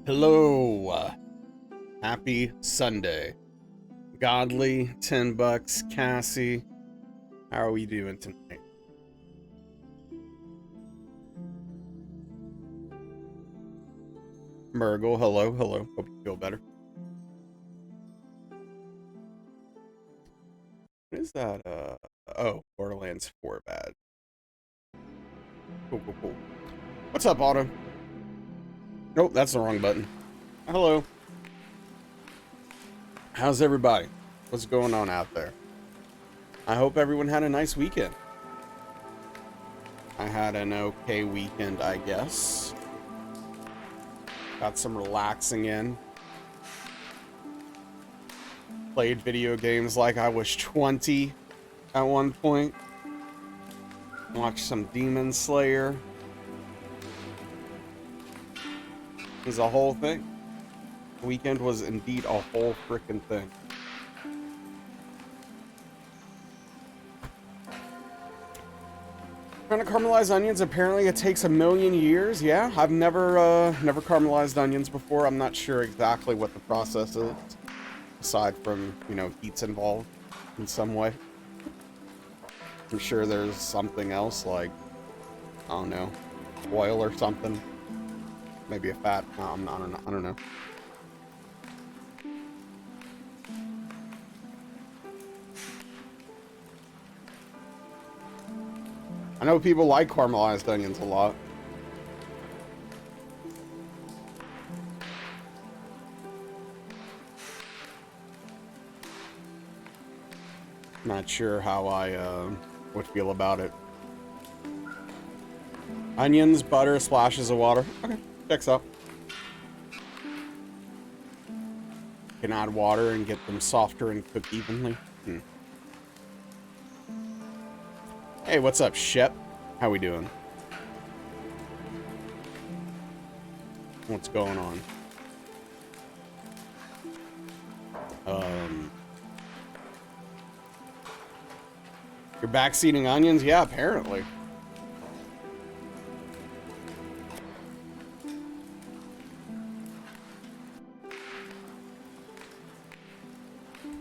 Hello. Happy Sunday. Godly, 10 bucks, Cassie. How are we doing tonight? Murgle, hello, hello. Hope you feel better. What is that? Oh, Borderlands 4 bad. Cool, cool, cool. What's up, Autumn? Nope, that's the wrong button. Hello. How's everybody? What's going on out there? I hope everyone had a nice weekend. I had an okay weekend, I guess. Got some relaxing in. Played video games like I was 20 at one point. Watched some Demon Slayer. It was a whole thing. The weekend was indeed a whole frickin' thing. Trying to caramelize onions, apparently it takes a million years. Yeah, I've never caramelized onions before. I'm not sure exactly what the process is, aside from, you know, heat's involved in some way. I'm sure there's something else, like, I don't know, oil or something. Maybe a fat. No, I don't know. I know people like caramelized onions a lot. Not sure how I would feel about it. Onions, butter, splashes of water. Okay, checks out. Can add water and get them softer and cook evenly. Hey, what's up, Shep? How we doing? What's going on? You're backseating onions? Yeah, apparently.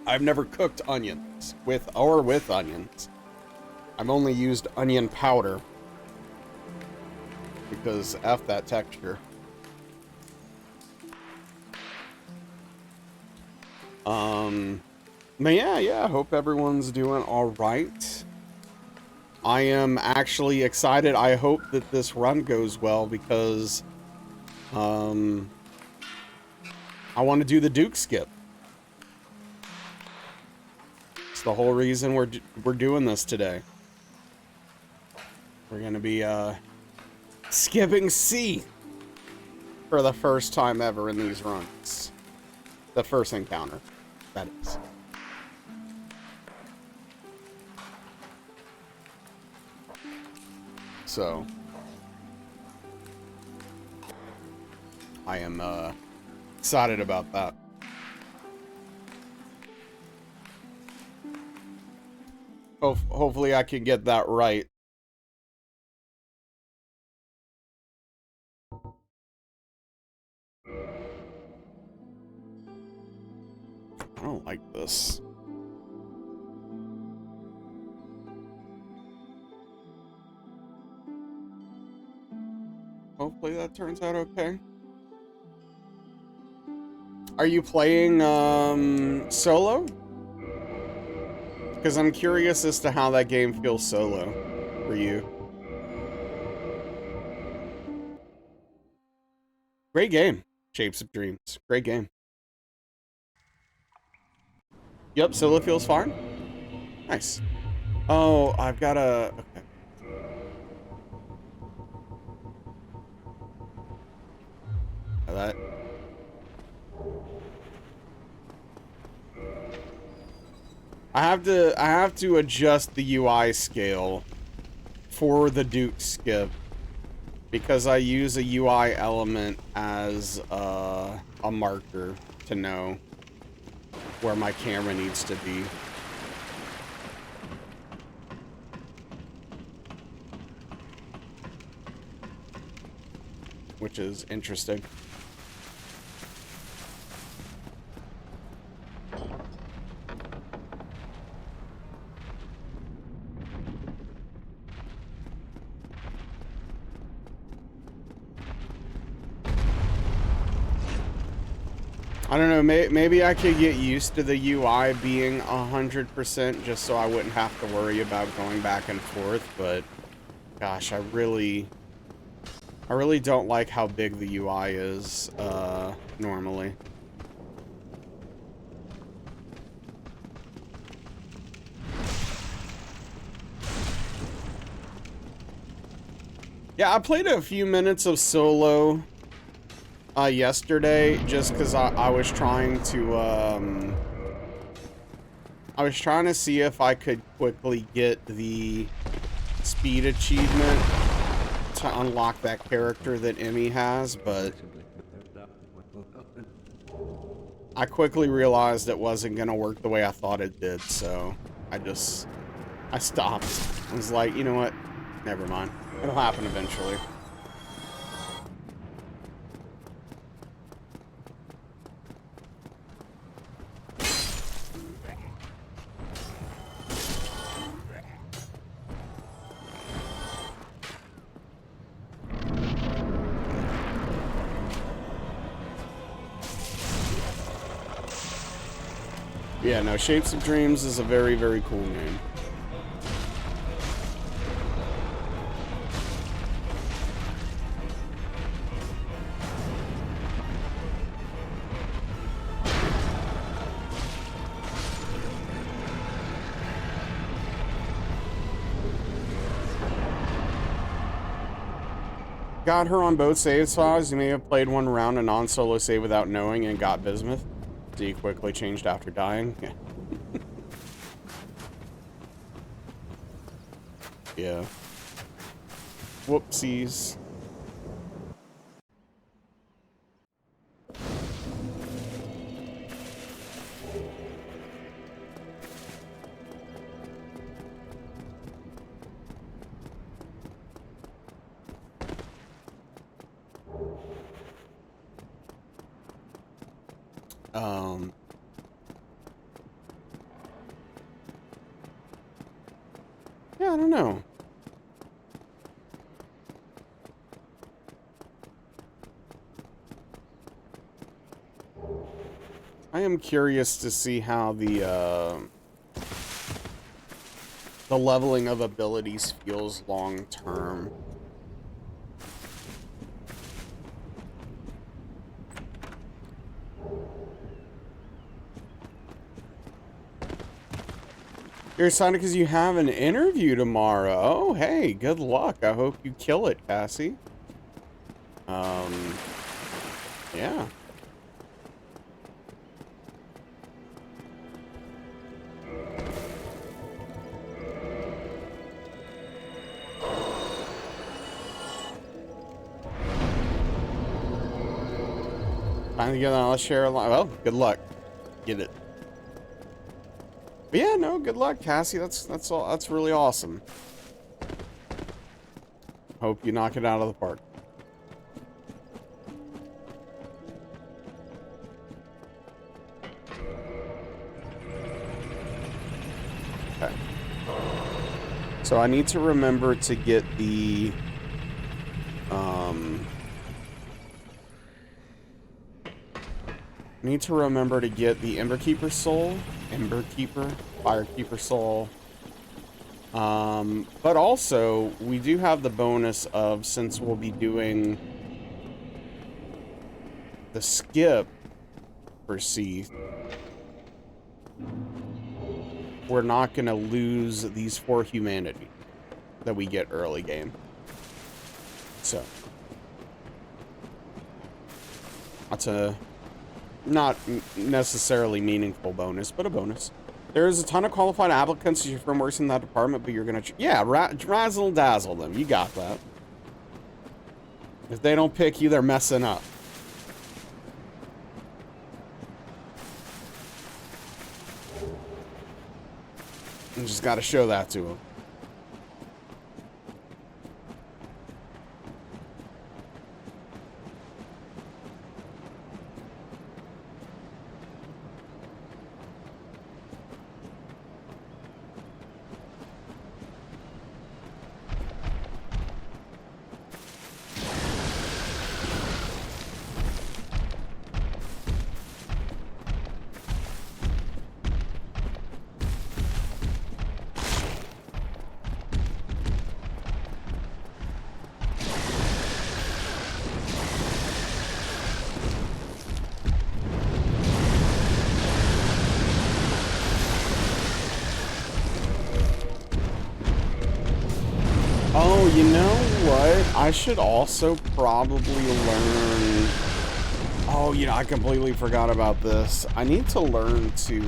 I've never cooked onions with onions. I've only used onion powder because F that texture. But yeah, I hope everyone's doing all right. I am actually excited. I hope that this run goes well because I want to do the Duke skip. It's the whole reason we're doing this today. We're gonna be skipping C for the first time ever in these runs. The first encounter, that is. So I am excited about that. Hopefully I can get that right. I don't like this. Hopefully that turns out okay. Are you playing solo? Because I'm curious as to how that game feels solo for you. Great game. Shapes of Dreams. Great game. Yep, solo feels fine. Nice. Oh, I've got a... Okay. That... I have to adjust the UI scale for the Duke skip because I use a UI element as a marker to know where my camera needs to be. Which is interesting. I don't know, maybe I could get used to the UI being 100% just so I wouldn't have to worry about going back and forth, but gosh, I really don't like how big the UI is, normally. Yeah, I played a few minutes of solo yesterday just because I was trying to see if I could quickly get the speed achievement to unlock that character that Emmy has, but I quickly realized it wasn't gonna work the way I thought it did, so I stopped. I was like, you know what? Never mind. It'll happen eventually. Yeah, no, Shapes of Dreams is a very, very cool game. Got her on both save files. You may have played one round a non-solo save without knowing and got bismuth. So you quickly changed after dying. Yeah. Yeah. Whoopsies. Yeah, I don't know. I am curious to see how the leveling of abilities feels long term. You're excited because you have an interview tomorrow. Oh, hey, good luck. I hope you kill it, Cassie. Yeah. Time to get on. Let's share a lot. Well, good luck. Get it. But yeah, no, good luck, Cassie. That's all. That's really awesome. Hope you knock it out of the park. Okay. So I need to remember to get the need to remember to get the Emberkeeper soul, Emberkeeper, Firekeeper soul. But also we do have the bonus of, since we'll be doing the skip for Seath, we're not gonna lose these 4 humanity that we get early game. So that's a not necessarily meaningful bonus, but a bonus. There's a ton of qualified applicants if you're from works in that department, but you're gonna yeah, razzle dazzle them. You got that. If they don't pick you, they're messing up. You just got to show that to them. I should also probably learn... Oh, you know, I completely forgot about this. I need to learn to,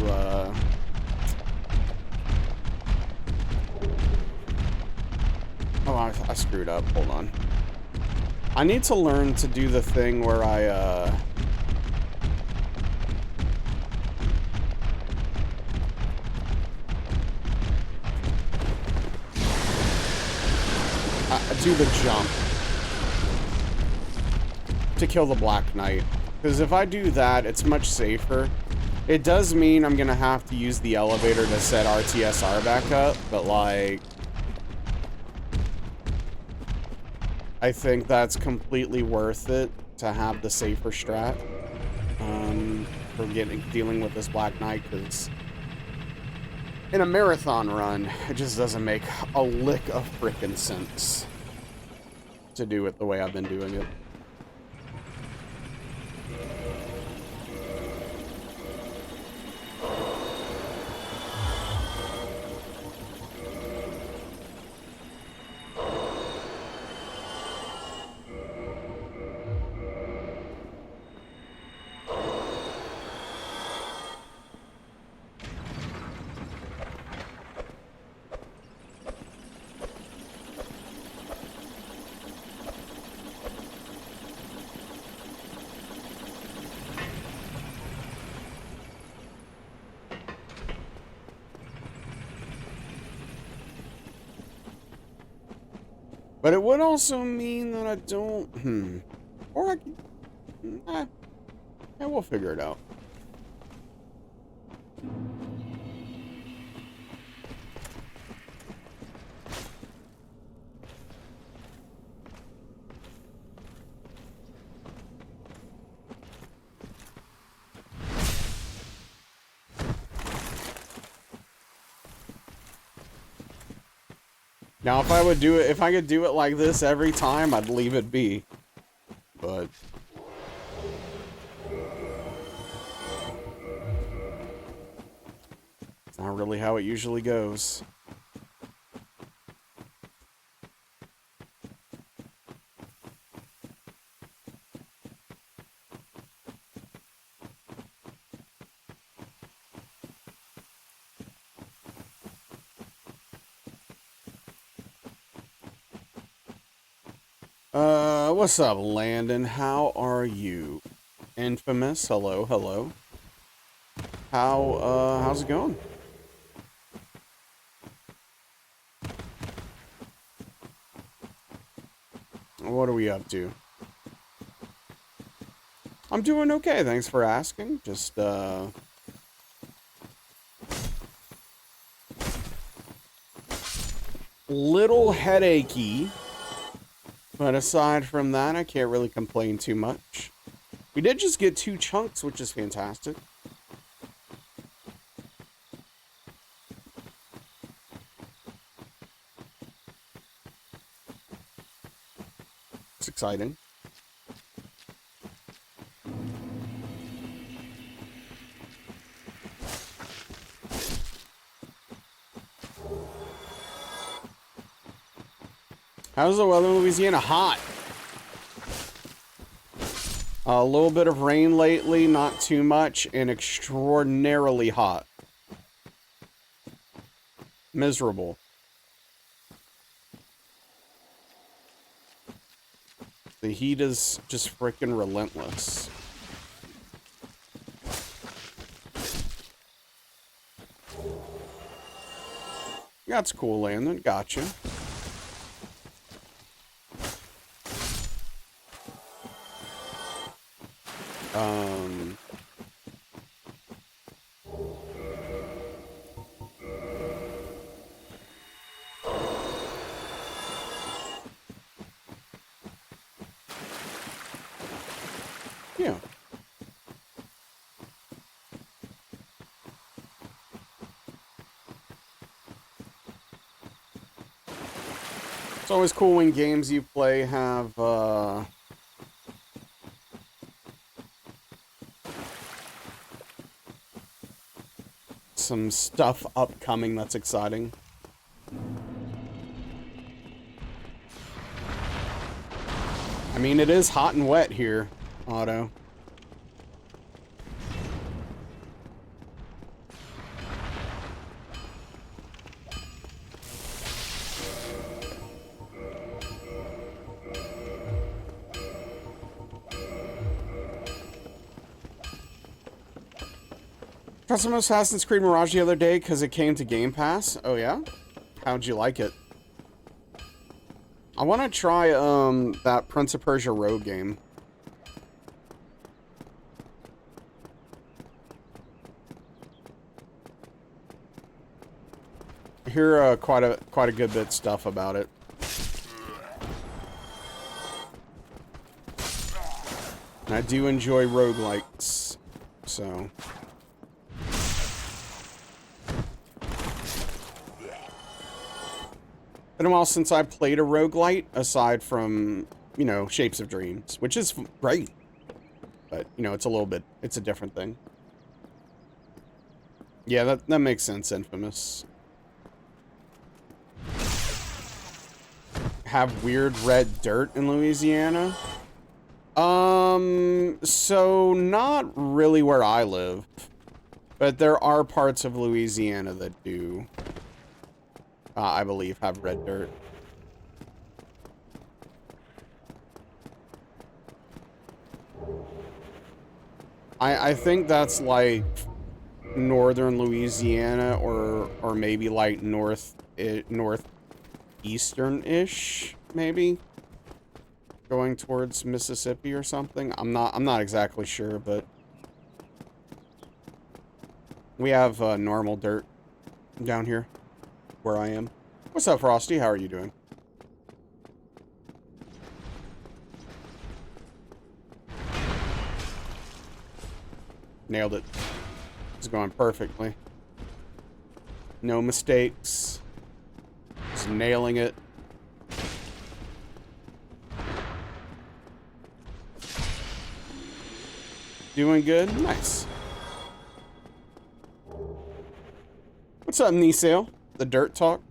Oh, I screwed up. Hold on. I need to learn to do the thing where I do the jump to kill the Black Knight. Because if I do that, it's much safer. It does mean I'm gonna have to use the elevator to set RTSR back up, but like... I think that's completely worth it to have the safer strat for dealing with this Black Knight, because in a marathon run, it just doesn't make a lick of frickin' sense to do it the way I've been doing it. But it would also mean that I don't... Or I can... yeah, we'll figure it out. Now, if I would do it, if I could do it like this every time, I'd leave it be. But... it's not really how it usually goes. What's up, Landon? How are you? Infamous, hello, hello. How's it going? What are we up to? I'm doing okay, thanks for asking. Just, little headachy. But aside from that, I can't really complain too much. We did just get 2 chunks, which is fantastic. It's exciting. How's the weather in Louisiana? Hot. A little bit of rain lately, not too much, and extraordinarily hot. Miserable. The heat is just freaking relentless. That's cool, Landon. Gotcha. Yeah. It's always cool when games you play have, some stuff upcoming that's exciting. mean, it is hot and wet here, Otto. Tried some Assassin's Creed Mirage the other day because it came to Game Pass. Oh yeah? How'd you like it? I want to try that Prince of Persia Rogue game. I hear quite a good bit of stuff about it. And I do enjoy roguelites, so. Been a while since I played a roguelite, aside from, you know, Shapes of Dreams, which is great. But, you know, it's a different thing. Yeah, that makes sense, Infamous. Have weird red dirt in Louisiana? So not really where I live. But there are parts of Louisiana that do. I believe, have red dirt. I think that's like northern Louisiana or maybe like northeastern-ish, maybe going towards Mississippi or something. I'm not exactly sure, but we have normal dirt down here where I am. What's up, Frosty? How are you doing? Nailed it. It's going perfectly. No mistakes. Just nailing it. Doing good? Nice. What's up, Nisale? The Dirt Talk?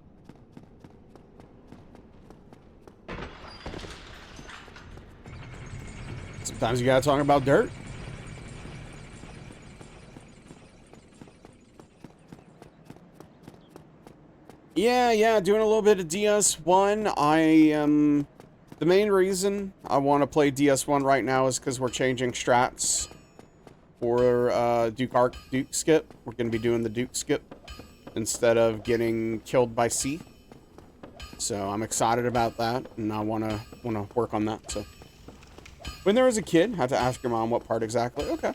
Sometimes you gotta talk about dirt. Yeah, doing a little bit of DS1. The main reason I want to play DS1 right now is because we're changing strats for Duke skip. We're going to be doing the Duke skip instead of getting killed by C. So I'm excited about that, and I want to work on that. So when there was a kid, had to ask your mom what part exactly. Okay.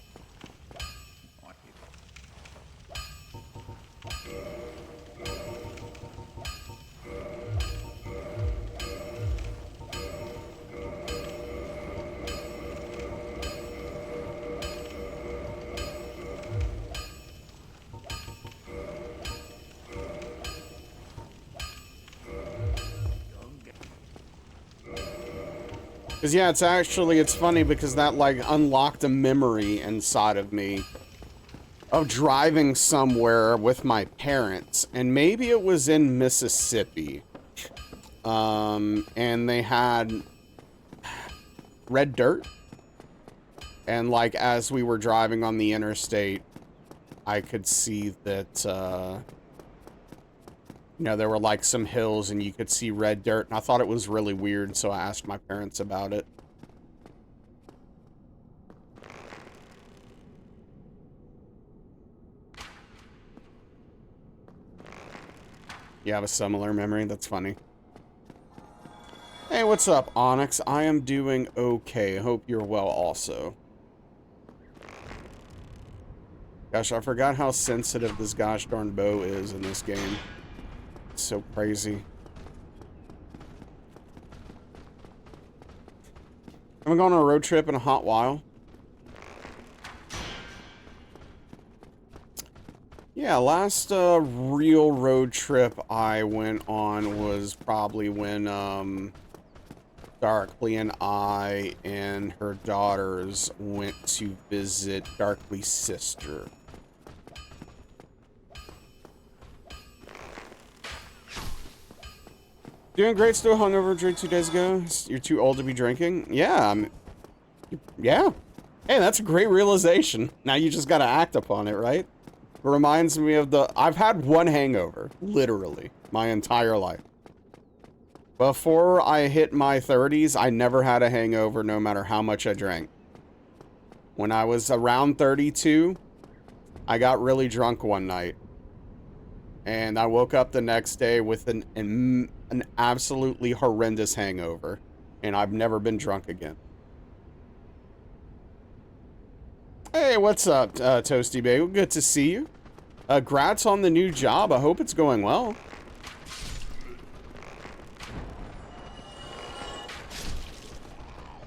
Because, yeah, it's funny because that, like, unlocked a memory inside of me of driving somewhere with my parents. And maybe it was in Mississippi. And they had red dirt. And, like, as we were driving on the interstate, I could see that, you know, there were like some hills and you could see red dirt, and I thought it was really weird, so I asked my parents about it. You have a similar memory? That's funny. Hey, what's up, Onyx? I am doing okay. I hope you're well also. Gosh, I forgot how sensitive this gosh darn bow is in this game. It's so crazy. Haven't gone on a road trip in a hot while. Yeah, last real road trip I went on was probably when Darkly and I and her daughters went to visit Darkly's sister. Doing great, still hungover, drank 2 days ago. You're too old to be drinking? Yeah, yeah. Hey, that's a great realization. Now you just gotta act upon it, right? It reminds me of I've had one hangover, literally, my entire life. Before I hit my 30s, I never had a hangover no matter how much I drank. When I was around 32, I got really drunk one night. And I woke up the next day with an absolutely horrendous hangover. And I've never been drunk again. Hey, what's up, Toasty Bagel? Good to see you. Grats on the new job. I hope it's going well.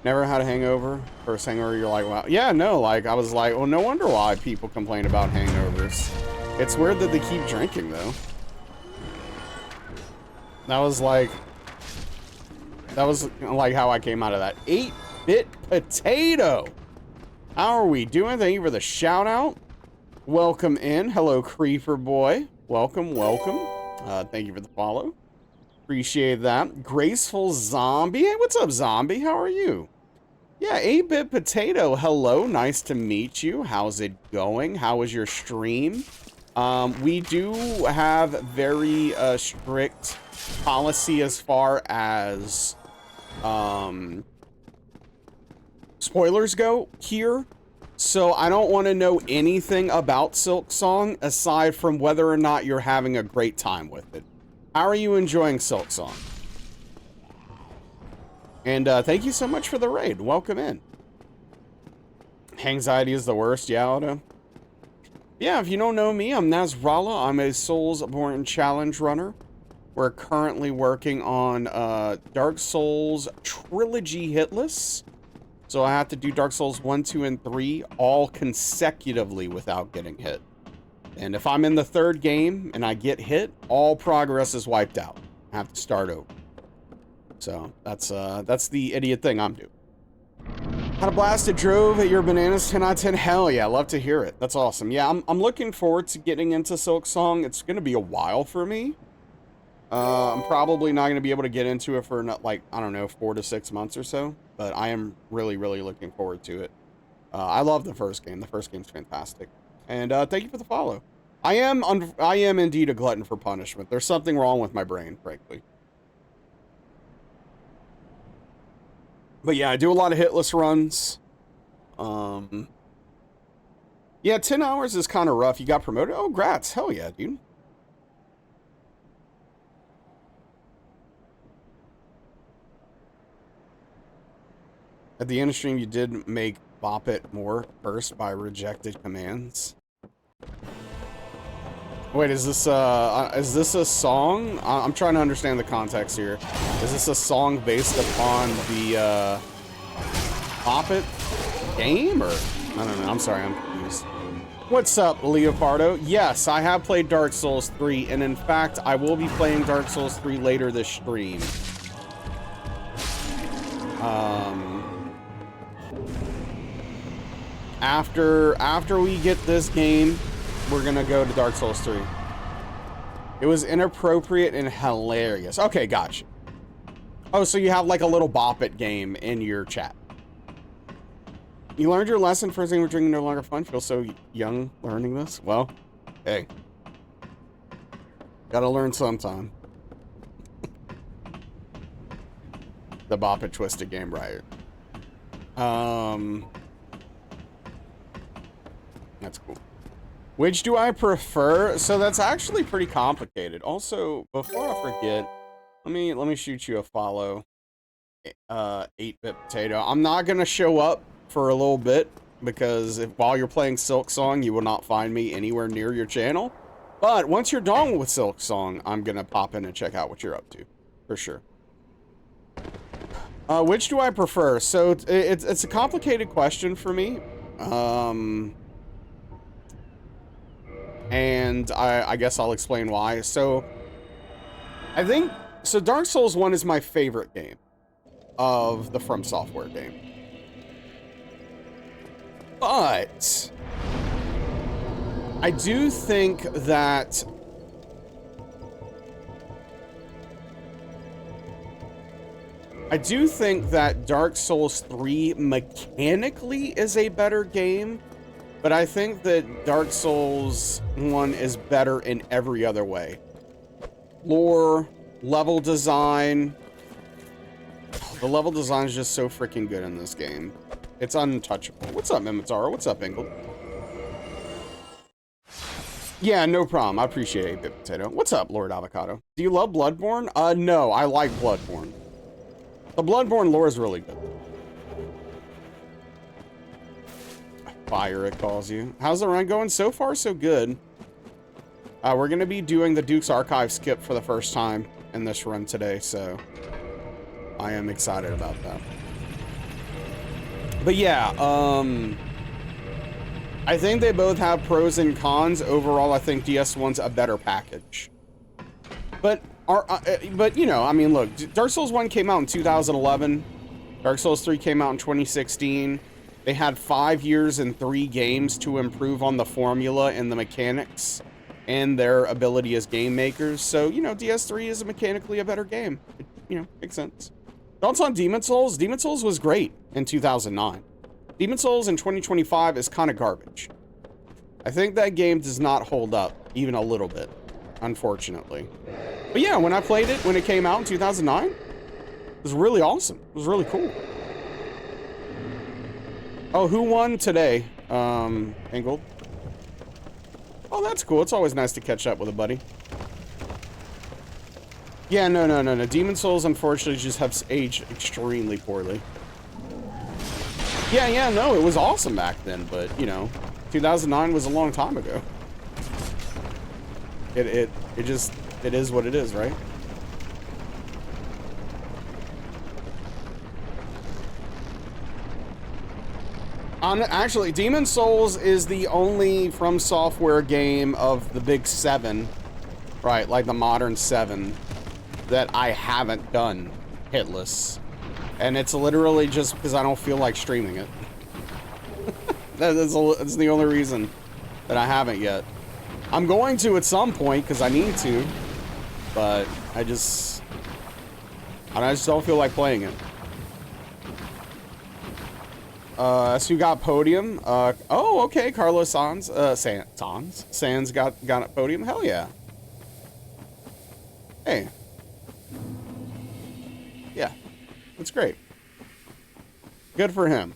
Never had a hangover? First hangover, you're like, wow. Yeah, no, like, I was like, well, no wonder why people complain about hangovers. It's weird that they keep drinking, though. That was like how I came out of that. 8-bit potato. How are we doing? Thank you for the shout out. Welcome in. Hello, Creeper Boy. Welcome, welcome. Thank you for the follow. Appreciate that. Graceful Zombie. Hey, what's up, Zombie? How are you? Yeah, 8-bit potato. Hello, nice to meet you. How's it going? How was your stream? We do have very strict policy as far as spoilers go here. So I don't want to know anything about Silksong aside from whether or not you're having a great time with it. How are you enjoying Silksong? And thank you so much for the raid. Welcome in. Anxiety is the worst, yeah, Otto. Yeah, if you don't know me, I'm Nasrallah. I'm a Soulsborne challenge runner. We're currently working on Dark Souls Trilogy Hitless. So I have to do Dark Souls 1, 2, and 3 all consecutively without getting hit. And if I'm in the third game and I get hit, all progress is wiped out. I have to start over. So that's the idiot thing I'm doing. Had a blast. It drove at your bananas 10 out of 10. Hell yeah, love to hear it. That's awesome. Yeah, I'm looking forward to getting into Silksong. It's gonna be a while for me. I'm probably not gonna be able to get into it for like, I don't know, 4 to 6 months or so. But I am really, really looking forward to it. I love the first game. The first game's fantastic. And thank you for the follow. I am indeed a glutton for punishment. There's something wrong with my brain, frankly. But yeah, I do a lot of hitless runs. Yeah, 10 hours is kind of rough. You got promoted? Oh, grats. Hell yeah, dude. At the end of stream, you did make Bop It more first by rejected commands. Wait, is this a song? I'm trying to understand the context here. Is this a song based upon the Bop It game, or I don't know? I'm sorry, I'm confused. What's up, Leopardo? Yes, I have played Dark Souls 3, and in fact, I will be playing Dark Souls 3 later this stream. After we get this game, we're gonna go to Dark Souls 3. It was inappropriate and hilarious. Okay, gotcha. Oh, so you have like a little Bop It game in your chat. You learned your lesson. First thing we're drinking no longer fun. Feel so young learning this. Well, hey. Gotta learn sometime. The Bop It Twisted game, right? That's cool. Which do I prefer? So that's actually pretty complicated. Also, before I forget, let me shoot you a follow. 8-bit potato. I'm not gonna show up for a little bit because while you're playing Silksong, you will not find me anywhere near your channel. But once you're done with Silksong, I'm gonna pop in and check out what you're up to, for sure. Which do I prefer? So it's a complicated question for me. And I guess I'll explain why. So Dark Souls 1 is my favorite game of the From Software game. But I do think that I do think that Dark Souls 3 mechanically is a better game, but I think that Dark Souls 1 is better in every other way. Lore, level design. The level design is just so freaking good in this game. It's untouchable. What's up, Mimitar? What's up, Engel? Yeah, no problem. I appreciate it, Bit Potato. What's up, Lord Avocado? Do you love Bloodborne? No, I like Bloodborne. The Bloodborne lore is really good. Fire, it calls you. How's the run going? So far, so good. We're going to be doing the Duke's Archive skip for the first time in this run today, so I am excited about that. But yeah, I think they both have pros and cons. Overall, I think DS1's a better package. But you know, I mean, look, Dark Souls 1 came out in 2011. Dark Souls 3 came out in 2016. They had 5 years and 3 games to improve on the formula and the mechanics and their ability as game makers. So, you know, DS3 is mechanically a better game. It, you know, makes sense. Thoughts on Demon Souls? Demon Souls was great in 2009. Demon Souls in 2025 is kind of garbage. I think that game does not hold up even a little bit, unfortunately. But yeah, when I played it, when it came out in 2009, it was really awesome. It was really cool. Oh, who won today? Engel. Oh, that's cool. It's always nice to catch up with a buddy. Yeah, no. Demon Souls, unfortunately, just have aged extremely poorly. Yeah, no, it was awesome back then, but, you know, 2009 was a long time ago. It is what it is, right? Actually, Demon Souls is the only From Software game of the big 7, right, like the modern 7, that I haven't done hitless. And it's literally just because I don't feel like streaming it. That's the only reason that I haven't yet. I'm going to at some point because I need to, but I just don't feel like playing it. So you got podium. Oh, okay, Carlos Sanz. Sanz got a podium. Hell yeah. Hey. Yeah, that's great. Good for him.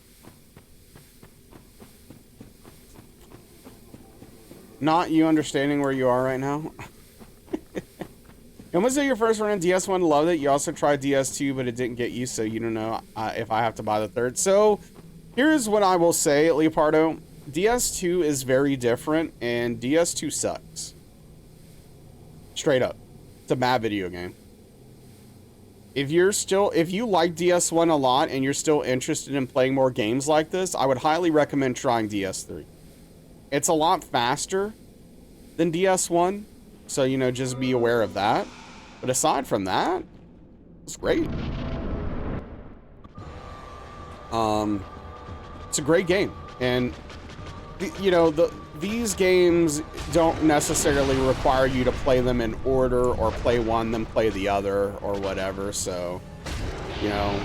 Not you understanding where you are right now. And was it your first run in DS1? Loved it. You also tried DS2, but it didn't get you, so you don't know if I have to buy the third. So here's what I will say, Leopardo. DS2 is very different, and DS2 sucks. Straight up. It's a bad video game. If you like DS1 a lot and you're still interested in playing more games like this, I would highly recommend trying DS3. It's a lot faster than DS1, so, you know, just be aware of that. But aside from that, it's great. It's a great game. And, you know, these games don't necessarily require you to play them in order or play one, then play the other or whatever. So, you know,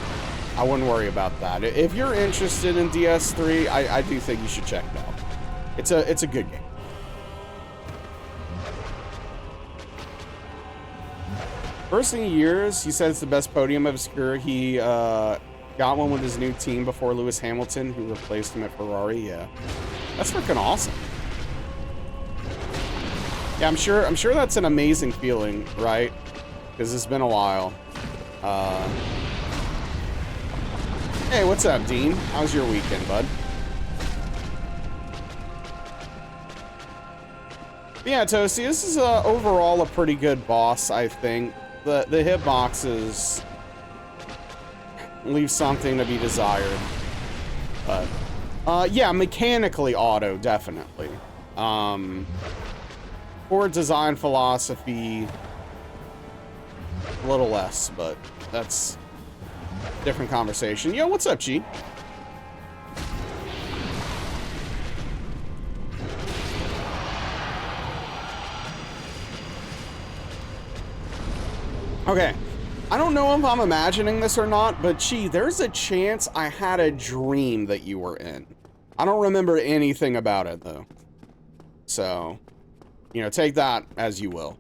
I wouldn't worry about that. If you're interested in DS3, I do think you should check it out. It's a good game. First in years, he said it's the best podium of his career. He got one with his new team before Lewis Hamilton, who replaced him at Ferrari. Yeah, that's freaking awesome. Yeah, I'm sure that's an amazing feeling, right? Because it's been a while. Hey, what's up, Dean? How's your weekend, bud? Yeah, Toasty, this is overall a pretty good boss, I think. The hitboxes leave something to be desired. But, yeah, mechanically auto, definitely. For design philosophy, a little less, but that's a different conversation. Yo, what's up, G? Okay, I don't know if I'm imagining this or not, but gee, there's a chance I had a dream that you were in. I don't remember anything about it, though. So, you know, take that as you will.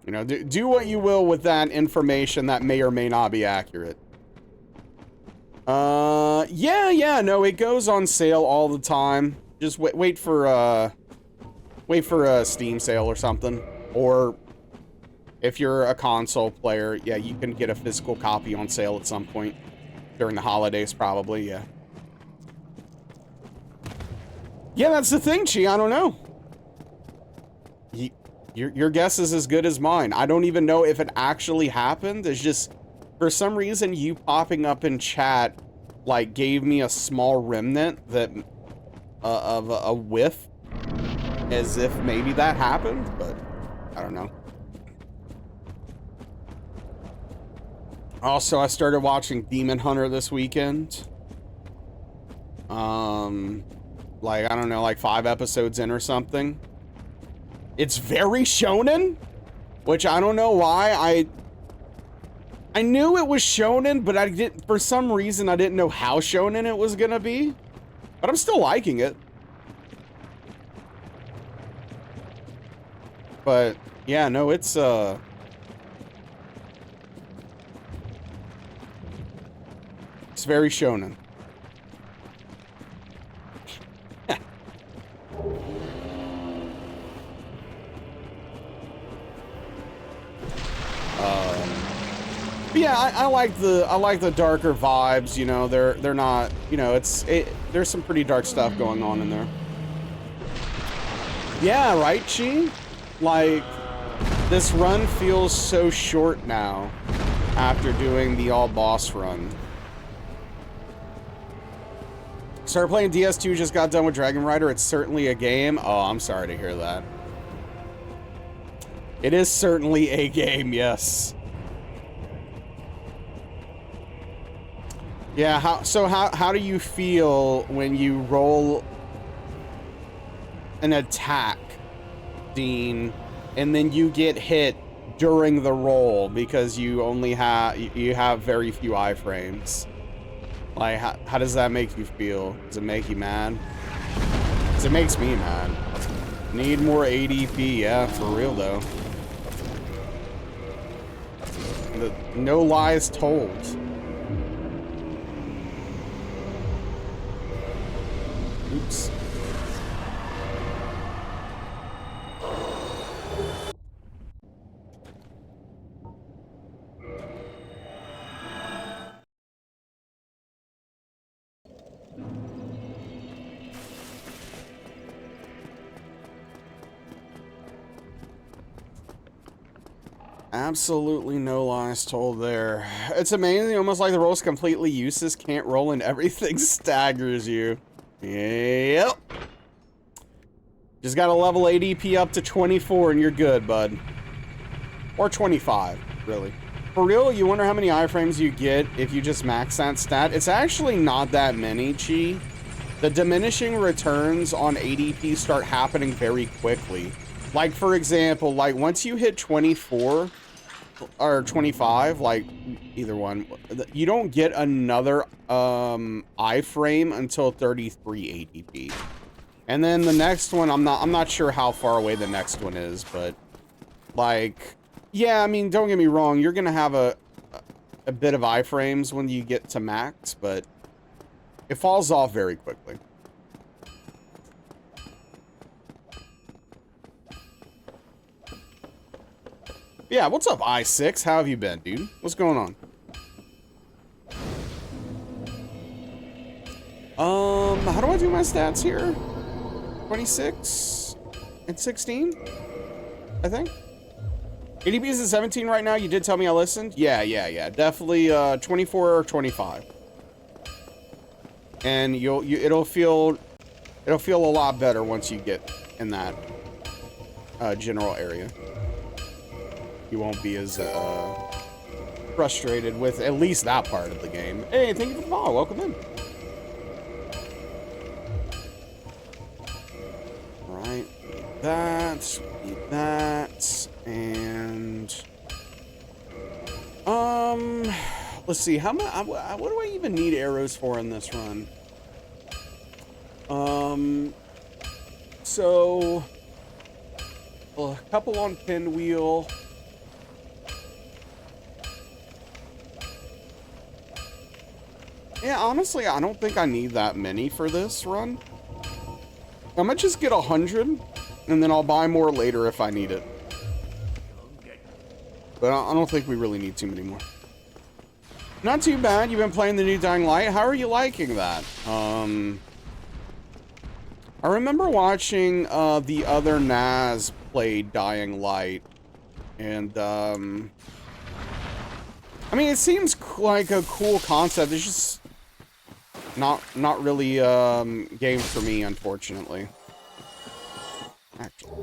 You know, do what you will with that information that may or may not be accurate. Yeah, no, it goes on sale all the time. Just wait for a Steam sale or something. Or if you're a console player, yeah, you can get a physical copy on sale at some point during the holidays, probably, yeah. Yeah, that's the thing, Chi, I don't know. Your guess is as good as mine. I don't even know if it actually happened. It's just, for some reason, you popping up in chat, like, gave me a small remnant that, of a whiff, as if maybe that happened, but I don't know. Also, I started watching Demon Hunter this weekend. Like, I don't know, like 5 episodes in or something. It's very shonen, which I don't know why. I knew it was shonen, but I didn't, for some reason, I didn't know how shonen it was gonna be. But I'm still liking it. But yeah, no, it's very shonen. But yeah, I like the darker vibes. You know, they're not. You know, there's some pretty dark stuff going on in there. Yeah, right, Chi? Like, this run feels so short now after doing the all boss run. Started playing DS2, just got done with Dragon Rider. It's certainly a game. Oh, I'm sorry to hear that. It is certainly a game, yes. Yeah, how do you feel when you roll an attack, Dean, and then you get hit during the roll because you only have very few iframes? Like, how does that make you feel? Does it make you mad? Because it makes me mad. Need more ADP, yeah, for real though. No lies told. Oops. Absolutely no lies told there. It's amazing, almost like the roll's completely useless, can't roll and everything staggers you. Yep. Just gotta level ADP up to 24 and you're good, bud. Or 25, really. For real, you wonder how many iframes you get if you just max that stat? It's actually not that many, Chi. The diminishing returns on ADP start happening very quickly. Like, for example, like, once you hit 24, or 25, like, either one, you don't get another, iframe until 33 ADP. And then the next one, I'm not sure how far away the next one is, but, like, yeah, I mean, don't get me wrong, you're gonna have a bit of iframes when you get to max, but it falls off very quickly. Yeah, what's up, I6? How have you been, dude? What's going on? How do I do my stats here? 26 and 16, I think. ADP is at 17 right now. You did tell me I listened. Yeah. Definitely 24 or 25. And it'll feel a lot better once you get in that general area. You won't be as frustrated with at least that part of the game. Hey, thank you for the follow. Welcome in. that, we need that, and let's see, how much, what do I even need arrows for in this run? So a couple on pinwheel. Yeah, honestly, I don't think I need that many for this run. I might just get 100, and then I'll buy more later if I need it. But I don't think we really need too many more. Not too bad. You've been playing the new Dying Light. How are you liking that? I remember watching the other Naz play Dying Light, and I mean, it seems like a cool concept. It's just not really game for me, unfortunately. Actually.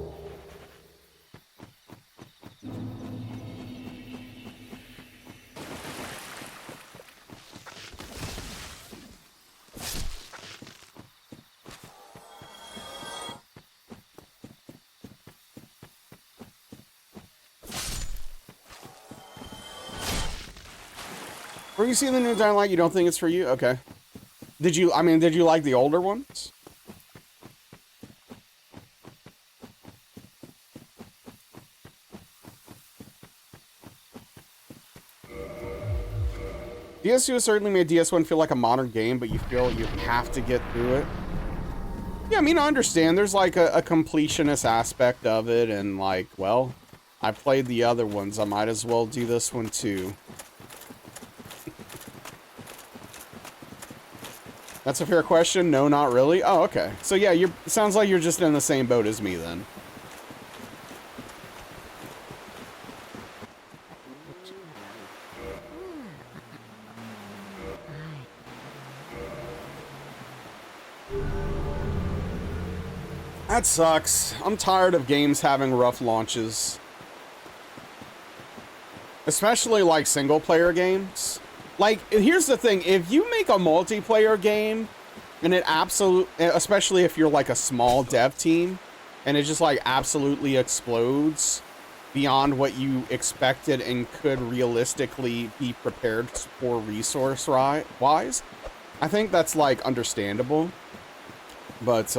Were you seeing the new Dying Light? You don't think it's for you? Okay. Did you like the older ones? DS2 has certainly made DS1 feel like a modern game, but you feel you have to get through it. Yeah, I mean, I understand. There's like a completionist aspect of it, and like, well, I played the other ones. I might as well do this one too. That's a fair question. No, not really. Oh, okay. So yeah, sounds like you're just in the same boat as me then. That sucks. I'm tired of games having rough launches. Especially like single player games. Like, here's the thing, if you make a multiplayer game, and especially if you're like a small dev team, and it just like absolutely explodes beyond what you expected and could realistically be prepared for resource-wise, I think that's like understandable. But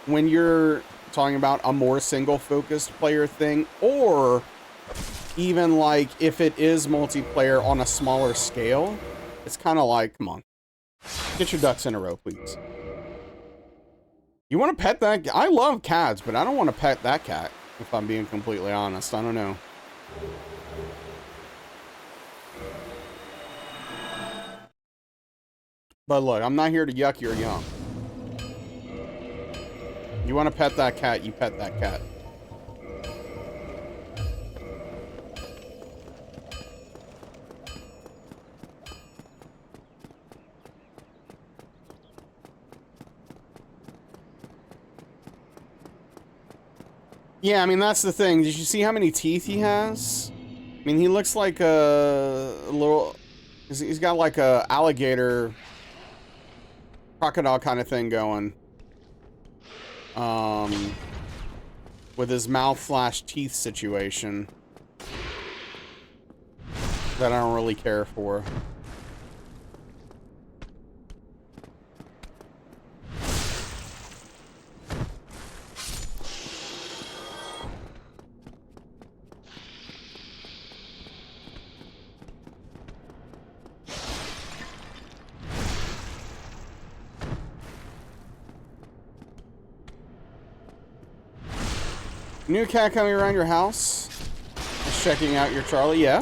when you're talking about a more single-focused player thing, or even like if it is multiplayer on a smaller scale, it's kind of like, come on, get your ducks in a row, please. You want to pet that? I love cats, but I don't want to pet that cat, if I'm being completely honest. I don't know. But look, I'm not here to yuck your yum. You want to pet that cat, you pet that cat. Yeah, I mean, that's the thing. Did you see how many teeth he has? I mean, he looks like a little... He's got like a alligator crocodile kind of thing going. With his mouth/teeth situation. That I don't really care for. New cat coming around your house? Just checking out your Charlie, yeah?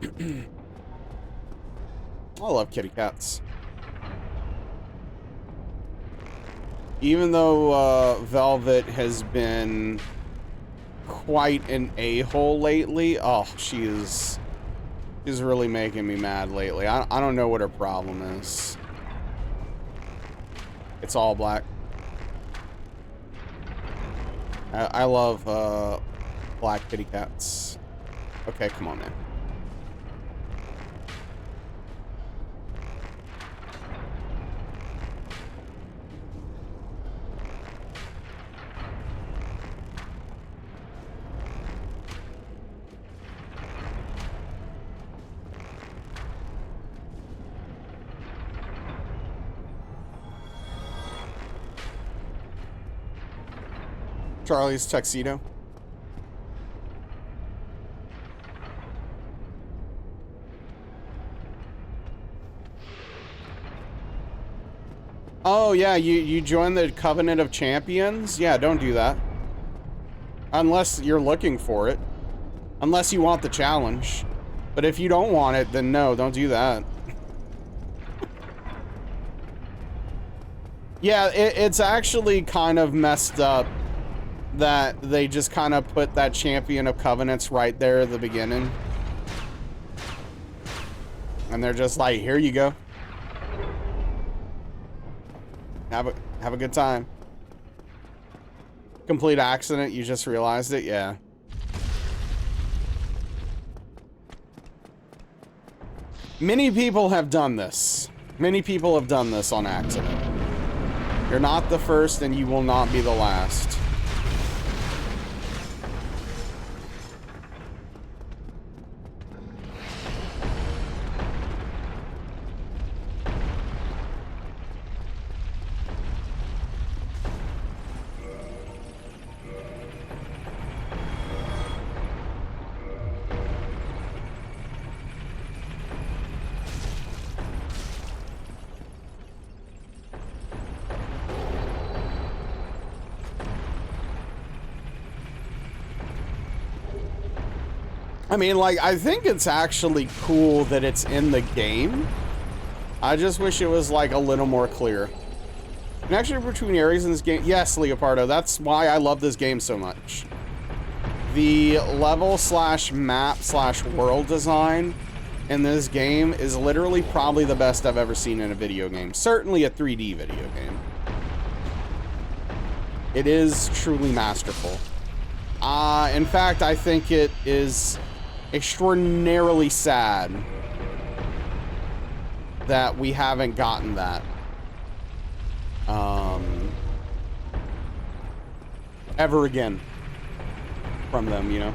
I love kitty cats. Even though Velvet has been quite an a-hole lately, oh, she's really making me mad lately. I don't know what her problem is. It's all black. I love black kitty cats. Okay, come on, man. Charlie's tuxedo. Oh yeah, you join the Covenant of Champions? Yeah, don't do that. Unless you're looking for it. Unless you want the challenge. But if you don't want it, then no, don't do that. Yeah, it's actually kind of messed up that they just kind of put that Champion of Covenants right there at the beginning. And they're just like, here you go. Have a good time. Complete accident, you just realized it, yeah. Many people have done this. Many people have done this on accident. You're not the first and you will not be the last. I mean, like, I think it's actually cool that it's in the game. I just wish it was, like, a little more clear. Connection between areas in this game. Yes, Leopardo, that's why I love this game so much. The level slash map slash world design in this game is literally probably the best I've ever seen in a video game. Certainly a 3D video game. It is truly masterful. In fact, I think it is extraordinarily sad that we haven't gotten that ever again from them, you know.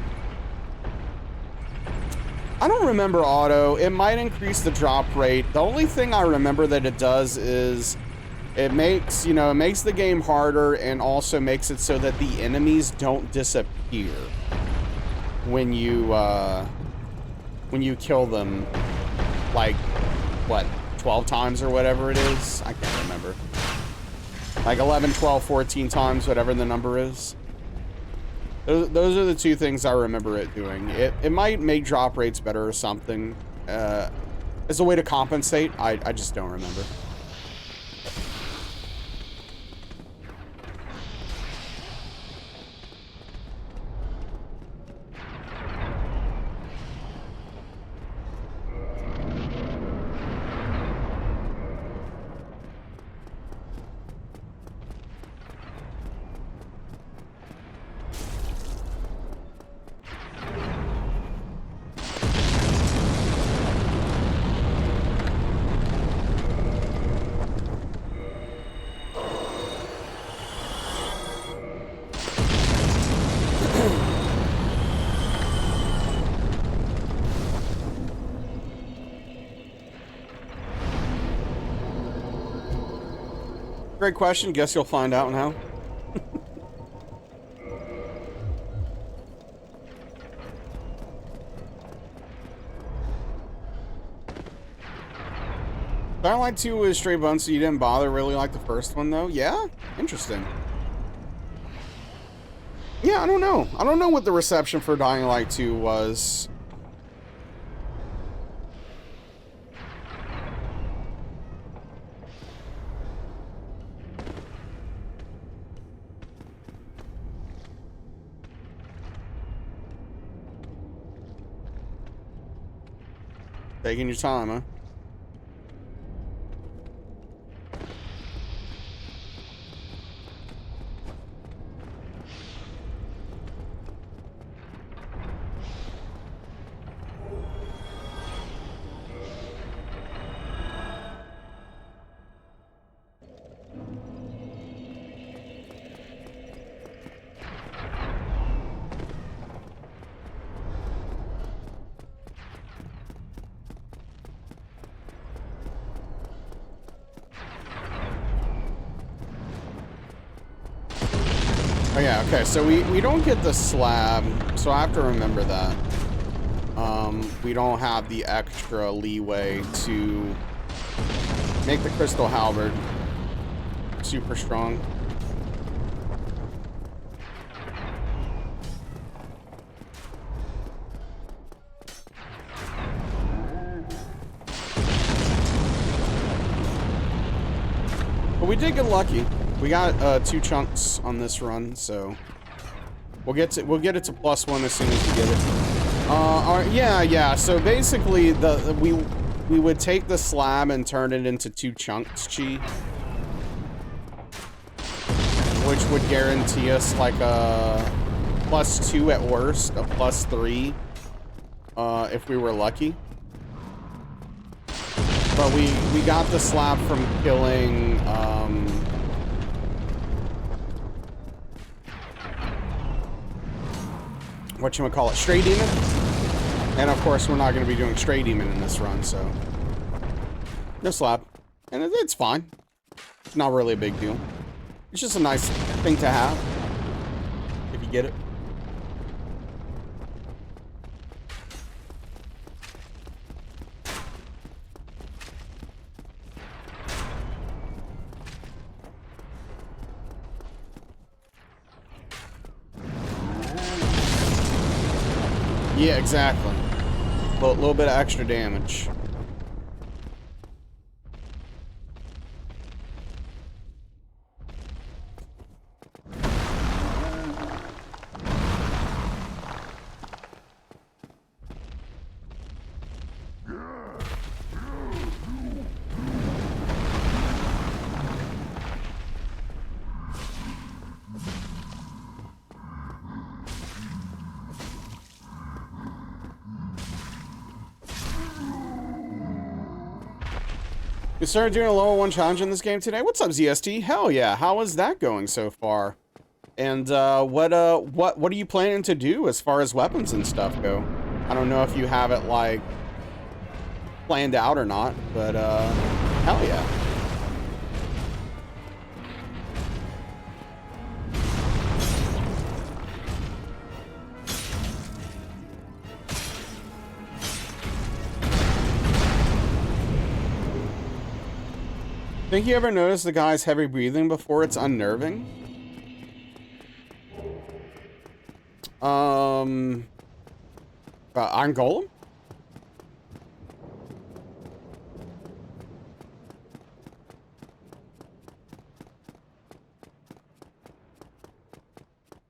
I don't remember auto. It might increase the drop rate. The only thing I remember that it does is it makes, you know, it makes the game harder and also makes it so that the enemies don't disappear when you kill them, like, what, 12 times or whatever it is? I can't remember. Like 11, 12, 14 times, whatever the number is. Those are the two things I remember it doing. It might make drop rates better or something. As a way to compensate, I just don't remember. Great question. Guess you'll find out now. Dying Light 2 was straight bun, so you didn't bother really like the first one, though? Yeah? Interesting. Yeah, I don't know. I don't know what the reception for Dying Light 2 was. Taking your time, huh? Oh yeah, okay, so we don't get the slab, so I have to remember that. We don't have the extra leeway to make the crystal halberd super strong. But we did get lucky. We got 2 chunks on this run, so we'll get it to +1 as soon as we get it. Yeah. So basically, we would take the slab and turn it into 2 chunks, chi, which would guarantee us like a +2 at worst, a +3 if we were lucky. But we got the slab from killing whatchamacallit, Stray Demon. And of course we're not gonna be doing Stray Demon in this run, so no slab. And it's fine. It's not really a big deal. It's just a nice thing to have if you get it. Yeah, exactly. A little bit of extra damage. You started doing a level 1 challenge in this game today? What's up, ZST? Hell yeah, how is that going so far? And what are you planning to do as far as weapons and stuff go? I don't know if you have it like planned out or not, but hell yeah. Think you ever notice the guy's heavy breathing before it's unnerving? Iron Golem?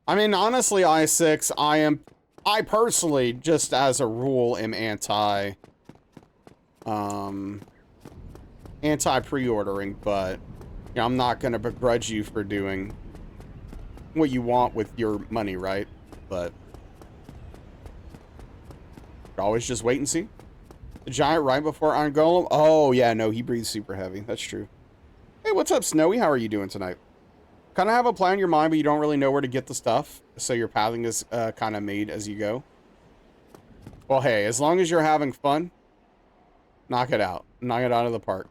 I mean, honestly, i6, I personally, just as a rule, am anti-pre-ordering, but you know, I'm not gonna begrudge you for doing what you want with your money, right? But always just wait and see. The giant right before Iron Golem? Oh yeah, no, he breathes super heavy. That's true. Hey, what's up, Snowy? How are you doing tonight? Kind of have a plan in your mind, but you don't really know where to get the stuff, so your pathing is kind of made as you go. Well, hey, as long as you're having fun, knock it out. Knock it out of the park.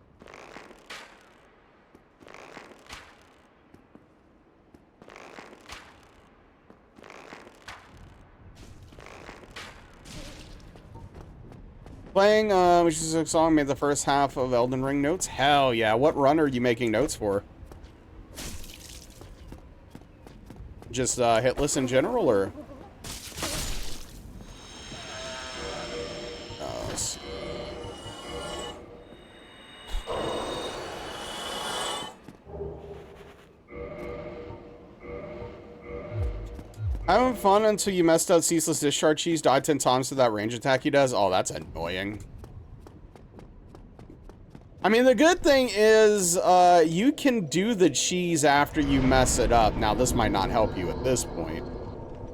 Playing, which is a song made the first half of Elden Ring notes. Hell yeah. What run are you making notes for? Just, Hitless in general, or? Having fun until you messed up Ceaseless Discharge Cheese, died 10 times to that range attack he does. Oh, that's annoying. I mean, the good thing is, you can do the cheese after you mess it up. Now, this might not help you at this point.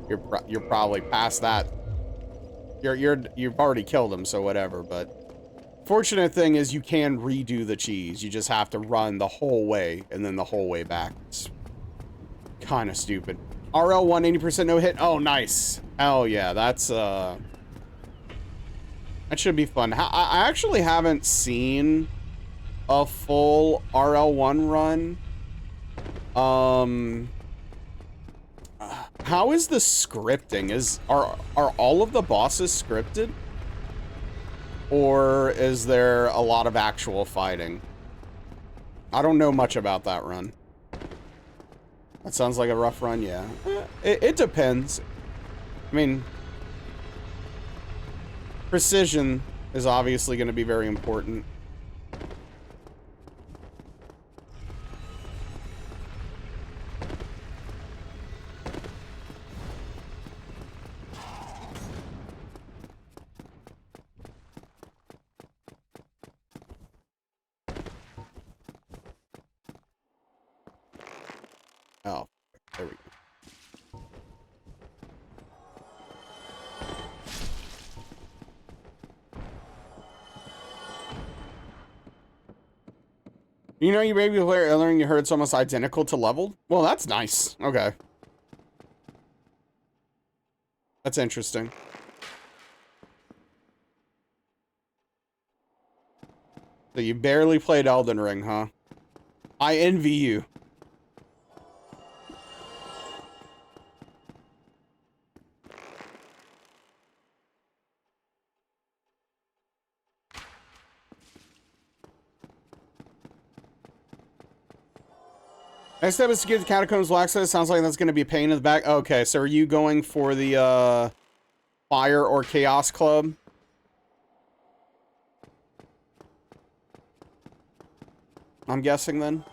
You're probably past that. You've already killed him, so whatever, but fortunate thing is you can redo the cheese. You just have to run the whole way and then the whole way back. It's kind of stupid. RL 180% no hit. Oh, nice. Hell yeah, that's that should be fun. I actually haven't seen a full RL1 run. How is the scripting? Are all of the bosses scripted? Or is there a lot of actual fighting? I don't know much about that run. That sounds like a rough run, yeah. It depends. I mean, precision is obviously going to be very important. Oh, there we go. You know, you maybe learning you heard it's almost identical to leveled? Well, that's nice. Okay. That's interesting. So you barely played Elden Ring, huh? I envy you. Next step is to get the Catacombs access. Sounds like that's going to be a pain in the back. Okay, so are you going for the Fire or Chaos Club? I'm guessing then.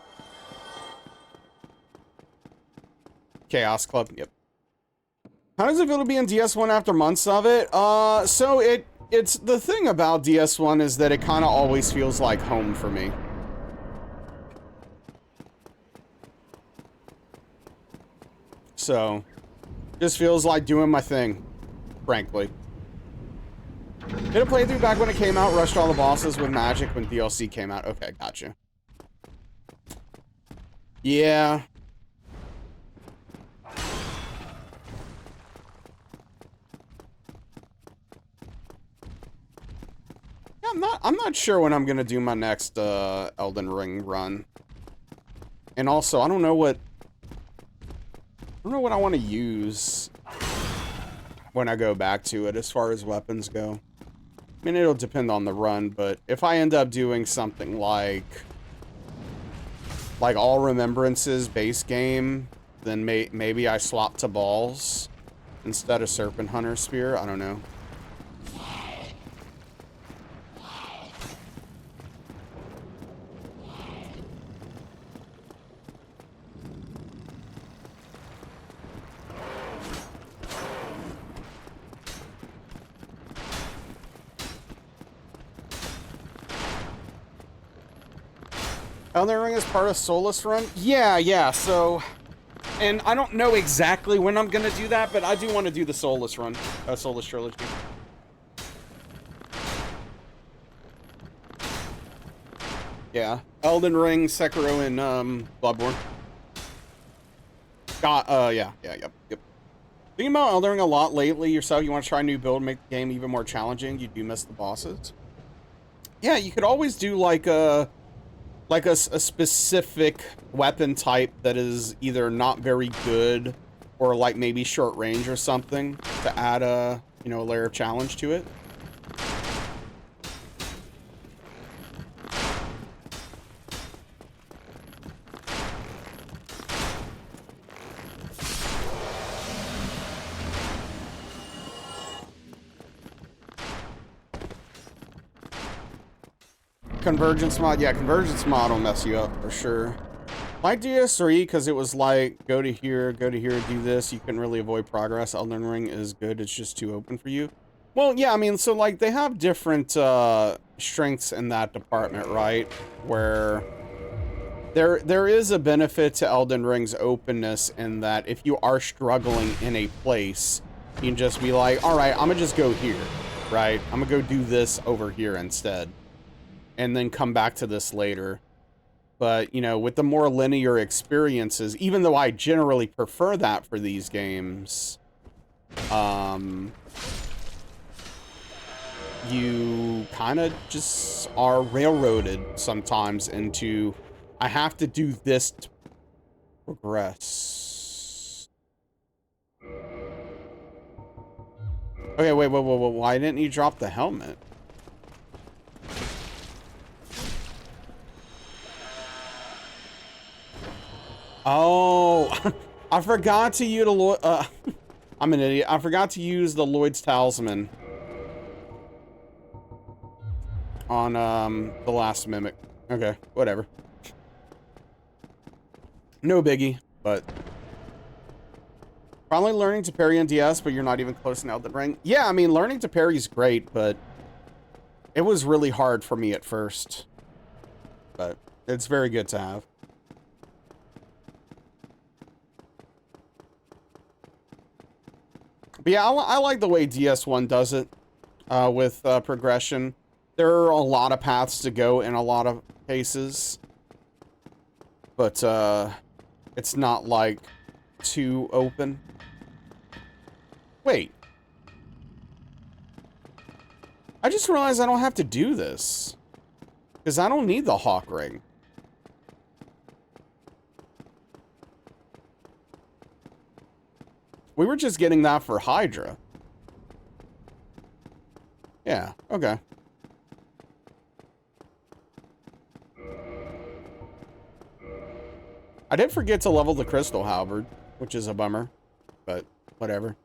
Chaos Club, yep. How does it feel to be in DS1 after months of it? So it's the thing about DS1 is that it kind of always feels like home for me. So, just feels like doing my thing, frankly. Did a playthrough back when it came out, rushed all the bosses with magic when DLC came out. Okay, gotcha. Yeah. I'm not sure when I'm gonna do my next Elden Ring run. And also, I don't know what I want to use when I go back to it as far as weapons go. I mean, it'll depend on the run, but if I end up doing something like All Remembrances base game, then maybe I swap to balls instead of Serpent Hunter Spear. I don't know. Elden Ring is part of Solus Run? Yeah, so... And I don't know exactly when I'm gonna do that, but I do want to do the Solus Run. Solus Trilogy. Yeah. Elden Ring, Sekiro, and, Bloodborne. Yep. Thinking about Elden Ring a lot lately yourself. You want to try a new build, make the game even more challenging. You do miss the bosses. Yeah, you could always do, like a specific weapon type that is either not very good or like maybe short range or something to add a, you know, a layer of challenge to it. Convergence mod, yeah, convergence mod will mess you up for sure. Like DS3, because it was like, go to here, do this. You couldn't really avoid progress. Elden Ring is good. It's just too open for you. Well, yeah, I mean, so like they have different strengths in that department, right? Where there is a benefit to Elden Ring's openness in that if you are struggling in a place, you can just be like, all right, I'm gonna just go here, right? I'm gonna go do this over here instead, and then come back to this later. But, you know, with the more linear experiences, even though I generally prefer that for these games, you kind of just are railroaded sometimes into, I have to do this to progress. Okay, wait, why didn't you drop the helmet? Oh, I forgot to utilize, I'm an idiot. I forgot to use the Lloyd's Talisman on, the last Mimic. Okay, whatever. No biggie, but... Probably learning to parry in DS, but you're not even close in Elden Ring. Yeah, I mean, learning to parry is great, but... It was really hard for me at first. But it's very good to have. But yeah, I like the way DS1 does it with progression. There are a lot of paths to go in a lot of cases. But it's not like too open. Wait. I just realized I don't have to do this. Because I don't need the Hawk Ring. We were just getting that for Hydra. Yeah, okay. I did forget to level the Crystal Halberd, which is a bummer, but whatever.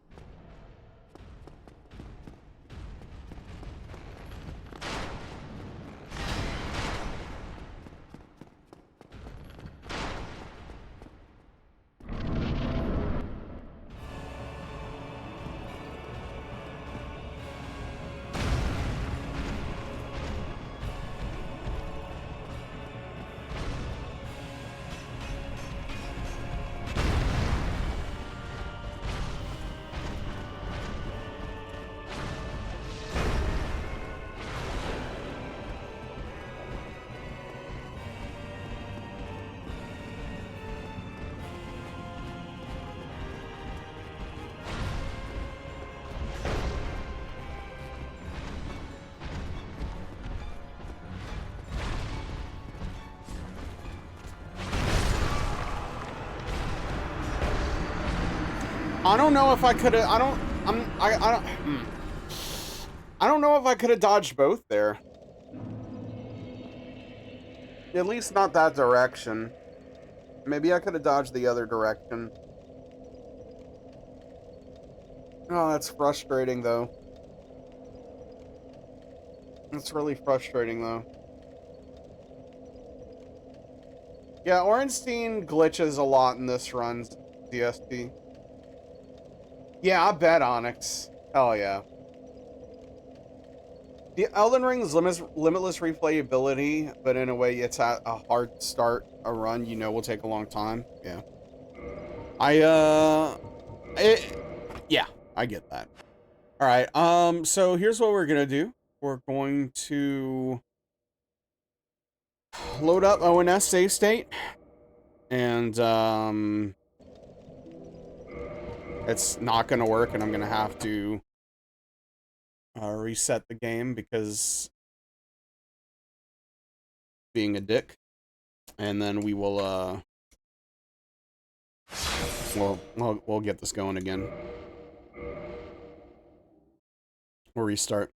I don't know if I could have. I don't know if I could have dodged both there. At least not that direction. Maybe I could have dodged the other direction. Oh, that's frustrating though. It's really frustrating though. Yeah, Ornstein glitches a lot in this run, DSP. Yeah, I bet Onyx. Hell yeah. The Elden Ring's limitless replayability, but in a way it's at a hard start, a run you know will take a long time. Yeah. Yeah, I get that. All right, so here's what we're gonna do. We're going to load up ONS save state, and, it's not gonna work, and I'm gonna have to reset the game because being a dick, and then we will we'll get this going again. We'll restart.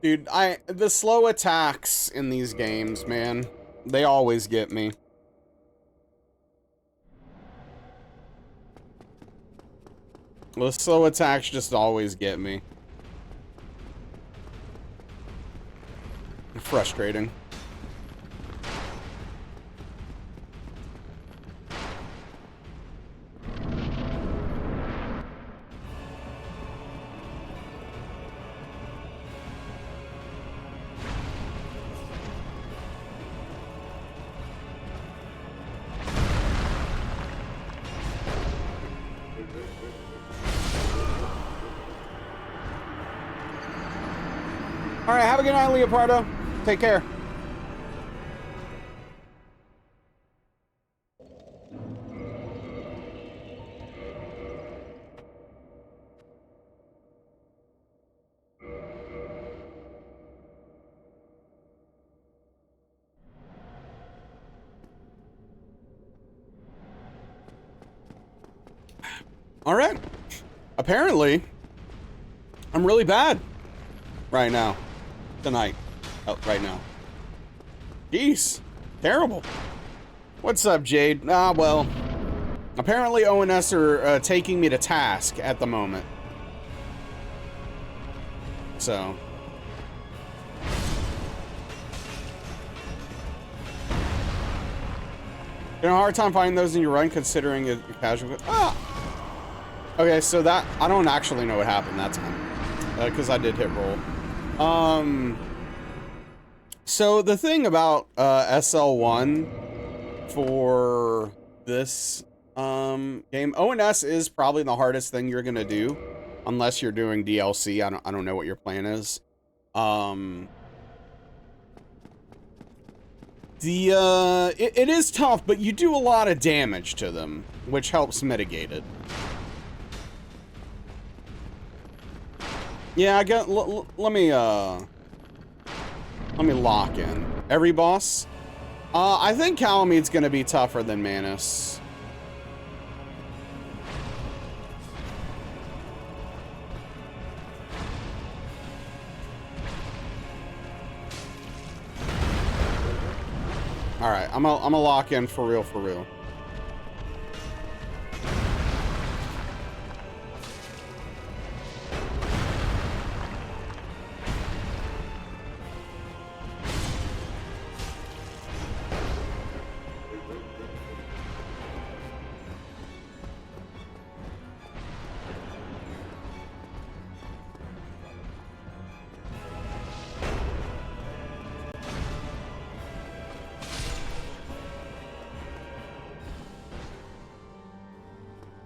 Dude, the slow attacks in these games, man, they always get me. The slow attacks just always get me. Frustrating. All right, have a good night, Leopardo. Take care. All right. Apparently, I'm really bad right now. Tonight. Oh, right now. Jeez. Terrible. What's up, Jade? Ah, well. Apparently, ONS are taking me to task at the moment. So. You know, a hard time finding those in your run, considering your casual. Ah! Okay, so that. I don't actually know what happened that time. Because I did hit roll. So the thing about SL1 for this game, ONS is probably the hardest thing you're gonna do, unless you're doing DLC. I don't know what your plan is. It is tough, but you do a lot of damage to them, which helps mitigate it. Yeah, I got. Let me lock in. Every boss? I think Calamede's gonna be tougher than Manus. Alright, I'm gonna lock in for real, for real.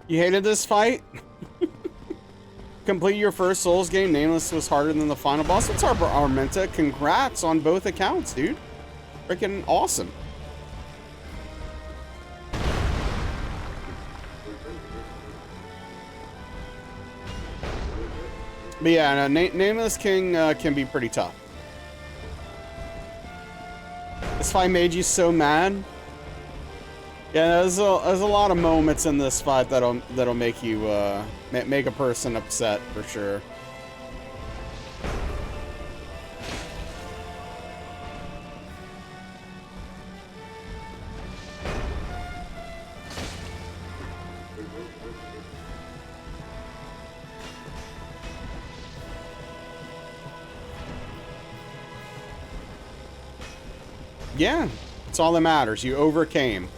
You hated this fight? Complete your first Souls game. Nameless was harder than the final boss. What's our Armenta? Congrats on both accounts, dude. Freaking awesome. But yeah, no, Nameless King can be pretty tough. This fight made you so mad. Yeah, there's a lot of moments in this fight that'll make you make a person upset for sure. Yeah, it's all that matters. You overcame.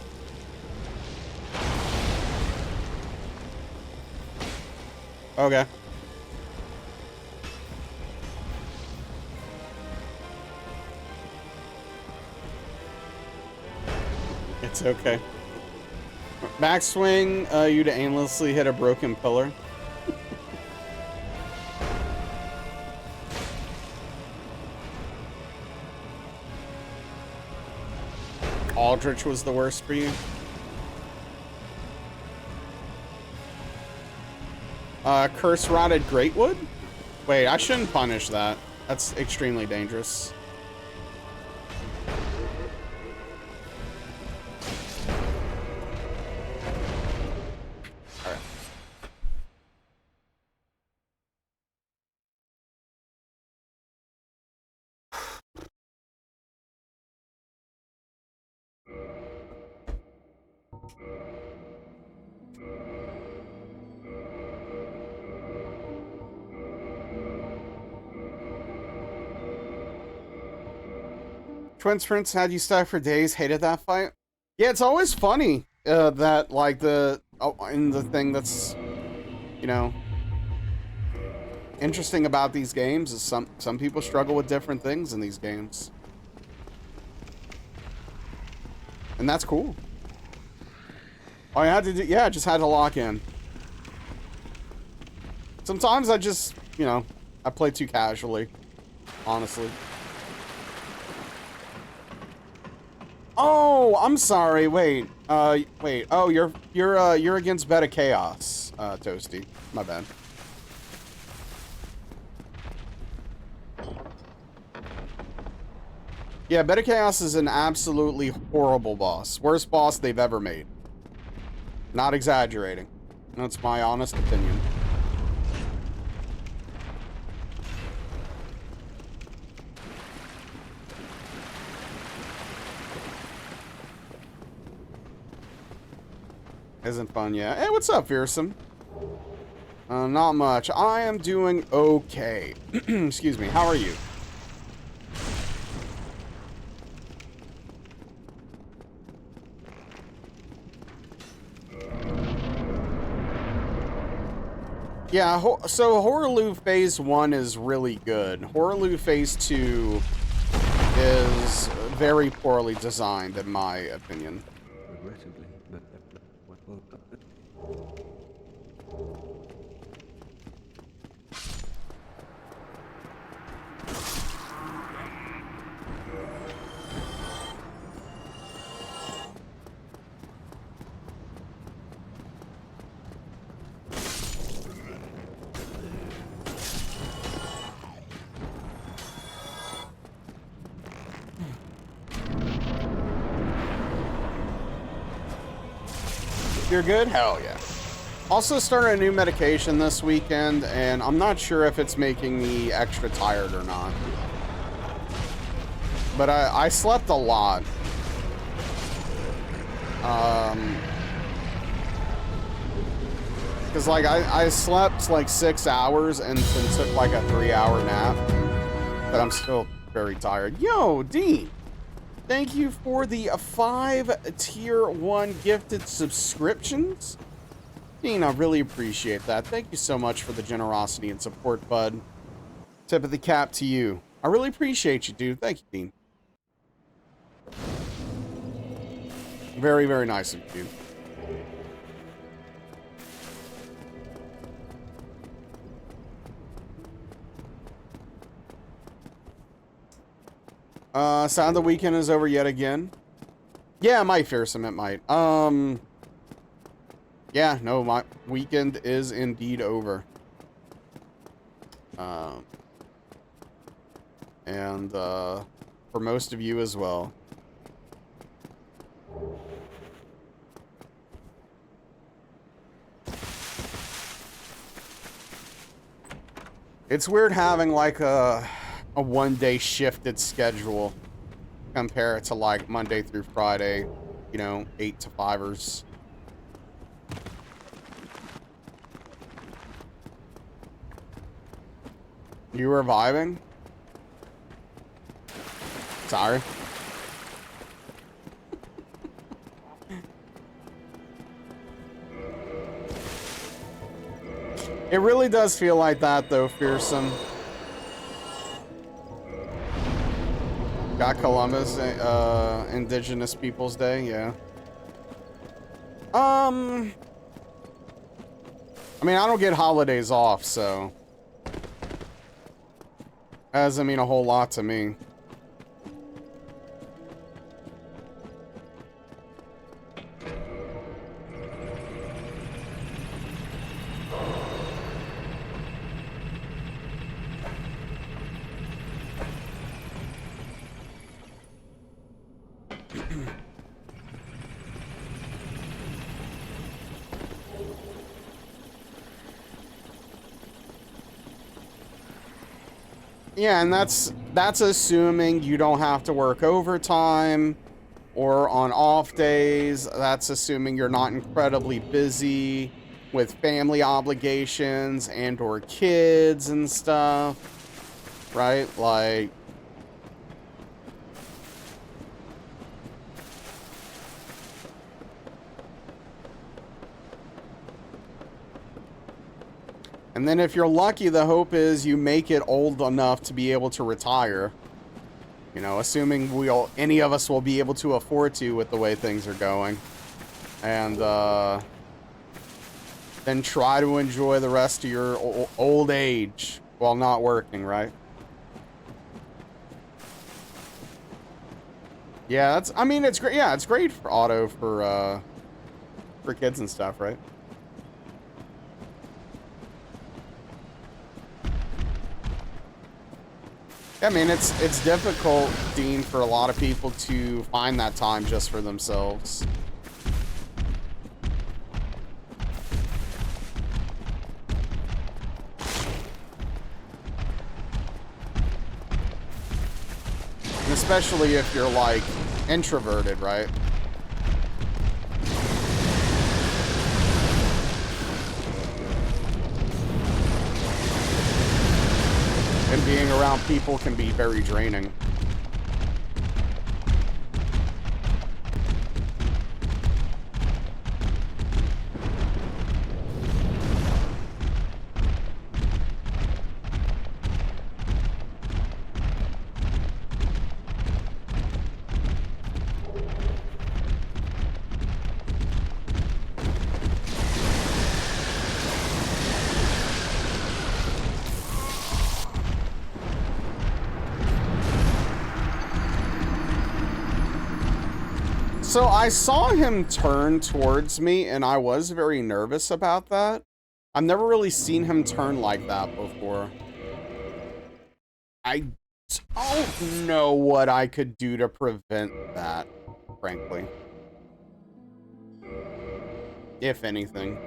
Okay. It's okay. Backswing you to aimlessly hit a broken pillar. Aldrich was the worst for you. Curse Rotted Greatwood? Wait, I shouldn't punish that. That's extremely dangerous. Alright. Twins Prince had you stuck for days. Hated that fight. Yeah, it's always funny that like in the thing that's, you know, interesting about these games is some people struggle with different things in these games, and that's cool. All I had to do, yeah, I just had to lock in. Sometimes I just, you know, I play too casually, honestly. Oh, I'm sorry. Wait. Wait. Oh, you're against Beta Chaos, Toasty. My bad. Yeah, Beta Chaos is an absolutely horrible boss. Worst boss they've ever made. Not exaggerating. That's my honest opinion. Isn't fun, yeah. Hey, what's up, Fearsome? Not much. I am doing okay. Excuse me. How are you? Yeah, so Horaloo Phase 1 is really good. Horaloo Phase 2 is very poorly designed, in my opinion. Regrettably, but what will... You're good? Hell yeah. Also started a new medication this weekend, and I'm not sure if it's making me extra tired or not. But I slept a lot. Because, like, I slept, like, 6 hours and then took, like, a 3-hour nap. But I'm still very tired. Yo, Dean! Thank you for the 5 Tier 1 gifted subscriptions. Dean, I really appreciate that. Thank you so much for the generosity and support, bud. Tip of the cap to you. I really appreciate you, dude. Thank you, Dean. Very, very nice of you. Sound the weekend is over yet again. Yeah, it might, Fearsome, it might. Yeah, no, my weekend is indeed over. And, for most of you as well. It's weird having, like, a one-day shifted schedule compared to, like, Monday through Friday, you know, 8 to 5ers. You reviving? Sorry. It really does feel like that, though, Fearsome. Got Columbus, Indigenous Peoples Day, yeah. I mean, I don't get holidays off, so... That doesn't mean a whole lot to me. Yeah, and that's assuming you don't have to work overtime or on off days. That's assuming you're not incredibly busy with family obligations and or kids and stuff, right? Like, And then if you're lucky, the hope is you make it old enough to be able to retire. You know, assuming any of us will be able to afford to with the way things are going. And then try to enjoy the rest of your old age while not working, right? Yeah, I mean, it's great. Yeah, it's great for auto for kids and stuff, right? I mean, it's difficult, Dean, for a lot of people to find that time just for themselves. And especially if you're, like, introverted, right? And being around people can be very draining. So I saw him turn towards me, and I was very nervous about that. I've never really seen him turn like that before. I don't know what I could do to prevent that, frankly. If anything.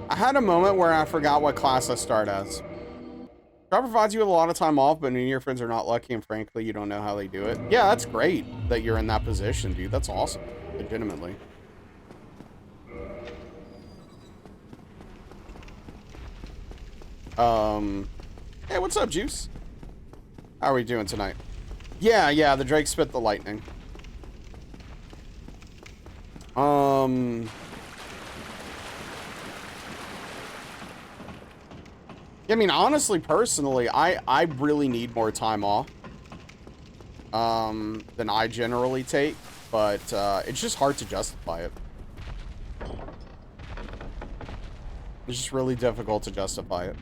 I had a moment where I forgot what class I start as. That provides you with a lot of time off, but many of your friends are not lucky, and frankly, you don't know how they do it. Yeah, that's great that you're in that position, dude. That's awesome. Legitimately. Hey, what's up, Juice? How are we doing tonight? Yeah, the Drake spit the lightning. I mean, honestly, personally, I really need more time off than I generally take, but it's just hard to justify it. It's just really difficult to justify it.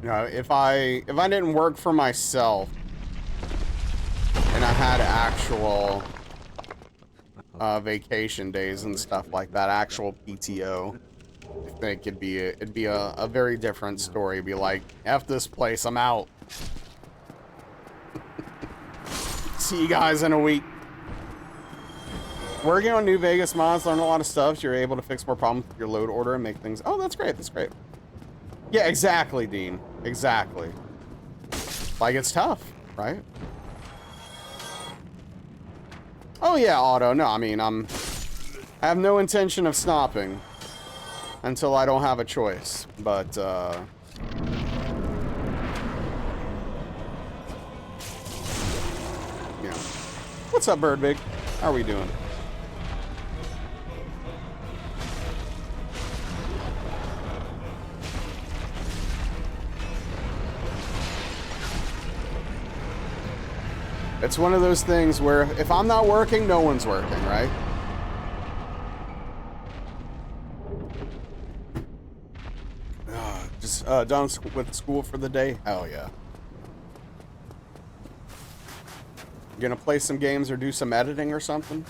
You know, if I didn't work for myself and I had actual vacation days and stuff like that, actual PTO, I think it'd be a very different story. It'd be like, F this place, I'm out. See you guys in a week. Working on New Vegas mods, learn a lot of stuff, so you're able to fix more problems with your load order and make things... Oh, that's great, that's great. Yeah, exactly, Dean. Exactly. Like, it's tough, right? Oh, yeah, Auto. No, I mean, I have no intention of stopping until I don't have a choice. But, yeah. What's up, Birdbig? How are we doing? It's one of those things where if I'm not working, no one's working, right? Just done with school for the day? Hell yeah. You gonna play some games or do some editing or something?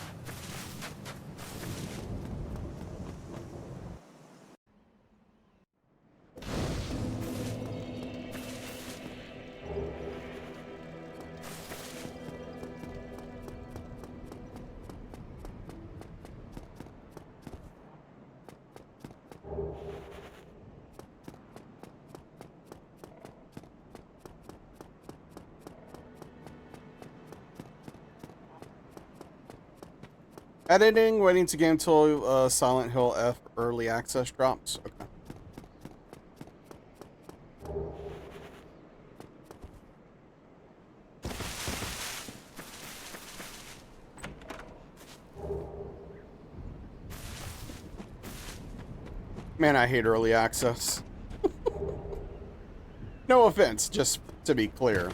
Editing, waiting to game till Silent Hill F early access drops. Okay. Man, I hate early access. No offense, just to be clear.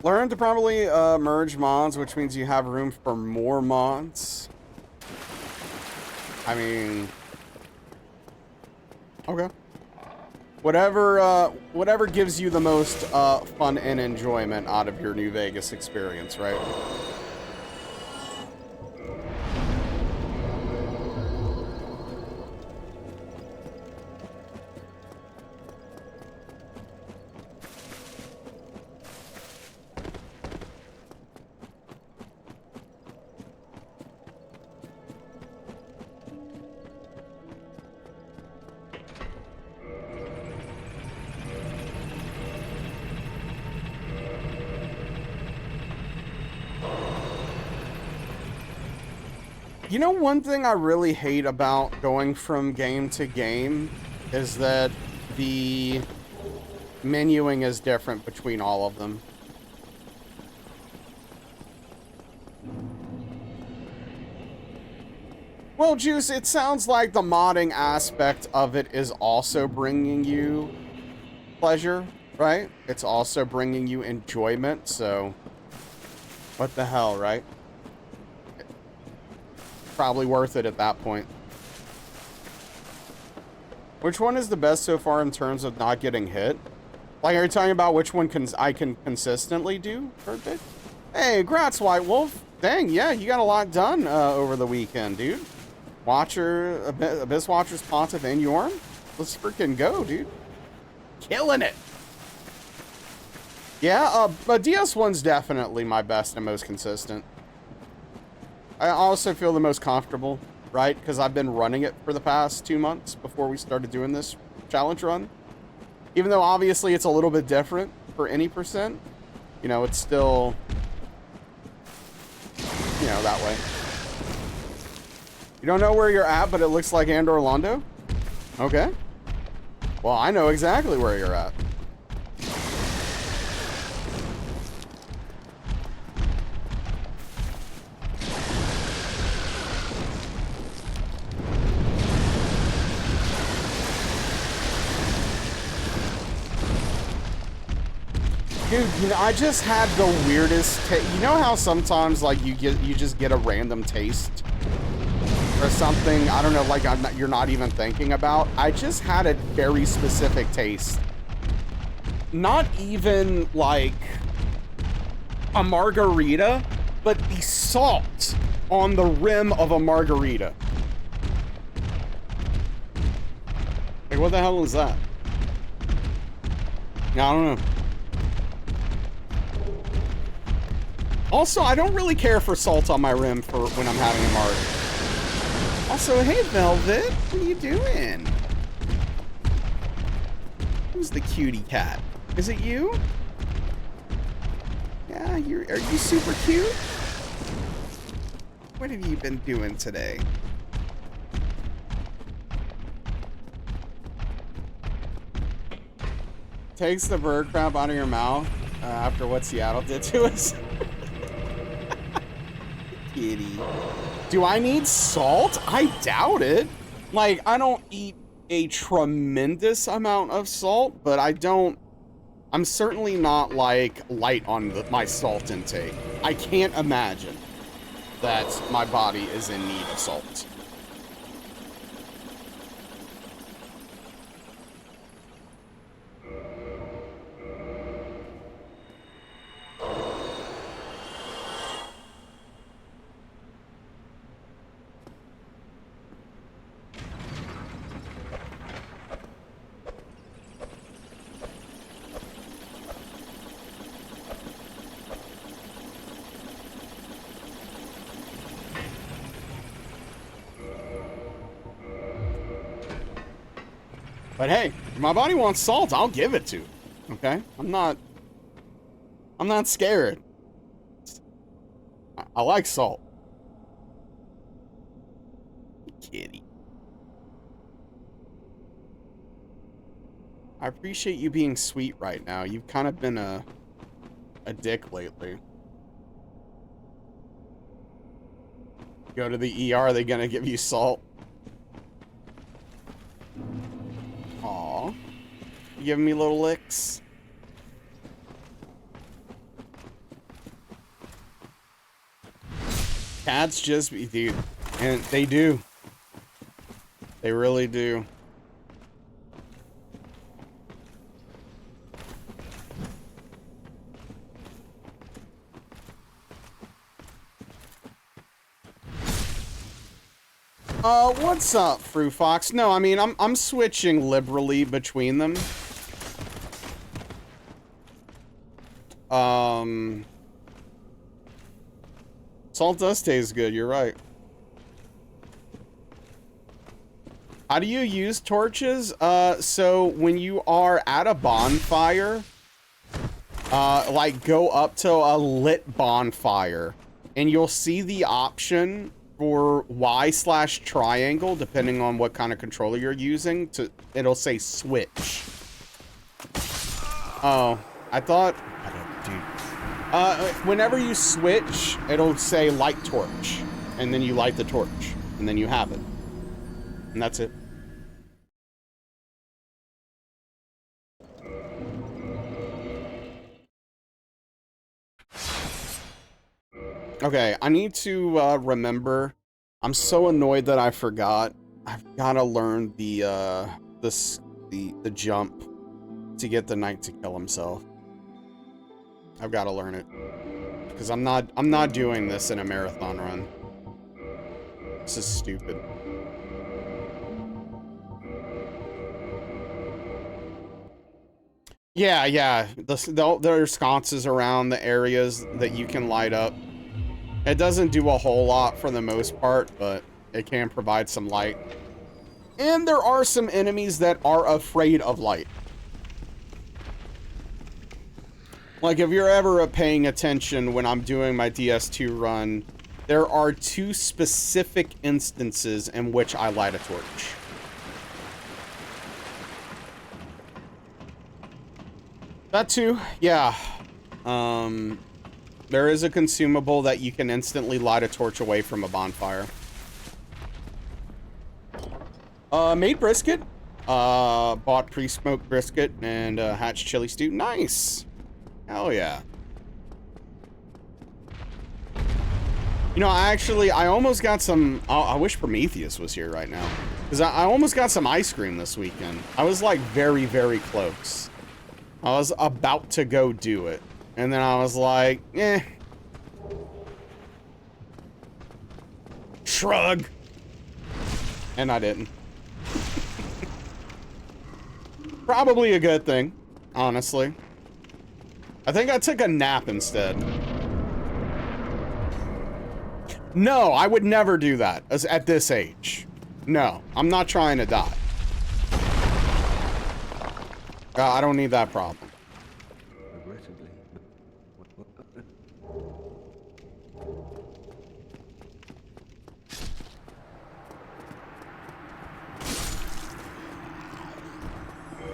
Learn to properly merge mods, which means you have room for more mods. I mean, okay. Whatever gives you the most fun and enjoyment out of your New Vegas experience, right? You know, one thing I really hate about going from game to game is that the menuing is different between all of them. Well, Juice, it sounds like the modding aspect of it is also bringing you pleasure, right? It's also bringing you enjoyment, so what the hell, right? Probably worth it at that point. Which one is the best so far in terms of not getting hit? Like, are you talking about which one I can consistently do for a bit? Hey, grats, White Wolf. Dang, yeah, you got a lot done over the weekend, dude. Watcher, Abyss Watchers, Pontiff, and Yorm. Let's freaking go, dude. Killing it. Yeah, but DS1's definitely my best and most consistent. I also feel the most comfortable, right? Because I've been running it for the past 2 months before we started doing this challenge run. Even though obviously it's a little bit different for any percent, you know, it's still, you know, that way. You don't know where you're at, but it looks like Andor Londo? Okay. Well, I know exactly where you're at. Dude, you know, I just had the weirdest you know how sometimes, like, you just get a random taste or something, I don't know, like, you're not even thinking about? I just had a very specific taste. Not even, like, a margarita, but the salt on the rim of a margarita. Like, what the hell is that? I don't know. Also, I don't really care for salt on my rim for when I'm having a marg. Also, hey, Velvet, what are you doing? Who's the cutie cat? Is it you? Yeah, are you super cute? What have you been doing today? Takes the bird crap out of your mouth after what Seattle did to us. Kitty. Do I need salt? I doubt it. Like, I don't eat a tremendous amount of salt, but I'm certainly not, like, light on my salt intake. I can't imagine that my body is in need of salt. But hey, if my body wants salt, I'll give it to it. Okay? I'm not scared. I like salt. Kitty. I appreciate you being sweet right now. You've kind of been a dick lately. Go to the ER, are they gonna give you salt? Aw. You giving me little licks? Cats just be, dude. And they do. They really do. What's up, Fruit Fox? No, I mean, I'm switching liberally between them. Salt does taste good, you're right. How do you use torches? So when you are at a bonfire, like go up to a lit bonfire, and you'll see the option for Y/triangle, depending on what kind of controller you're using, it'll say switch. Oh, I thought, dude. Whenever you switch, it'll say light torch, and then you light the torch, and then you have it. And that's it. Okay, I need to remember. I'm so annoyed that I forgot. I've got to learn the jump to get the knight to kill himself. I've got to learn it because I'm not doing this in a marathon run. This is stupid. Yeah. There are sconces around the areas that you can light up. It doesn't do a whole lot for the most part, but it can provide some light. And there are some enemies that are afraid of light. Like, if you're ever paying attention when I'm doing my DS2 run, there are 2 specific instances in which I light a torch. That too, yeah. There is a consumable that you can instantly light a torch away from a bonfire. Made brisket. Bought pre-smoked brisket and hatch chili stew. Nice. Hell yeah. You know, I almost got some... I wish Prometheus was here right now. Because I almost got some ice cream this weekend. I was, like, very, very close. I was about to go do it. And then I was like, eh. Shrug. And I didn't. Probably a good thing, honestly. I think I took a nap instead. No, I would never do that at this age. No, I'm not trying to die. I don't need that problem.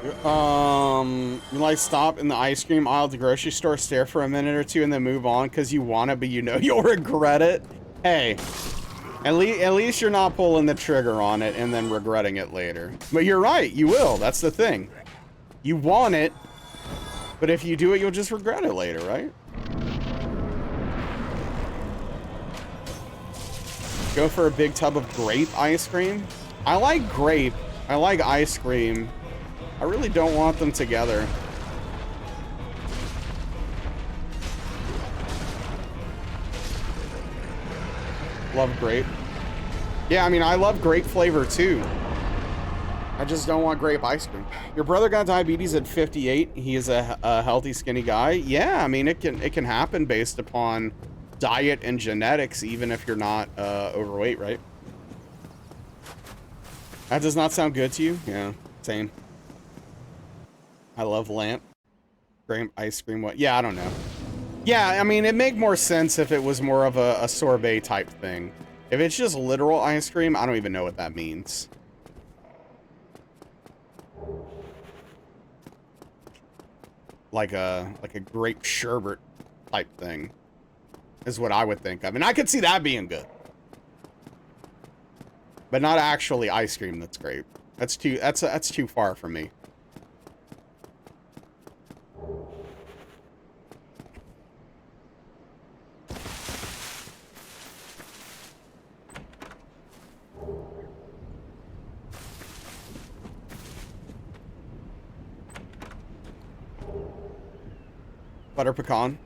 Regrettably, you like stop in the ice cream aisle at the grocery store, stare for a minute or two, and then move on because you want it, but you know you'll regret it. Hey, at least you're not pulling the trigger on it and then regretting it later. But you're right, you will. That's the thing. You want it, but if you do it, you'll just regret it later, right? Go for a big tub of grape ice cream. I like grape. I like ice cream. I really don't want them together. Love grape. Yeah, I mean, I love grape flavor too. I just don't want grape ice cream. Your brother got diabetes at 58. He is a healthy, skinny guy. Yeah, I mean, it can happen based upon diet and genetics, even if you're not overweight, right? That does not sound good to you? Yeah, same. I love lamp. Grape ice cream, what? Yeah, I don't know. Yeah, I mean, it'd make more sense if it was more of a sorbet type thing. If it's just literal ice cream, I don't even know what that means. Like a grape sherbet type thing is what I would think of. And I could see that being good. But not actually ice cream that's grape. That's too far for me. Butter pecan.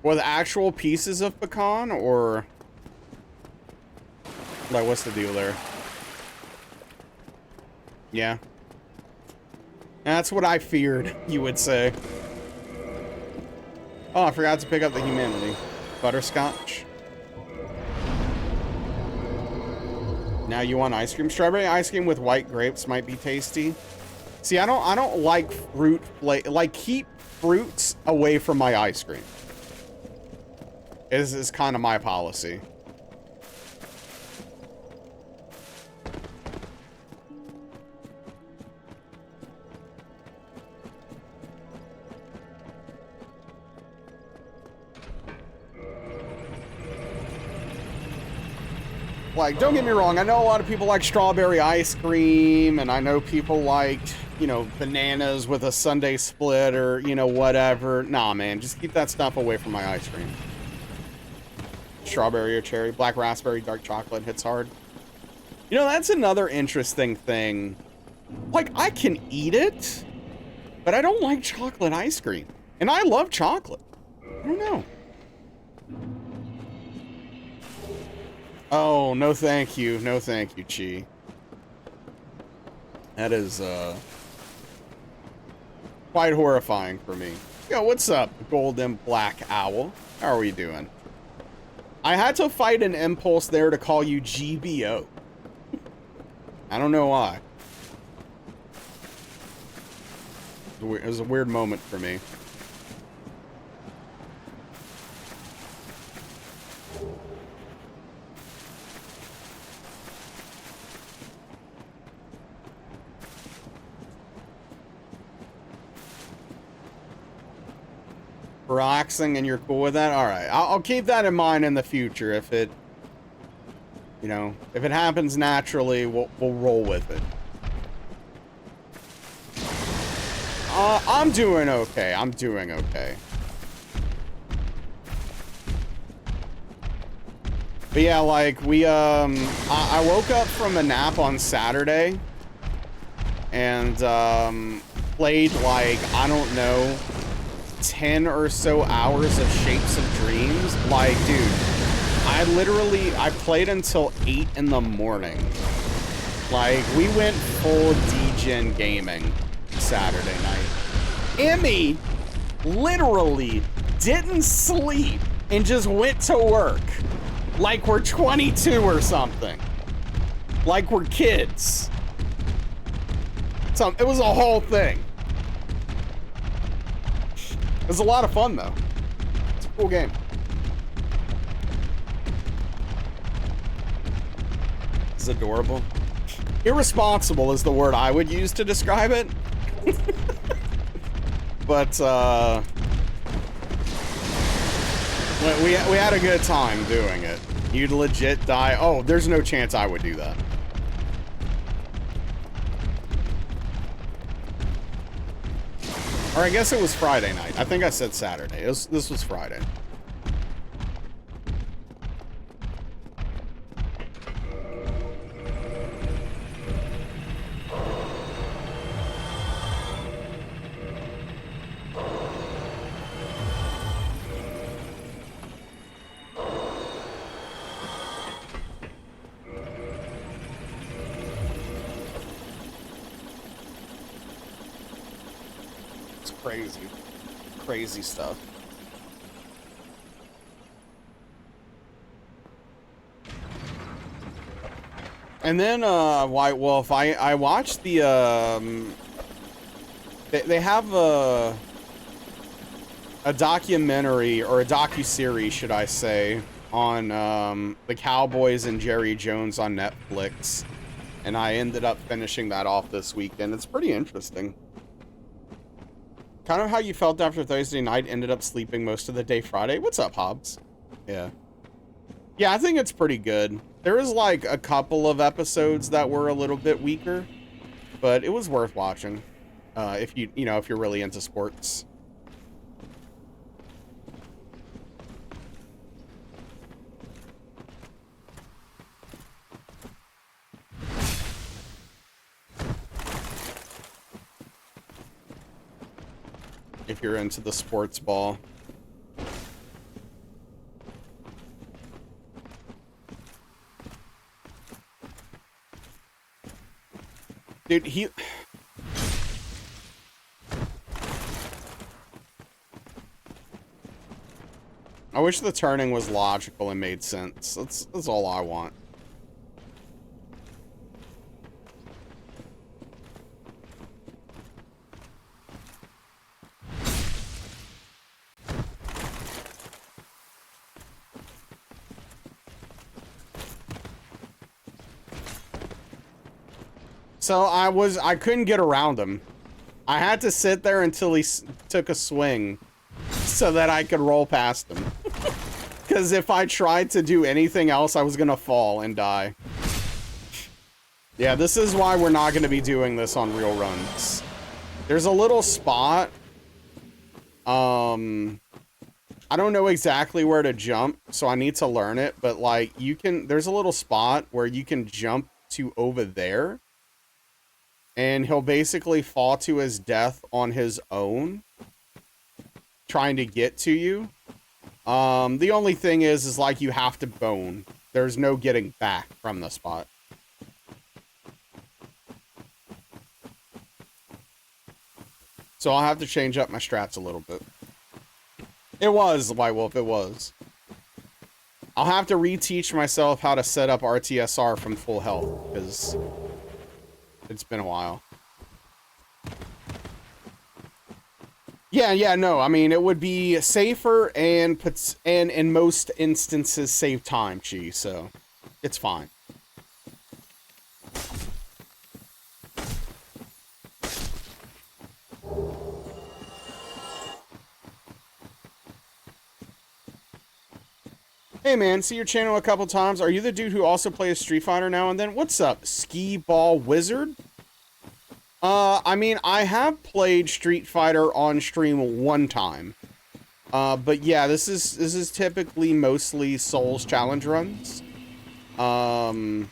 Or the actual pieces of pecan, or like what's the deal there? Yeah. That's what I feared you would say. Oh, I forgot to pick up the humanity. Butterscotch. Now you want ice cream? Strawberry ice cream with white grapes might be tasty. See, I don't like fruit like keep fruits away from my ice cream. Is kind of my policy. Like, don't get me wrong, I know a lot of people like strawberry ice cream, and I know people like, you know, bananas with a sundae split or, you know, whatever. Nah, man, just keep that stuff away from my ice cream. Strawberry or cherry, black raspberry, dark chocolate hits hard. You know, that's another interesting thing. Like, I can eat it, but I don't like chocolate ice cream. And I love chocolate. I don't know. Oh, no thank you. No thank you, Chi. That is, quite horrifying for me. Yo, what's up, Golden Black Owl? How are we doing? I had to fight an impulse there to call you GBO. I don't know why. It was a weird moment for me. Relaxing and you're cool with that? All right, I'll keep that in mind in the future. If it, you know, if it happens naturally, we'll roll with it. I'm doing okay. I'm doing okay. But yeah, like we, I woke up from a nap on Saturday and played like, I don't know, 10 or so hours of Shapes of Dreams. Like, dude, I played until 8 in the morning. Like, we went full degen gaming Saturday night. Emmy literally didn't sleep and just went to work. Like we're 22 or something. Like we're kids. So it was a whole thing. It was a lot of fun, though. It's a cool game. It's adorable. Irresponsible is the word I would use to describe it. But, we had a good time doing it. You'd legit die. Oh, there's no chance I would do that. Or I guess it was Friday night. I think I said Saturday. This was Friday. Crazy stuff. And then, well, if I watched the They have a documentary, or a docuseries, should I say, on the Cowboys and Jerry Jones on Netflix. And I ended up finishing that off this weekend. It's pretty interesting. Kind of how you felt after Thursday night, ended up sleeping most of the day Friday. What's up, Hobbs? Yeah. Yeah, I think it's pretty good. There was like a couple of episodes that were a little bit weaker, but it was worth watching. If if you're really into sports. If you're into the sports ball. Dude, I wish the turning was logical and made sense. That's all I want. So I couldn't get around him. I had to sit there until he took a swing so that I could roll past him. Because if I tried to do anything else, I was going to fall and die. Yeah, this is why we're not going to be doing this on real runs. There's a little spot. I don't know exactly where to jump, so I need to learn it. But, like, there's a little spot where you can jump to over there. And he'll basically fall to his death on his own, trying to get to you. The only thing is like you have to bone. There's no getting back from the spot. So I'll have to change up my strats a little bit. It was, White Wolf, it was. I'll have to reteach myself how to set up RTSR from full health, because it's been a while. Yeah, no, I mean, it would be safer and in most instances save time, Chi, so it's fine. Hey man, see your channel a couple times. Are you the dude who also plays Street Fighter now and then? What's up, Skee Ball Wizard? I mean, I have played Street Fighter on stream one time. But yeah, this is typically mostly Souls challenge runs. Why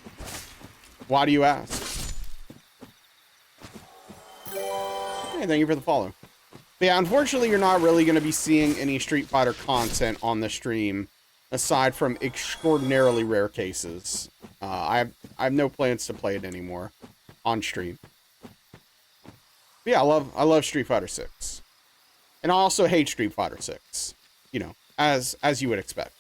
do you ask? Hey, thank you for the follow. But yeah, unfortunately, you're not really going to be seeing any Street Fighter content on the stream, aside from extraordinarily rare cases. I have no plans to play it anymore on stream. But yeah, I love Street Fighter 6. And I also hate Street Fighter 6. You know, as you would expect.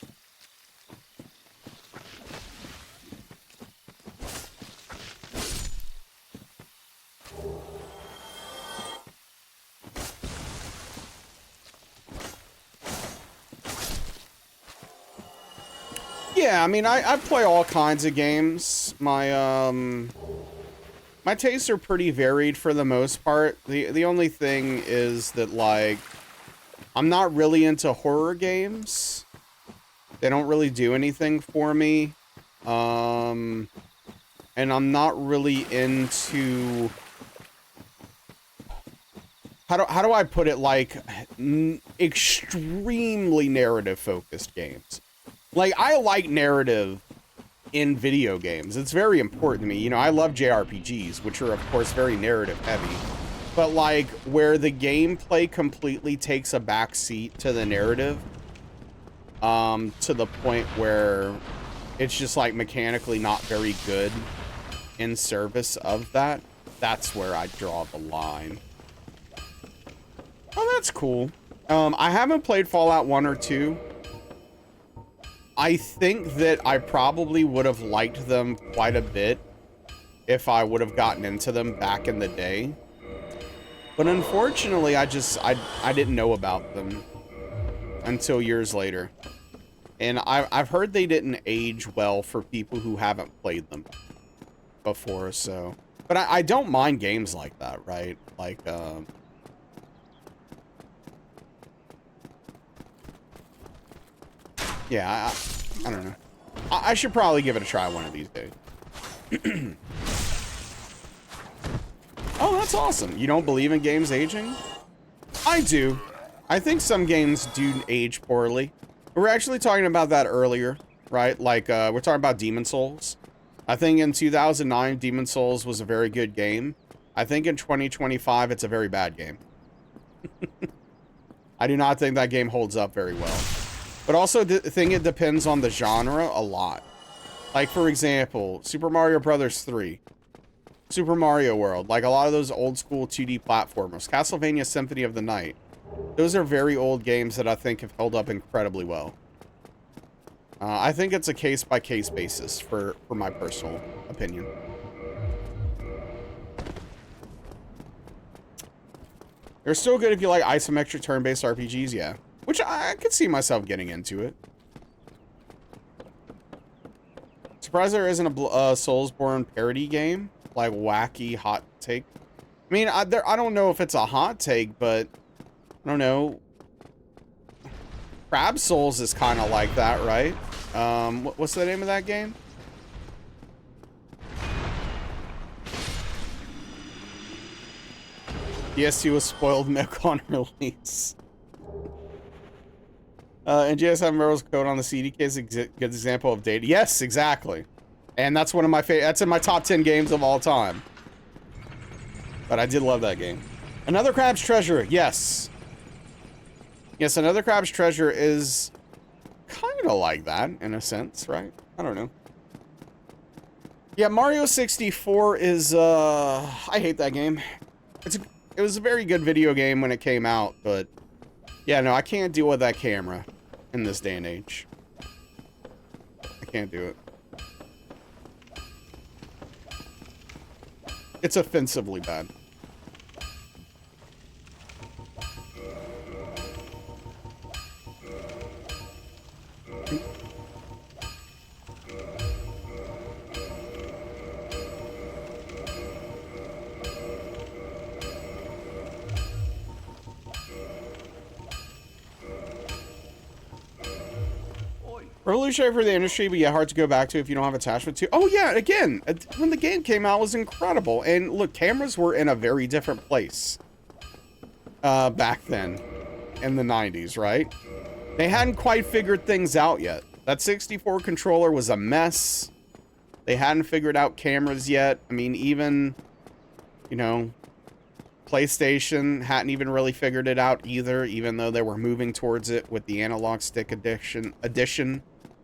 Yeah, I mean, I play all kinds of games. My tastes are pretty varied for the most part. The only thing is that, like, I'm not really into horror games. They don't really do anything for me. And I'm not really into... How do I put it? Like, extremely narrative-focused games. Like, I like narrative in video games. It's very important to me. You know, I love JRPGs, which are, of course, very narrative heavy. But, like, where the gameplay completely takes a back seat to the narrative, to the point where it's just, like, mechanically not very good in service of that, that's where I draw the line. Oh, that's cool. I haven't played Fallout 1 or 2. I think that I probably would have liked them quite a bit if I would have gotten into them back in the day. But unfortunately, I didn't know about them until years later. And I've heard they didn't age well for people who haven't played them before, so. But I don't mind games like that, right? Like, yeah, I don't know. I should probably give it a try one of these days. Oh, that's awesome. You don't believe in games aging? I do. I think some games do age poorly. We were actually talking about that earlier, right? Like, we're talking about Demon Souls. I think in 2009, Demon Souls was a very good game. I think in 2025, it's a very bad game. I do not think that game holds up very well. But also, I think it depends on the genre a lot. Like, for example, Super Mario Bros. 3. Super Mario World. Like, a lot of those old school 2D platformers. Castlevania Symphony of the Night. Those are very old games that I think have held up incredibly well. I think it's a case-by-case basis for my personal opinion. They're still good if you like isometric turn-based RPGs, yeah. Which I could see myself getting into it. Surprised there isn't a Soulsborne parody game. Like, wacky hot take. I mean, I don't know if it's a hot take, but I don't know. Crab Souls is kind of like that, right? What's the name of that game? PS2 was spoiled milk on release. And GS7 Meryl's code on the CDK is a good example of data. Yes, exactly. And that's one of my favorite. That's in my top 10 games of all time. But I did love that game. Another Crab's Treasure. Yes. Yes, Another Crab's Treasure is kind of like that in a sense, right? I don't know. Yeah, Mario 64 is, I hate that game. It was a very good video game when it came out, but yeah, no, I can't deal with that camera in this day and age. I can't do it. It's offensively bad. Revolutionary for the industry, but yeah, hard to go back to if you don't have attachment to. Oh yeah, again, when the game came out, it was incredible. And look, cameras were in a very different place back then in the 90s, right? They hadn't quite figured things out yet. That 64 controller was a mess. They hadn't figured out cameras yet. I mean, even, you know, PlayStation hadn't even really figured it out either, even though they were moving towards it with the analog stick addition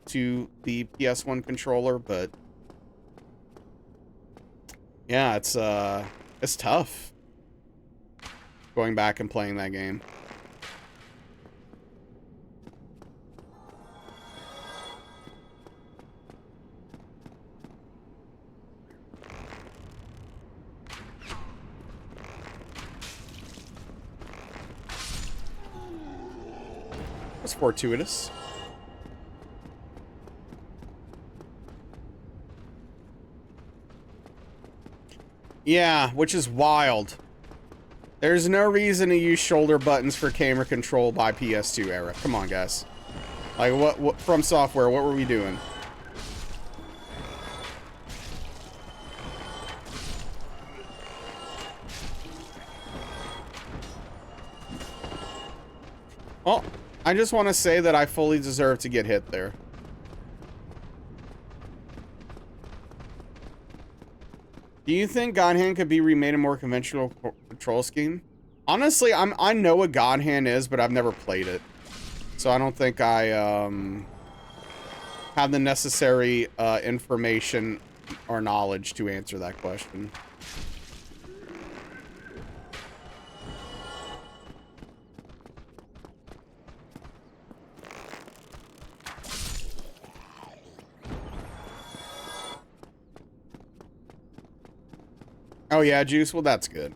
to the PS1 controller. But yeah, it's tough going back and playing that game. It's fortuitous. Yeah, which is wild. There's no reason to use shoulder buttons for camera control by PS2 era. Come on, guys. Like, what from software, what were we doing? Well, I just want to say that I fully deserve to get hit there. Do you think God Hand could be remade a more conventional control scheme? Honestly, I know what God Hand is, but I've never played it. So I don't think I have the necessary information or knowledge to answer that question. Oh yeah, Juice? Well, that's good.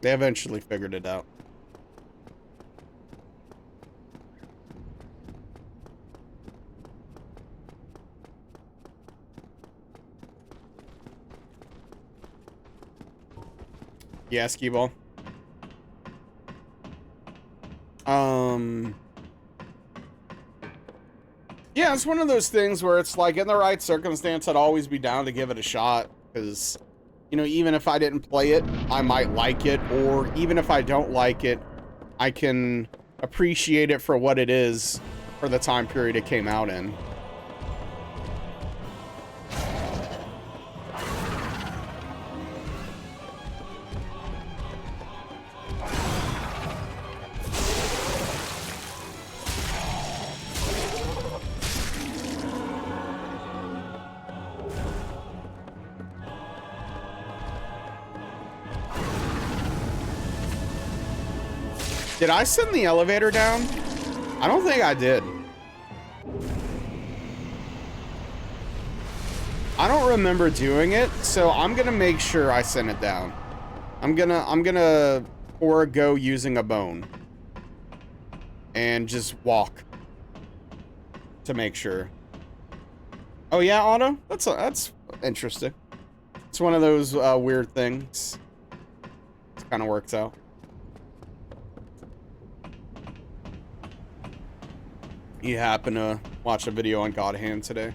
They eventually figured it out. Yeah, skee ball. Yeah, it's one of those things where it's like, in the right circumstance, I'd always be down to give it a shot, because, you know, even if I didn't play it, I might like it, or even if I don't like it, I can appreciate it for what it is for the time period it came out in. Did I send the elevator down? I don't think I did. I don't remember doing it, so I'm gonna make sure I send it down. I'm gonna forego using a bone and just walk to make sure. Oh yeah, auto? That's interesting. It's one of those weird things. It kind of works out. You happen to watch a video on God Hand today?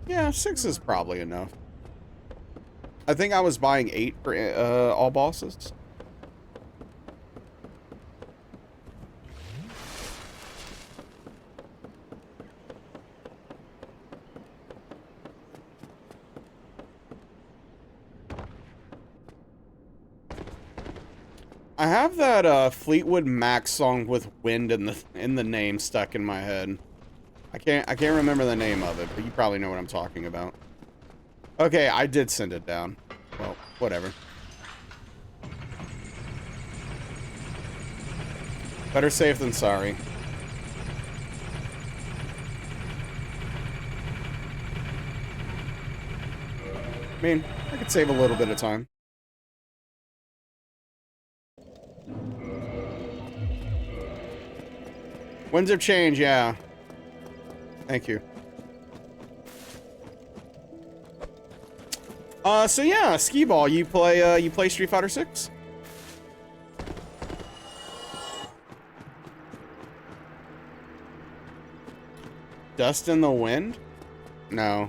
Yeah, 6 is probably enough. I think I was buying 8 for all bosses. I have that Fleetwood Mac song with wind in the name stuck in my head. I can't remember the name of it, but you probably know what I'm talking about. Okay, I did send it down. Well, whatever. Better safe than sorry. I mean, I could save a little bit of time. Winds of change, yeah. Thank you. So yeah, skee ball. You play Street Fighter 6? Dust in the Wind? No.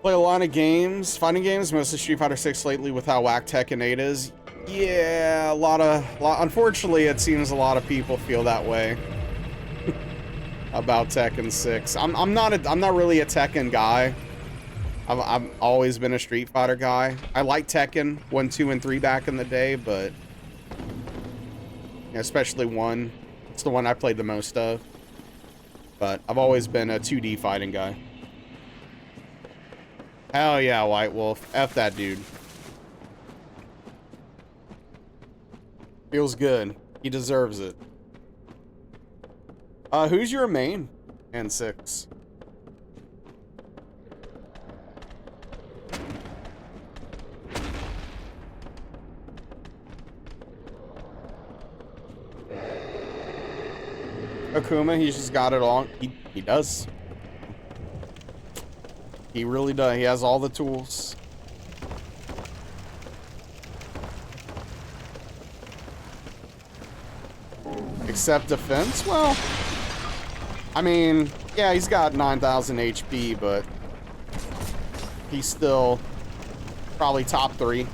Play a lot of games, fighting games, mostly Street Fighter 6 lately with how whack Tekken 8 is. Yeah, unfortunately, it seems a lot of people feel that way about Tekken 6. I'm not really a Tekken guy. I've always been a Street Fighter guy. I like Tekken 1, 2, and 3 back in the day, but especially 1. It's the one I played the most of. But I've always been a 2D fighting guy. Hell yeah, White Wolf. F that dude. Feels good. He deserves it. Who's your main? And 6. Akuma, he's just got it all. He does. He really does. He has all the tools. Except defense? Well, I mean, yeah, he's got 9,000 HP, but he's still probably top 3.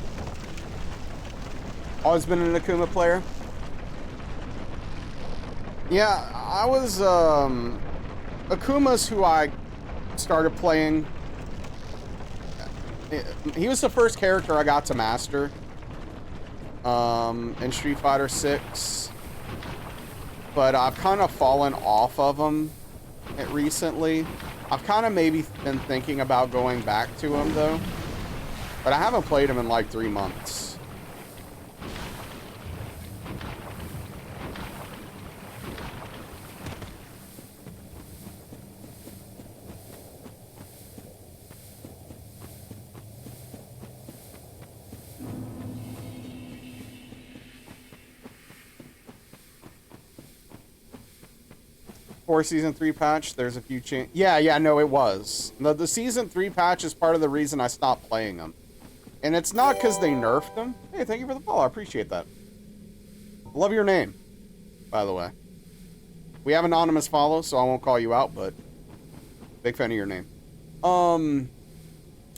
Always been an Akuma player. Yeah, I was, Akuma's who I started playing. He was the first character I got to master, in Street Fighter 6. But I've kind of fallen off of him recently. I've kind of maybe been thinking about going back to him, though. But I haven't played him in like 3 months. For Season 3 patch, there's a few changes. Yeah, no, it was. The Season 3 patch is part of the reason I stopped playing them. And it's not because they nerfed them. Hey, thank you for the follow. I appreciate that. Love your name, by the way. We have anonymous follow, so I won't call you out, but big fan of your name.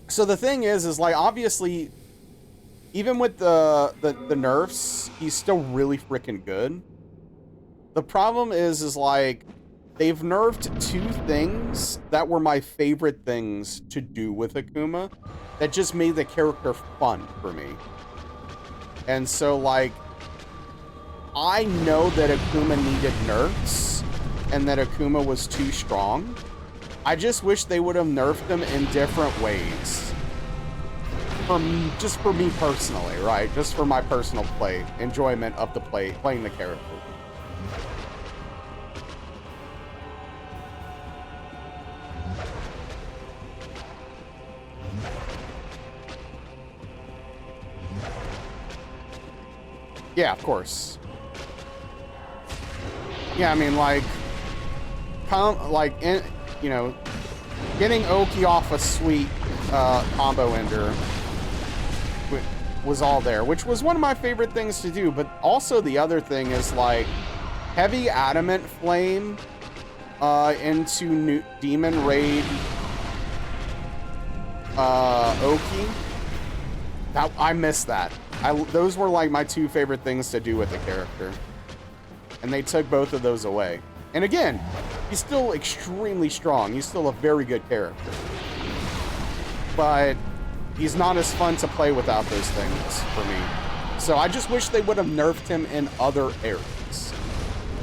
So the thing is like, obviously, even with the nerfs, he's still really freaking good. The problem is like, they've nerfed 2 things that were my favorite things to do with Akuma that just made the character fun for me. And so, like, I know that Akuma needed nerfs and that Akuma was too strong. I just wish they would have nerfed him in different ways. Just for me personally, right? Just for my personal enjoyment of the playing the character. Yeah, of course. Yeah, I mean, like, you know, getting Oki off a sweet combo ender was all there, which was one of my favorite things to do. But also the other thing is, like, heavy adamant flame into Demon Raid Oki. I miss that. Those were like my 2 favorite things to do with the character. And they took both of those away. And again, he's still extremely strong. He's still a very good character. But he's not as fun to play without those things for me. So I just wish they would have nerfed him in other areas.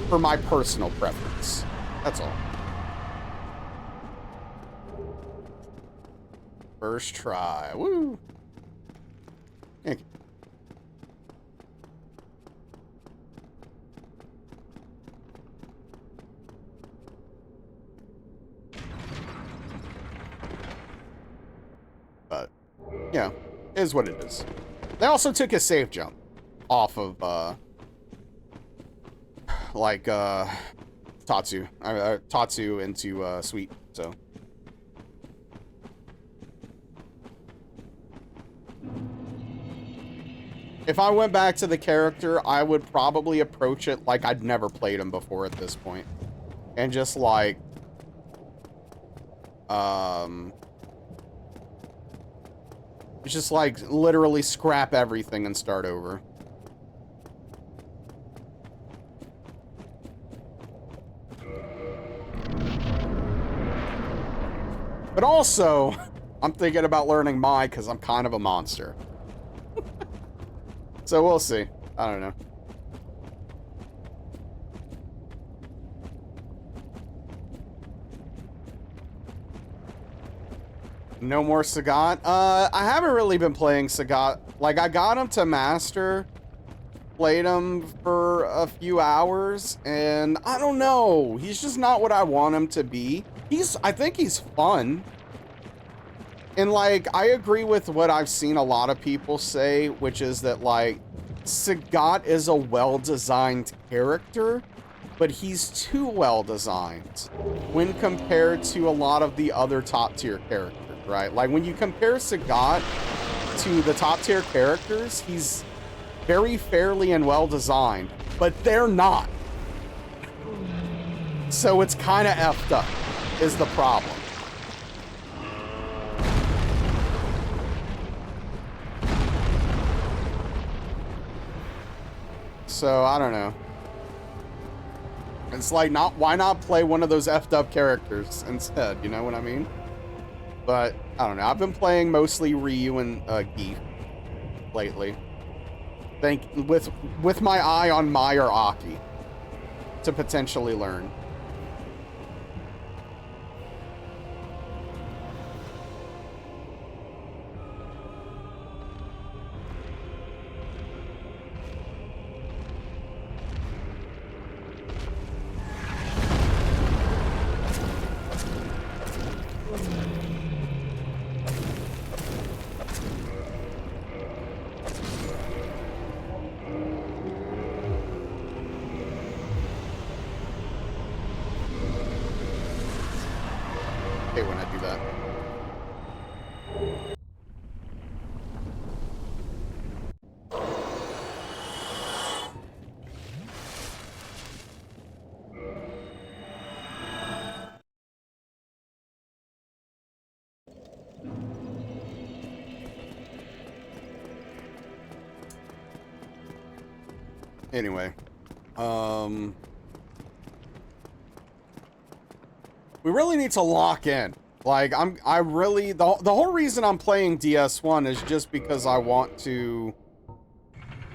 For my personal preference. That's all. First try. Woo! Thank you. But, yeah, it is what it is. They also took a save jump off of, Tatsu. Tatsu into, Sweet, so. If I went back to the character, I would probably approach it like I'd never played him before at this point. And just, like, just, like, literally scrap everything and start over. But also, I'm thinking about learning Mai because I'm kind of a monster. So we'll see. I don't know. No more Sagat. I haven't really been playing Sagat. Like, I got him to master, played him for a few hours, and I don't know. He's just not what I want him to be. I think he's fun. And, like, I agree with what I've seen a lot of people say, which is that, like, Sagat is a well-designed character, but he's too well-designed when compared to a lot of the other top-tier characters, right? Like, when you compare Sagat to the top-tier characters, he's very fairly and well-designed, but they're not. So it's kind of effed up, is the problem. So I don't know. It's like, why not play one of those effed up characters instead? You know what I mean? But I don't know. I've been playing mostly Ryu and Geef lately. With my eye on Mai or Aki to potentially learn. When I do that. Anyway, we really need to lock in. Like, I really, the whole reason I'm playing DS1 is just because I want to,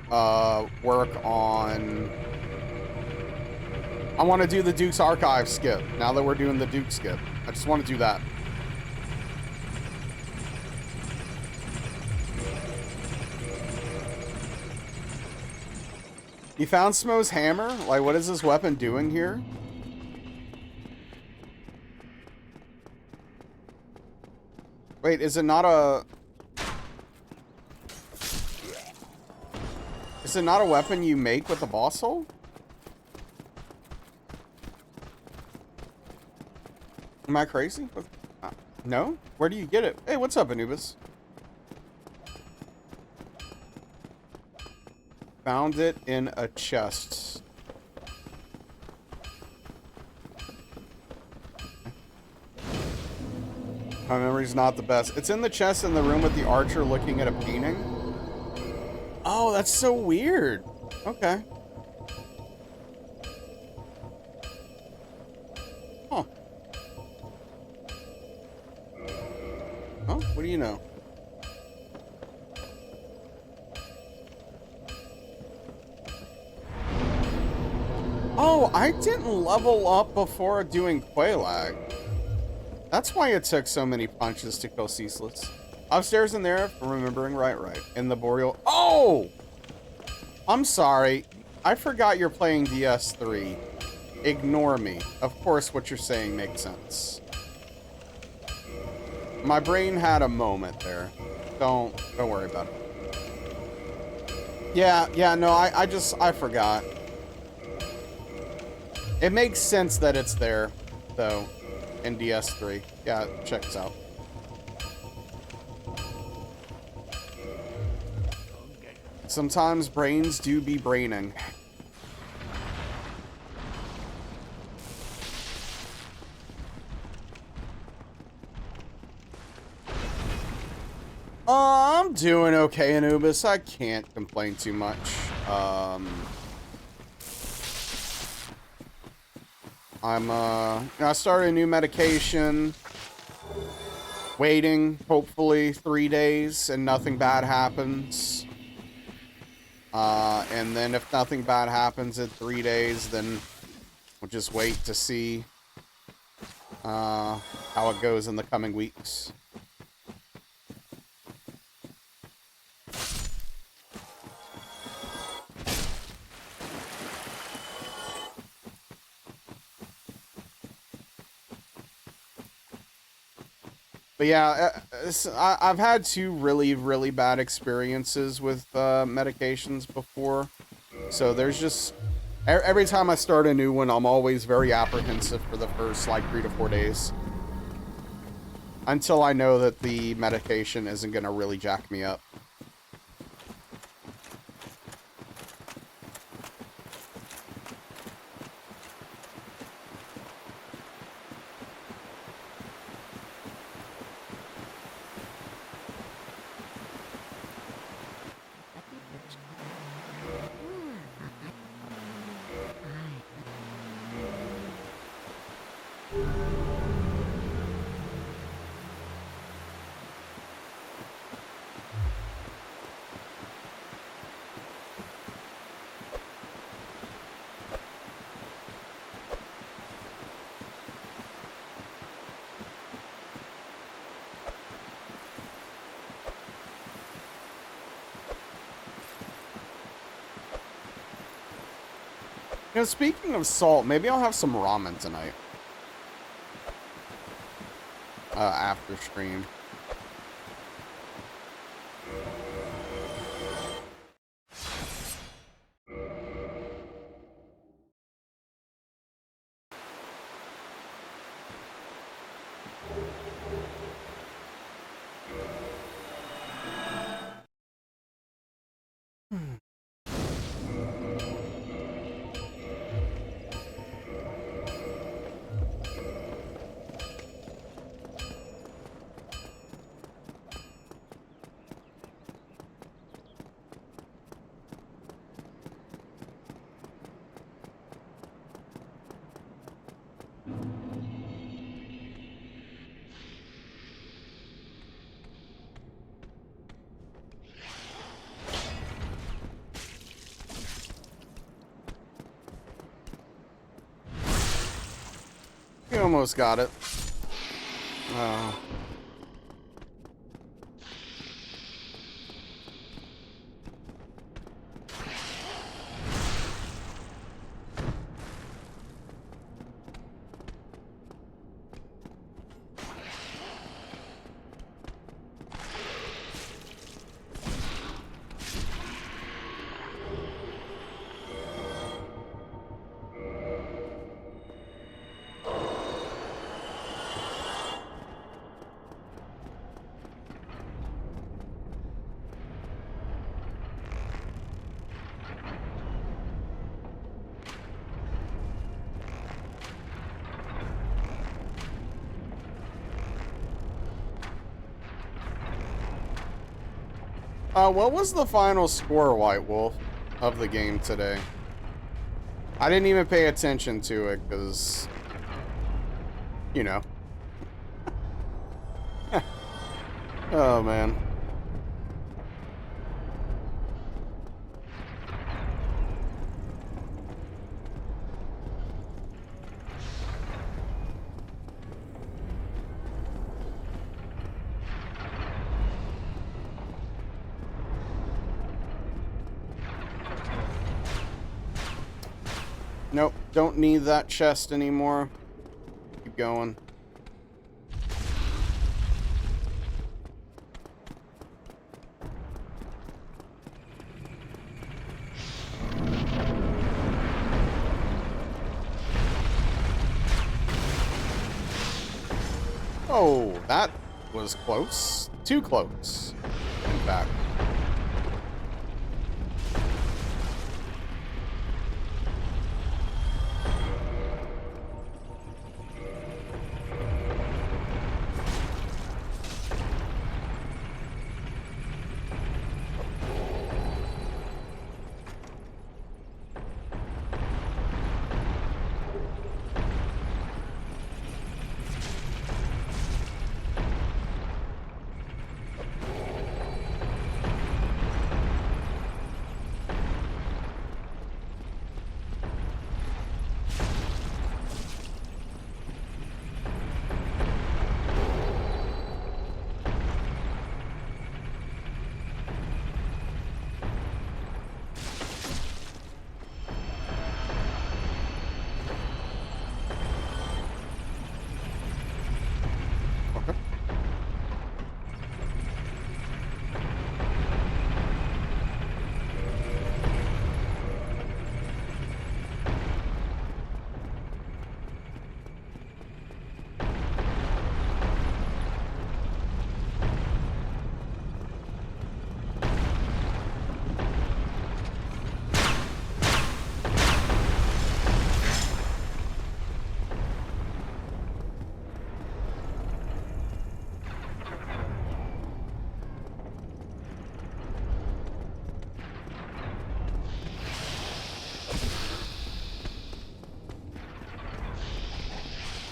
work on, I want to do the Duke's Archive skip, now that we're doing the Duke skip. I just want to do that. You found Smo's hammer? Like, what is this weapon doing here? Wait, is it not a... Is it not a weapon you make with the boss hole? Am I crazy? No? Where do you get it? Hey, what's up, Anubis? Found it in a chest. My memory's not the best. It's in the chest in the room with the archer looking at a painting. Oh, that's so weird. Okay. Huh. Oh, what do you know? Oh, I didn't level up before doing Quelaag. That's why it took so many punches to kill Ceaseless. Upstairs in there, if I'm remembering right. In the Boreal... Oh! I'm sorry. I forgot you're playing DS3. Ignore me. Of course, what you're saying makes sense. My brain had a moment there. Don't worry about it. Yeah, no, I forgot. It makes sense that it's there, though. In DS3. Yeah, check this out. Sometimes brains do be braining. I'm doing okay, Anubis. I can't complain too much. I started a new medication. Waiting, hopefully, 3 days and nothing bad happens. And then if nothing bad happens in 3 days, then we'll just wait to see how it goes in the coming weeks. But yeah, I've had two really bad experiences with medications before. So there's just... Every time I start a new one, I'm always very apprehensive for the first, like, 3 to 4 days. Until I know that the medication isn't going to really jack me up. You know, speaking of salt, maybe I'll have some ramen tonight. After stream. We almost got it. What was the final score, White Wolf, of the game today? I didn't even pay attention to it, because, you know. Oh, man. Nope, don't need that chest anymore. Keep going. Oh, that was close. Too close, in fact.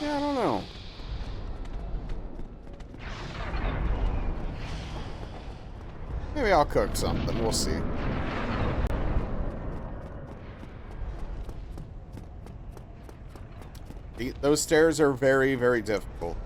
Yeah, I don't know. Maybe I'll cook something. We'll see. Those stairs are very, very difficult.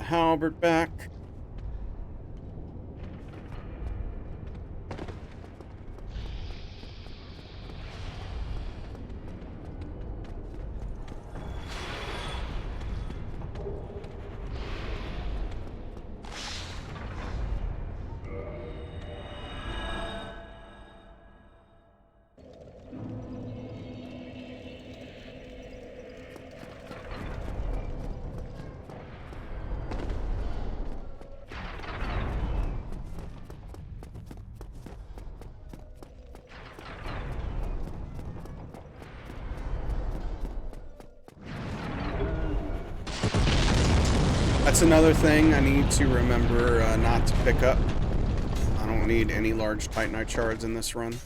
halberd back. That's another thing I need to remember not to pick up. I don't need any large Titanite shards in this run.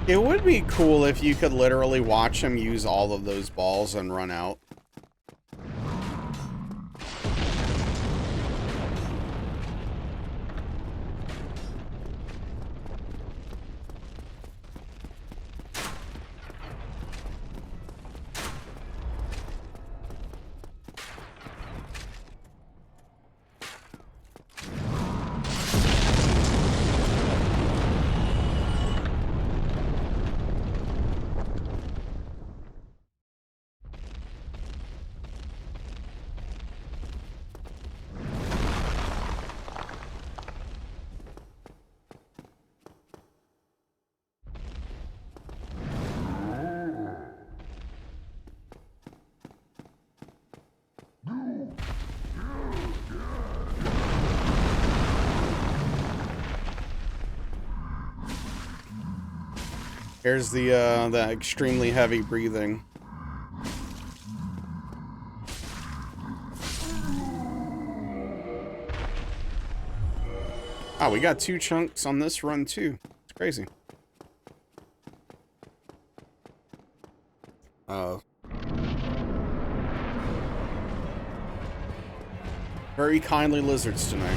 It would be cool if you could literally watch him use all of those balls and run out. Here's the extremely heavy breathing. Oh, we got 2 chunks on this run too. It's crazy. Very kindly lizards tonight.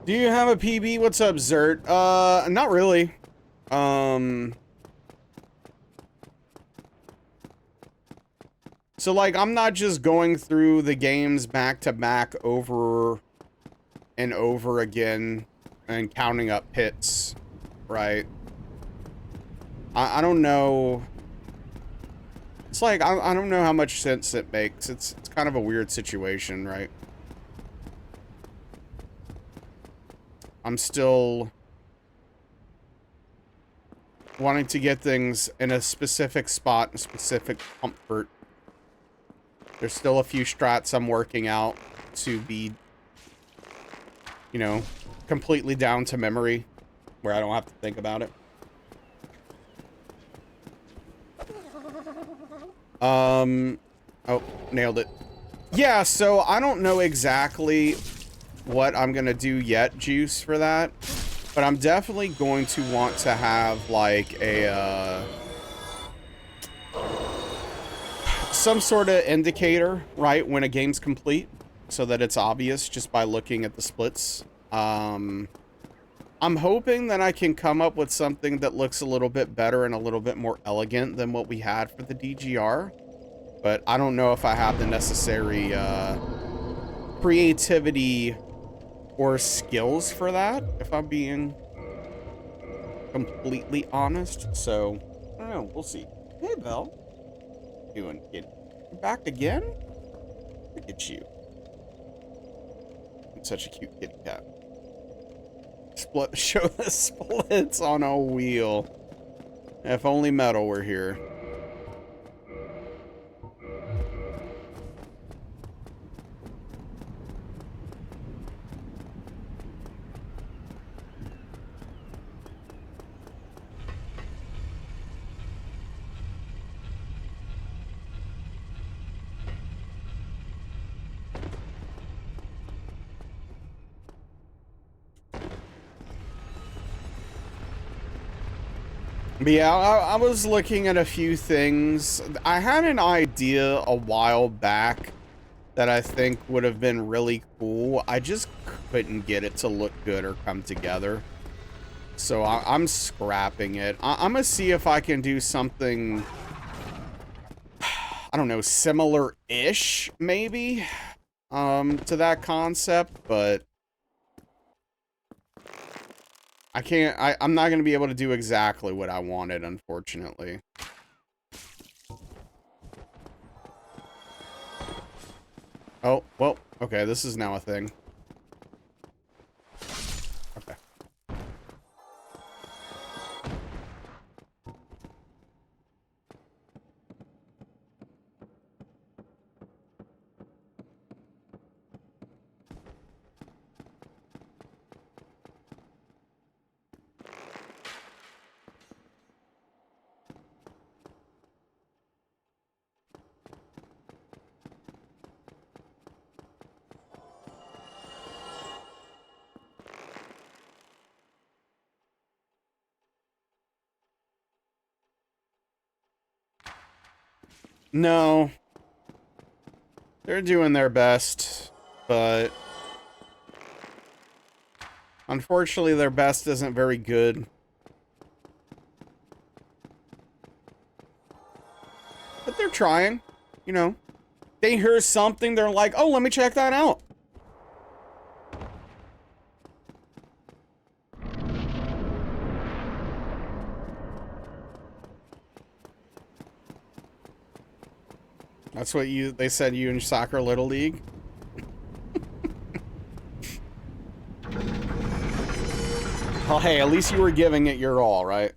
Do you have a PB? What's up, Zert? Not really. So, like, I'm not just going through the games back to back over and over again and counting up hits, right? I don't know. It's like, I don't know how much sense it makes. It's kind of a weird situation, right? I'm still wanting to get things in a specific spot, a specific comfort. There's still a few strats I'm working out to be, you know, completely down to memory, where I don't have to think about it. Oh, nailed it. Yeah, so I don't know exactly what I'm gonna do yet, Juice, for that, but I'm definitely going to want to have like a some sort of indicator, right, when a game's complete, so that it's obvious just by looking at the splits. I'm hoping that I can come up with something that looks a little bit better and a little bit more elegant than what we had for the DGR. But I don't know if I have the necessary creativity or skills for that, if I'm being completely honest. So, I don't know. We'll see. Hey, Belle. What you doing, kid? You back again? Look at you. You're such a cute kitty cat. Show the splits on a wheel. If only Metal were here. But yeah, I was looking at a few things. I had an idea a while back that I think would have been really cool. I just couldn't get it to look good or come together. So I'm scrapping it. I'm gonna see if I can do something, I don't know, similar-ish, maybe, to that concept, but I can't, I'm not gonna be able to do exactly what I wanted, unfortunately. Oh, well, okay, this is now a thing. Okay. No. They're doing their best, but unfortunately their best isn't very good. But they're trying, you know. They hear something, they're like, oh, let me check that out. That's what they said you in Soccer Little League? Well, hey, at least you were giving it your all, right?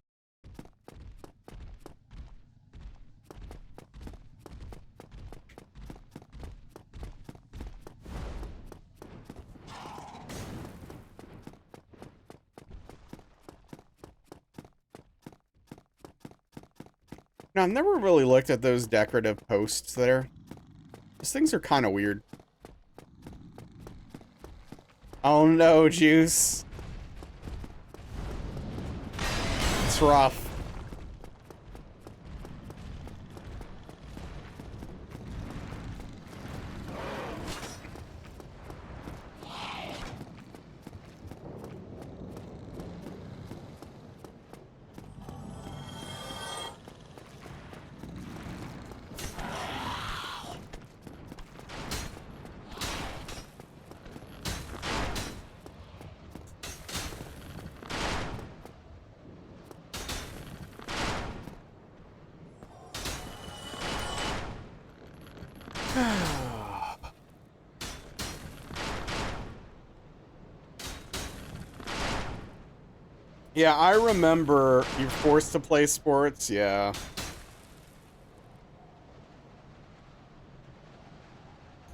Now, I've never really looked at those decorative posts there. Those things are kind of weird. Oh no, Juice. It's rough. Yeah, I remember you're forced to play sports, yeah.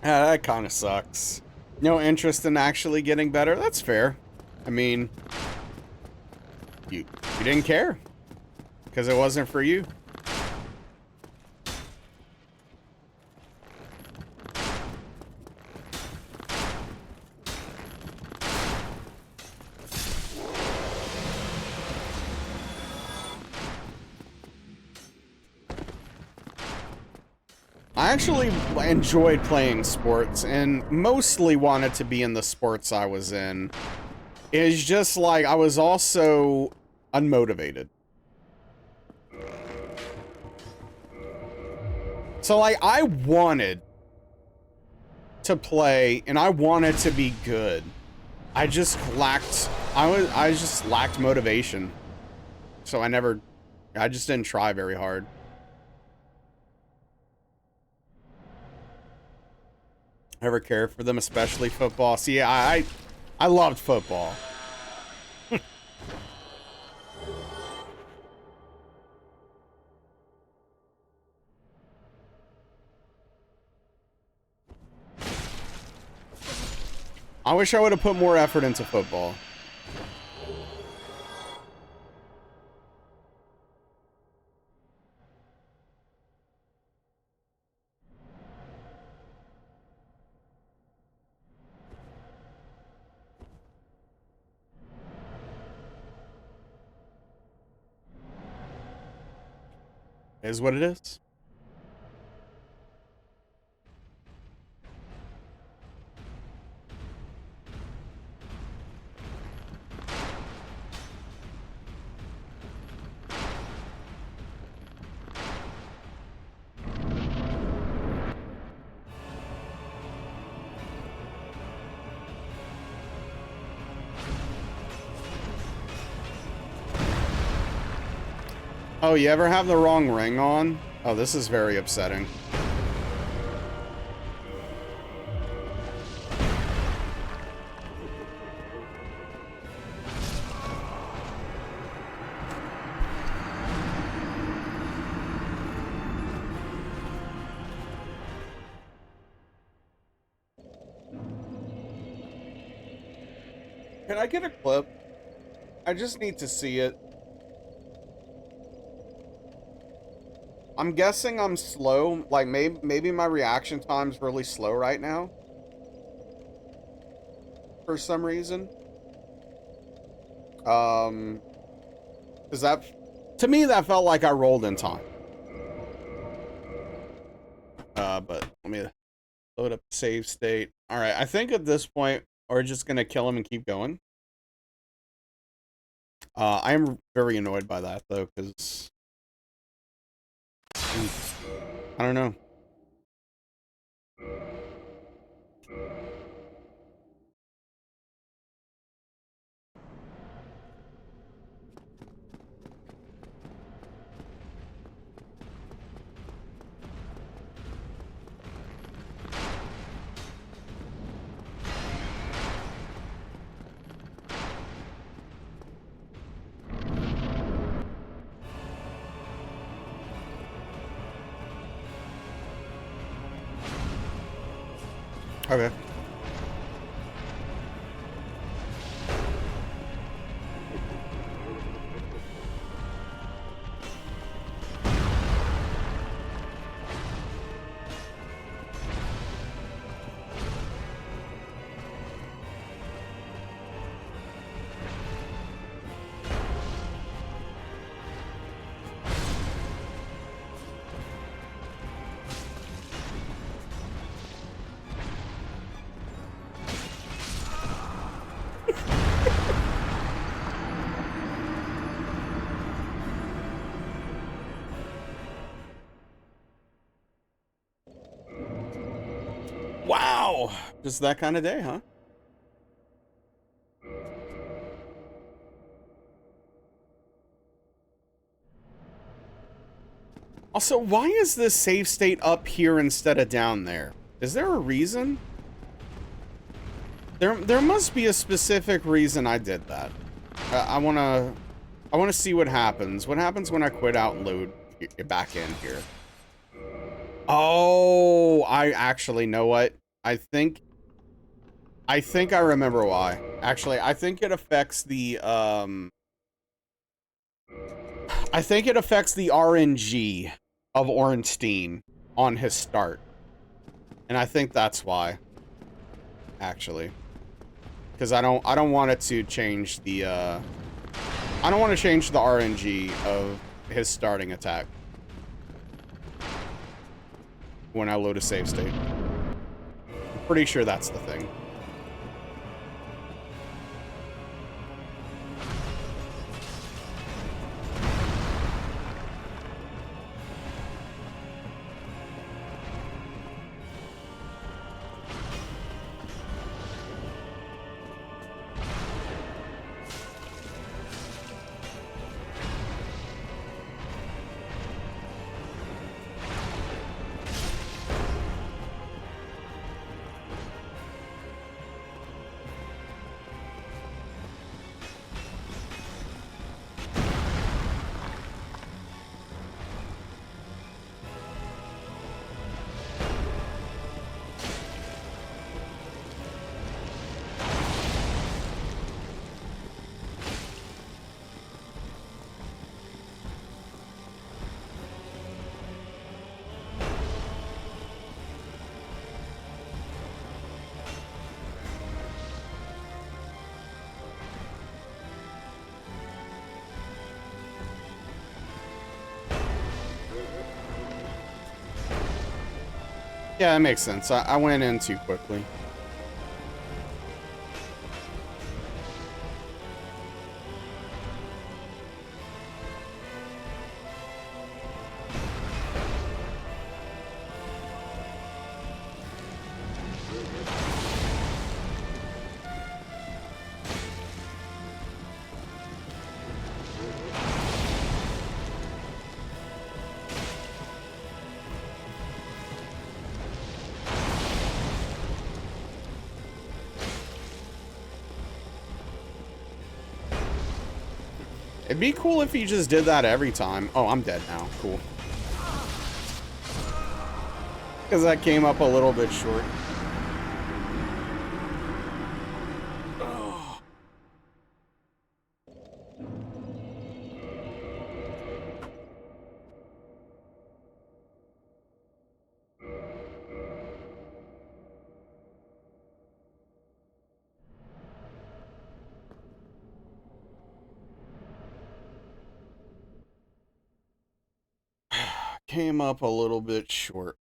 Yeah, that kind of sucks. No interest in actually getting better? That's fair. I mean, you didn't care. Because it wasn't for you. I actually enjoyed playing sports and mostly wanted to be in the sports I was in. It's just like I was also unmotivated. So like I wanted to play and I wanted to be good. I just lacked I just lacked motivation. So I just didn't try very hard. Never cared for them, especially football. See, I loved football. I wish I would have put more effort into football. It is what it is. Oh, you ever have the wrong ring on? Oh, this is very upsetting. Can I get a clip? I just need to see it. I'm guessing I'm slow. Like, maybe my reaction time's really slow right now. For some reason. Is that... To me, that felt like I rolled in time. But let me load up save state. Alright, I think at this point, we're just gonna kill him and keep going. I am very annoyed by that, though, because... I don't know. Okay. Wow! Just that kind of day, huh? Also, why is this save state up here instead of down there? Is there a reason? There must be a specific reason I did that. I wanna see what happens. What happens when I quit out and load back in here? Oh, I actually know what. I think I remember why. Actually, I think it affects the I think it affects the RNG of Ornstein on his start. And I think that's why. Actually. Because I don't want it to change the I don't want to change the RNG of his starting attack when I load a save state. I'm pretty sure that's the thing. Yeah, that makes sense. I went in too quickly. It'd be cool if he just did that every time. Oh, I'm dead now. Cool. Because that came up a little bit short. Came up a little bit short.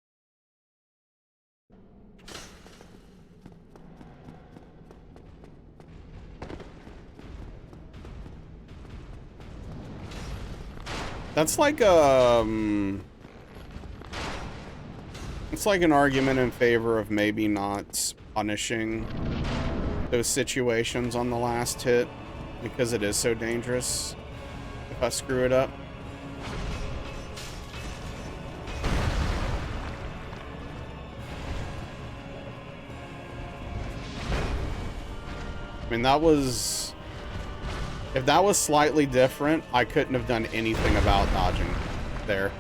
That's like it's like an argument in favor of maybe not punishing those situations on the last hit because it is so dangerous if I screw it up. I mean, that was... If that was slightly different, I couldn't have done anything about dodging there.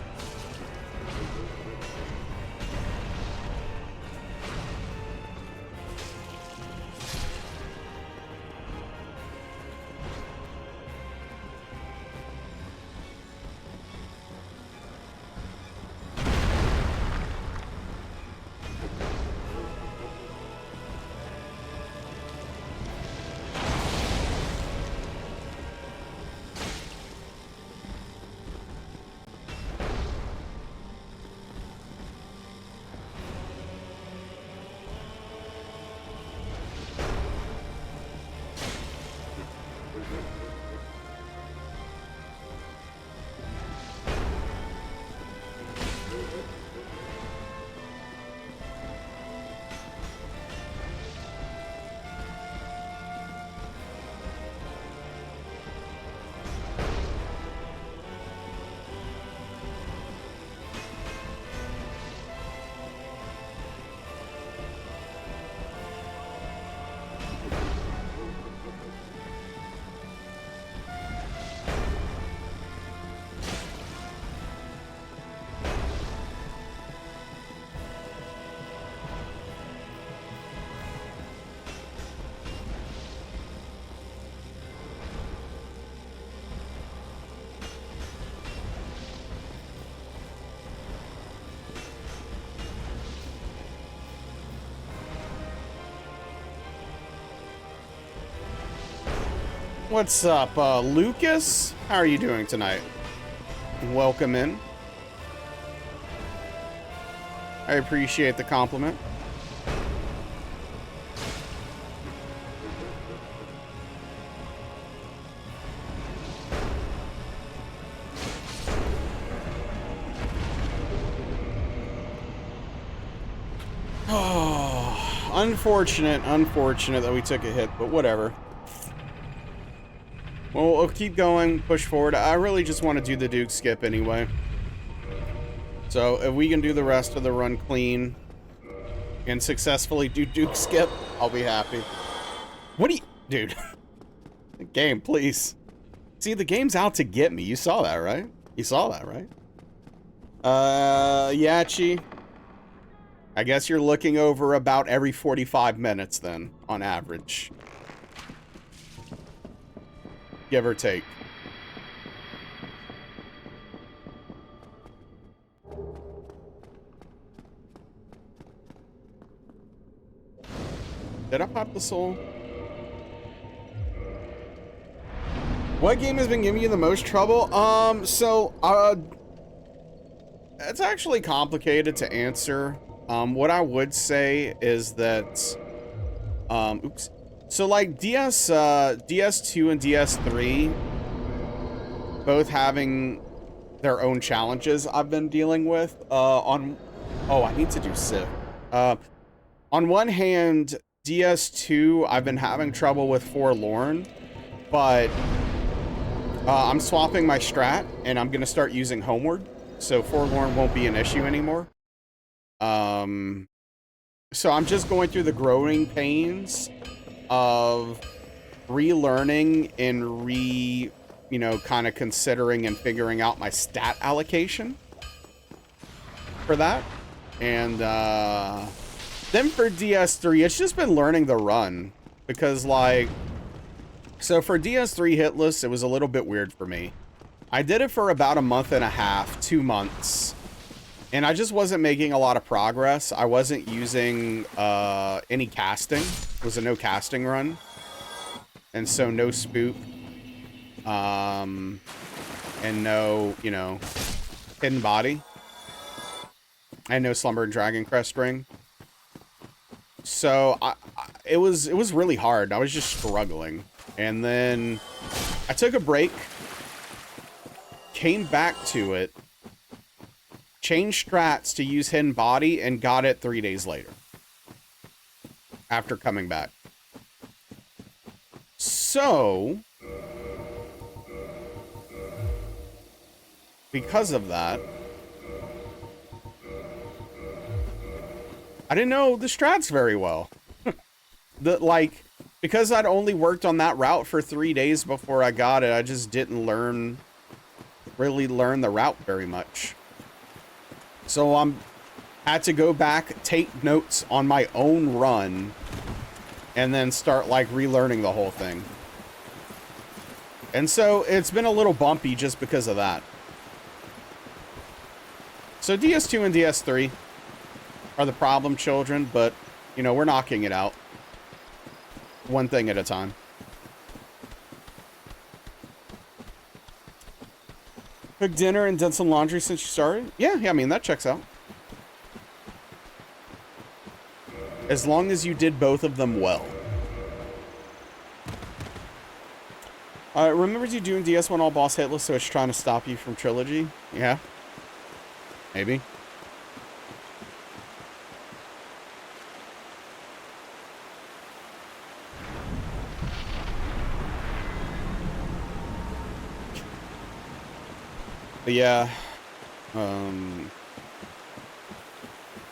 What's up, Lucas? How are you doing tonight? Welcome in. I appreciate the compliment. Oh, unfortunate that we took a hit, but whatever. Well, we'll keep going, push forward. I really just want to do the Duke skip anyway. So if we can do the rest of the run clean and successfully do Duke skip, I'll be happy. What do you... Dude. The game, please. See, the game's out to get me. You saw that, right? You saw that, right? Yachi. I guess you're looking over about every 45 minutes then, on average. Give or take. Did I pop the soul? What game has been giving you the most trouble? It's actually complicated to answer. What I would say is that, oops. So like DS2 and DS3, both having their own challenges I've been dealing with, oh, I need to do Civ. On one hand, DS2, I've been having trouble with Forlorn, but I'm swapping my strat, and I'm gonna start using Homeward, so Forlorn won't be an issue anymore. So I'm just going through the growing pains of relearning and you know, kind of considering and figuring out my stat allocation for that. And then for DS3, it's just been learning the run, because like, so for DS3 Hitless, it was a little bit weird for me. I did it for about a month and a half, 2 months, and I just wasn't making a lot of progress. I wasn't using any casting. It was a no casting run. And so no spook. And no, you know, hidden body. And no slumber and dragon crest ring. So it was really hard. I was just struggling. And then I took a break, came back to it, changed strats to use hidden body, and got it 3 days later after coming back. So because of that, I didn't know the strats very well. Because I'd only worked on that route for 3 days before I got it, I just didn't really learn the route very much. So had to go back, take notes on my own run, and then start like relearning the whole thing. And so it's been a little bumpy just because of that. So DS2 and DS3 are the problem children, but you know, we're knocking it out. One thing at a time. Cooked dinner and done some laundry since you started? Yeah, I mean, that checks out. As long as you did both of them well. Remember you doing DS1 all boss hitless, so it's trying to stop you from Trilogy? Yeah. Maybe. But yeah.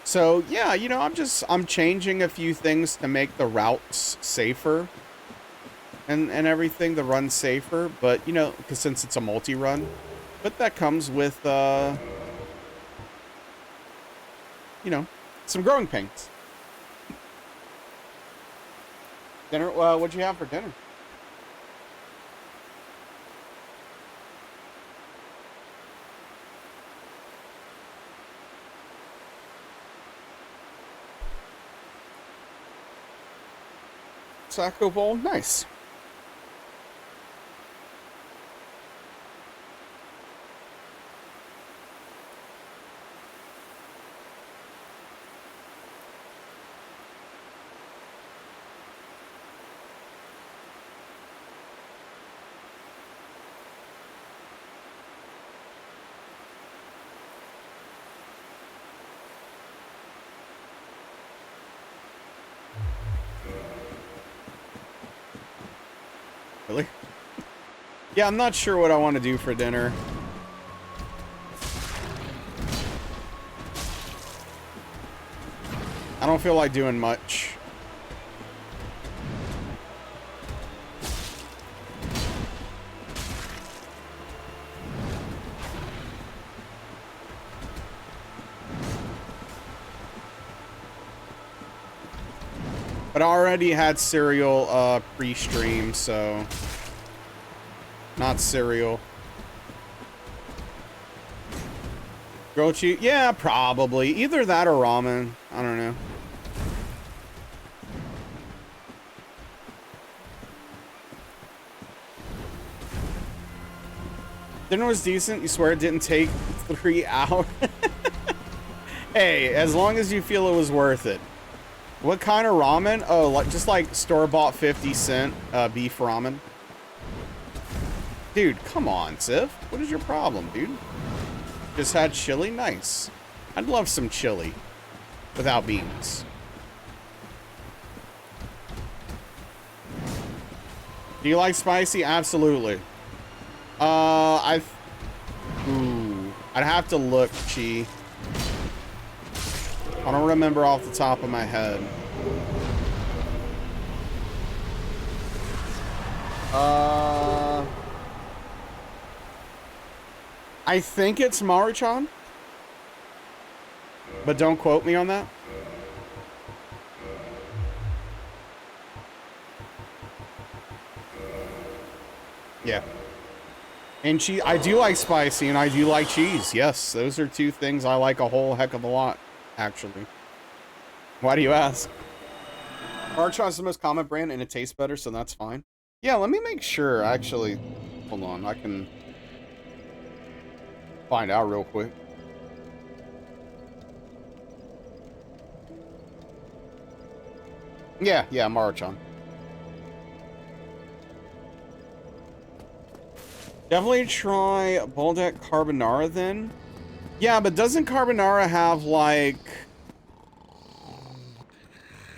So yeah, you know, I'm changing a few things to make the routes safer and everything, the run safer, but you know, because since it's a multi-run, but that comes with you know, some growing pains. Dinner, what'd you have for dinner? Taco bowl, nice. Really? Yeah, I'm not sure what I want to do for dinner. I don't feel like doing much. But I already had cereal pre-stream, so not cereal. Grilled cheese? Yeah, probably. Either that or ramen. I don't know. Dinner was decent. You swear it didn't take 3 hours? Hey, as long as you feel it was worth it. What kind of ramen? Oh, like just like store-bought 50-cent beef ramen. Dude, come on, Sif. What is your problem, dude? Just had chili? Nice. I'd love some chili without beans. Do you like spicy? Absolutely. I'd have to look, Chi. I don't remember off the top of my head. I think it's Maruchan, but don't quote me on that. Yeah. And cheese, I do like spicy, and I do like cheese. Yes, those are two things I like a whole heck of a lot, actually. Why do you ask? Maruchan's the most common brand, and it tastes better, so that's fine. Yeah, let me make sure, actually. Hold on, I can find out real quick. Yeah, Maruchan. Definitely try Baldeck Carbonara then. Yeah, but doesn't Carbonara have like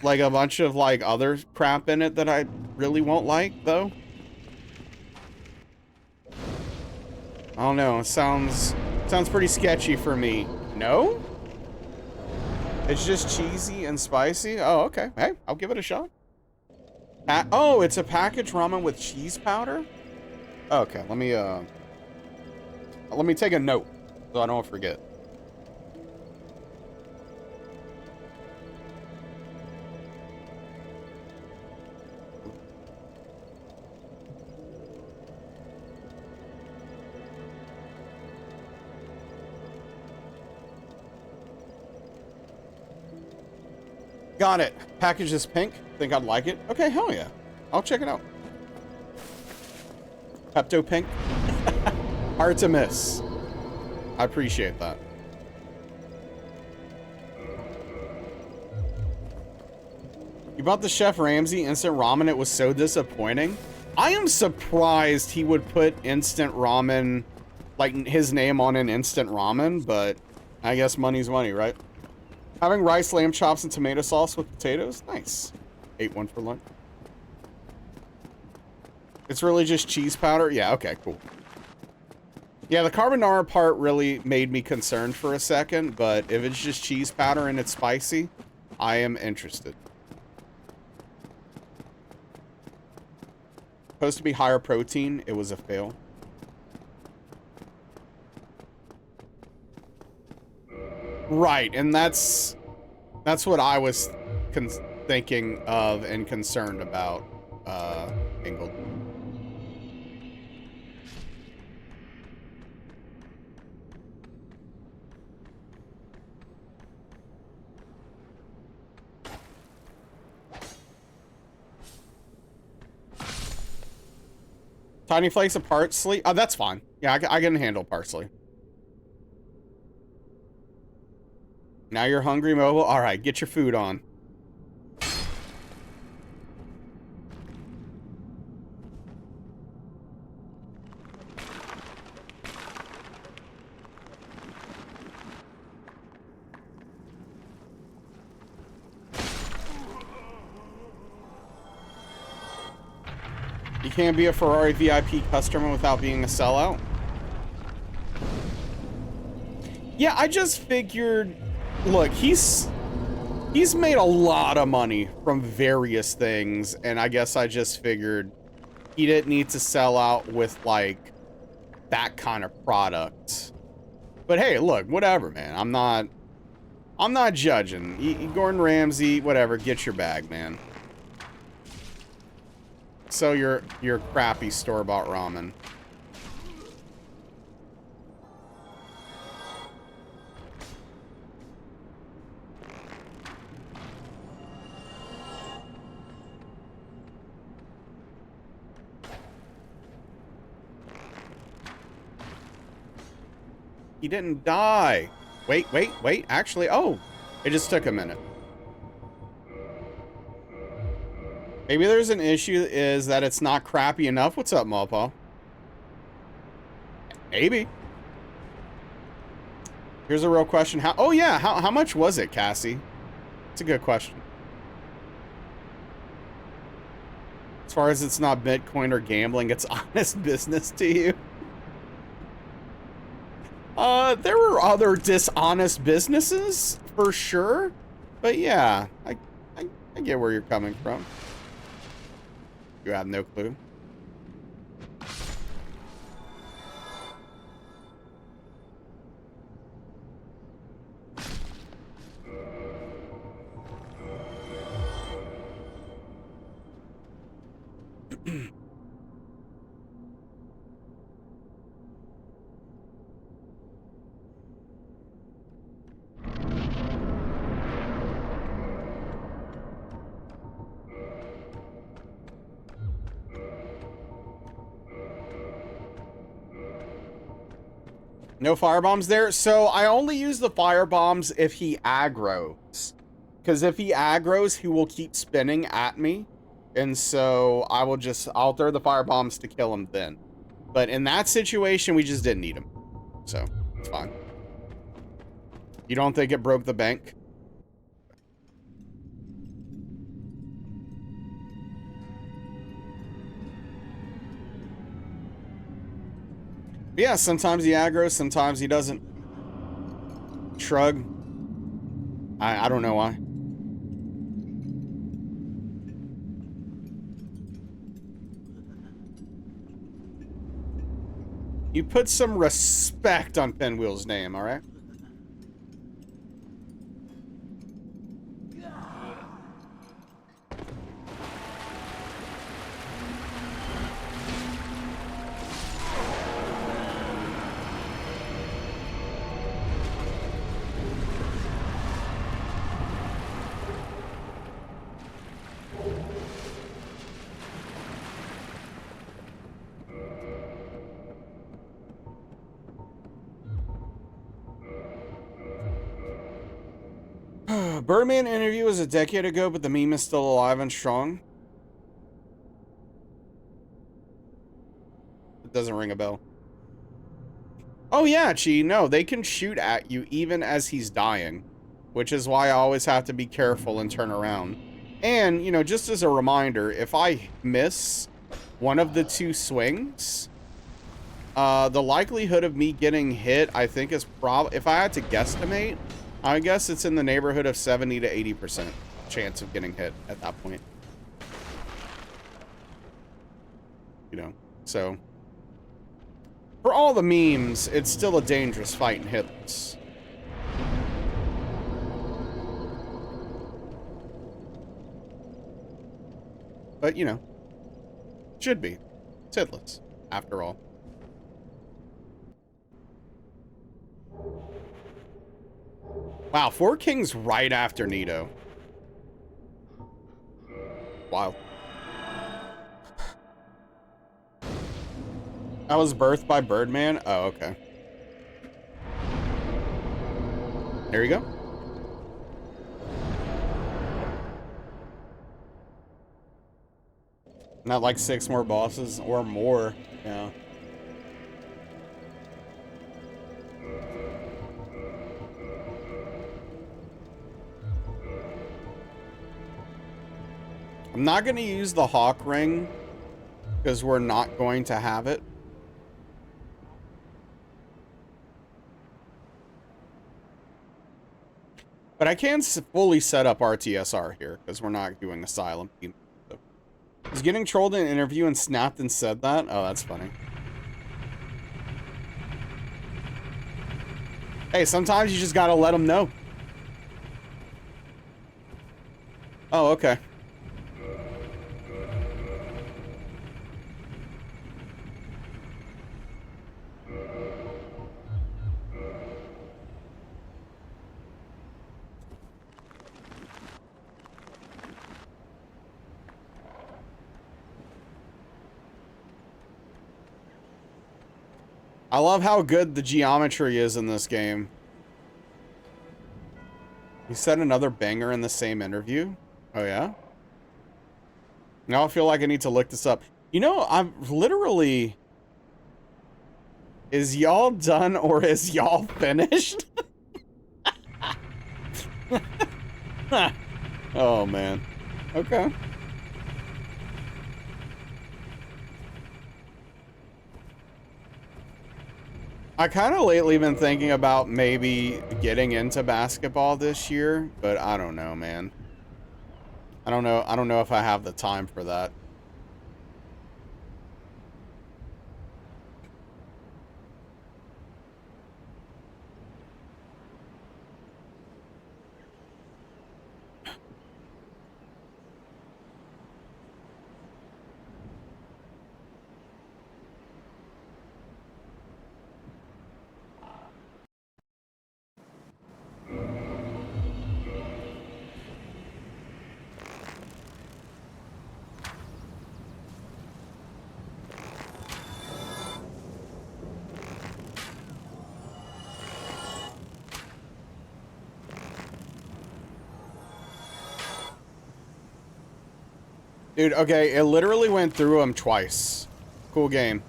a bunch of like other crap in it that I really won't like though? I don't know. It sounds pretty sketchy for me. No? It's just cheesy and spicy? Oh, okay. Hey, I'll give it a shot. Oh, it's a packaged ramen with cheese powder? Okay, let me take a note so I don't forget. Got it. Package is pink. Think I'd like it? Okay, hell yeah. I'll check it out. Pepto Pink. Hard to miss. I appreciate that. You bought the Chef Ramsay instant ramen. It was so disappointing. I am surprised he would put instant ramen, like his name on an instant ramen, but I guess money's money, right? Having rice, lamb chops, and tomato sauce with potatoes? Nice. Ate one for lunch. It's really just cheese powder? Yeah, okay, cool. Yeah, the carbonara part really made me concerned for a second, but if it's just cheese powder and it's spicy, I am interested. Supposed to be higher protein. It was a fail. Right, and that's what I was thinking of and concerned about, Ingold. Tiny flakes of parsley? Oh, that's fine. Yeah, I can handle parsley. Now you're hungry, Mobile? All right, get your food on. You can't be a Ferrari VIP customer without being a sellout. Yeah, I just figured, look, he's made a lot of money from various things, and I guess I just figured he didn't need to sell out with like that kind of product. But hey, look, whatever, man. I'm not judging. Gordon Ramsay, whatever, get your bag, man. So your crappy store-bought ramen. He didn't die. Wait. Actually, oh, it just took a minute. Maybe there's an issue is that it's not crappy enough. What's up, Mawpaw? Maybe. Here's a real question. Oh yeah, how much was it, Cassie? It's a good question. As far as it's not Bitcoin or gambling, it's honest business to you. There were other dishonest businesses, for sure. But yeah, I get where you're coming from. You have no clue. No firebombs there? So I only use the firebombs if he aggroes. Because if he aggroes, he will keep spinning at me. And so I'll throw the firebombs to kill him then. But in that situation, we just didn't need him. So, it's fine. You don't think it broke the bank? Yeah, sometimes he aggroes, sometimes he doesn't. Shrug. I don't know why. You put some respect on Pinwheel's name, alright? Birdman interview was a decade ago, but the meme is still alive and strong. It doesn't ring a bell. Oh yeah, Chi, no, they can shoot at you even as he's dying, which is why I always have to be careful and turn around. And, you know, just as a reminder, if I miss one of the two swings, the likelihood of me getting hit, I think is if I had to guesstimate, I guess it's in the neighborhood of 70 to 80% chance of getting hit at that point. You know, so for all the memes, it's still a dangerous fight in Hitless. But, you know, should be. It's Hitless, after all. Wow, 4 Kings right after Nito. Wild. That was birthed by Birdman? Oh, okay. There you go. Not like 6 more bosses or more. Yeah. I'm not going to use the Hawk Ring because we're not going to have it. But I can fully set up RTSR here because we're not doing Asylum. So. He's getting trolled in an interview and snapped and said that? Oh, that's funny. Hey, sometimes you just gotta let them know. Oh, okay. I love how good the geometry is in this game. He said another banger in the same interview. Oh, yeah? Now I feel like I need to look this up. You know, I'm literally... Is y'all done or is y'all finished? Oh, man. Okay. I kind of lately been thinking about maybe getting into basketball this year, but I don't know, man. I don't know. I don't know if I have the time for that. Dude, okay, it literally went through them twice. Cool game.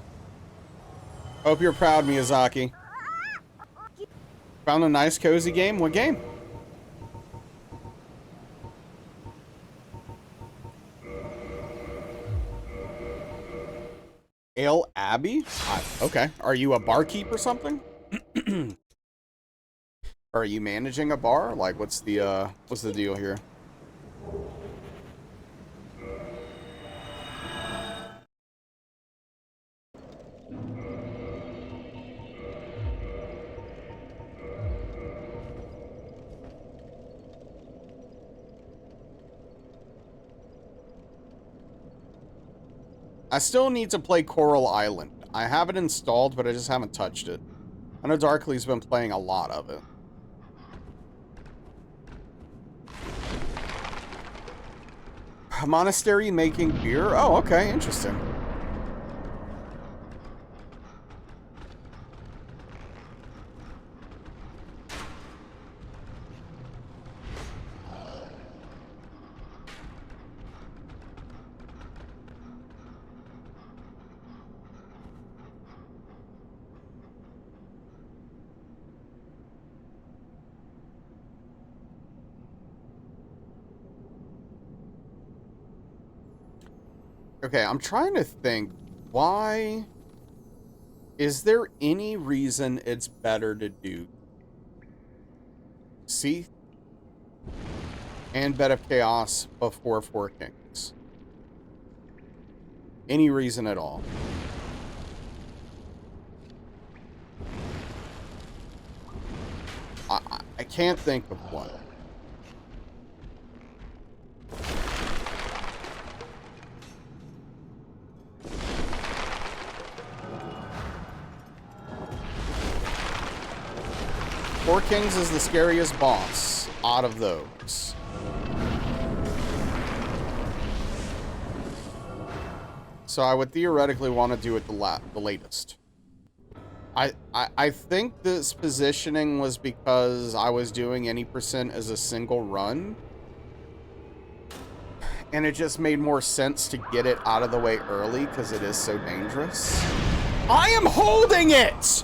Hope you're proud, Miyazaki. Found a nice, cozy game? What game? Ale Abbey? Okay. Are you a barkeep or something? Are you managing a bar? Like, what's the deal here? I still need to play Coral Island. I have it installed, but I just haven't touched it. I know Darkley's been playing a lot of it. A monastery making beer? Oh, okay, interesting. Okay, I'm trying to think. Why? Is there any reason it's better to do Seath and Bed of Chaos before Four Kings? Any reason at all? I can't think of one. Four Kings is the scariest boss out of those. So I would theoretically want to do it the latest. I think this positioning was because I was doing any percent as a single run. And it just made more sense to get it out of the way early because it is so dangerous. I am holding it!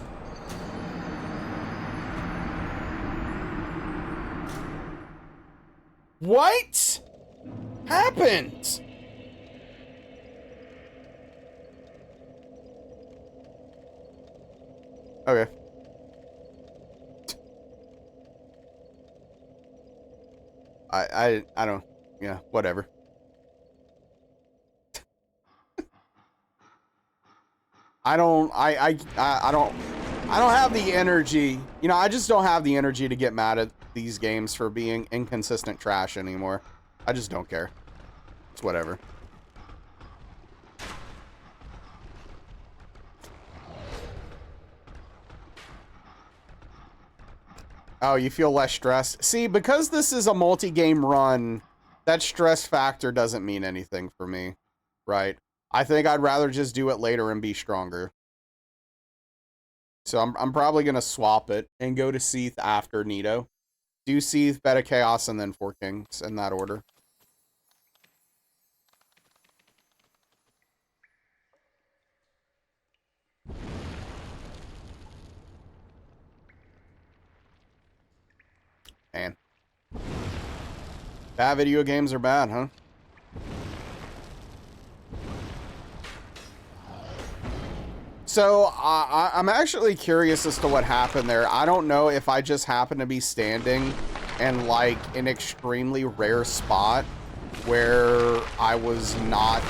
What happened? Okay. I don't, yeah, whatever. I don't have the energy. You know, I just don't have the energy to get mad at these games for being inconsistent trash anymore. I just don't care. It's whatever. Oh, you feel less stressed? See, because this is a multi-game run, that stress factor doesn't mean anything for me, right? I think I'd rather just do it later and be stronger. So I'm probably going to swap it and go to Seath after Nito. Do Seeth, Beta Chaos, and then Four Kings in that order. Man. Bad video games are bad, huh? So, I'm actually curious as to what happened there. I don't know if I just happened to be standing in, like, an extremely rare spot where I was not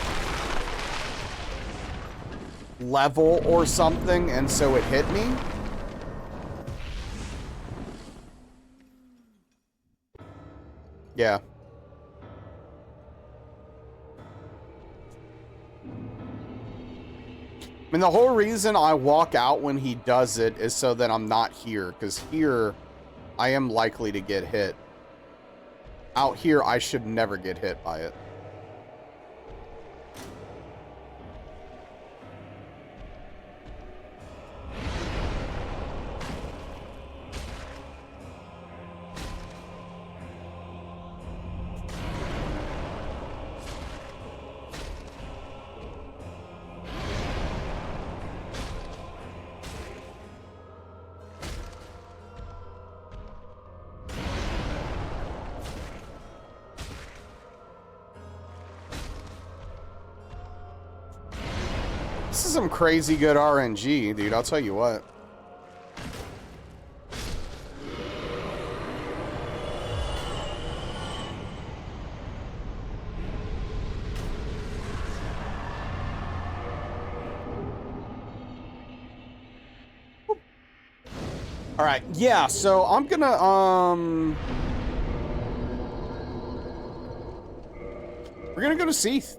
level or something, and so it hit me. Yeah. I mean, the whole reason I walk out when he does it is so that I'm not here, because here I am likely to get hit. Out here, I should never get hit by it. This is some crazy good RNG, dude. I'll tell you what. All right, yeah. So I'm gonna we're gonna go to Seath.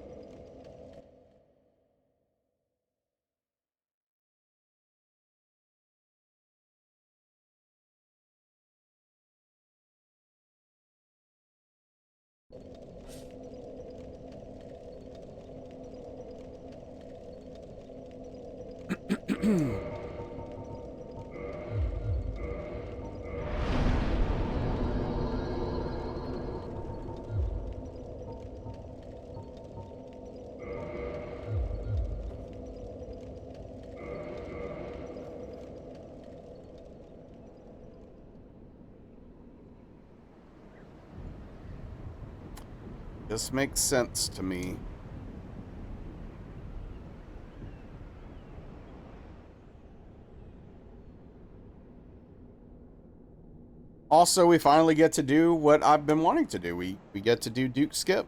This makes sense to me. Also, we finally get to do what I've been wanting to do. We get to do Duke Skip.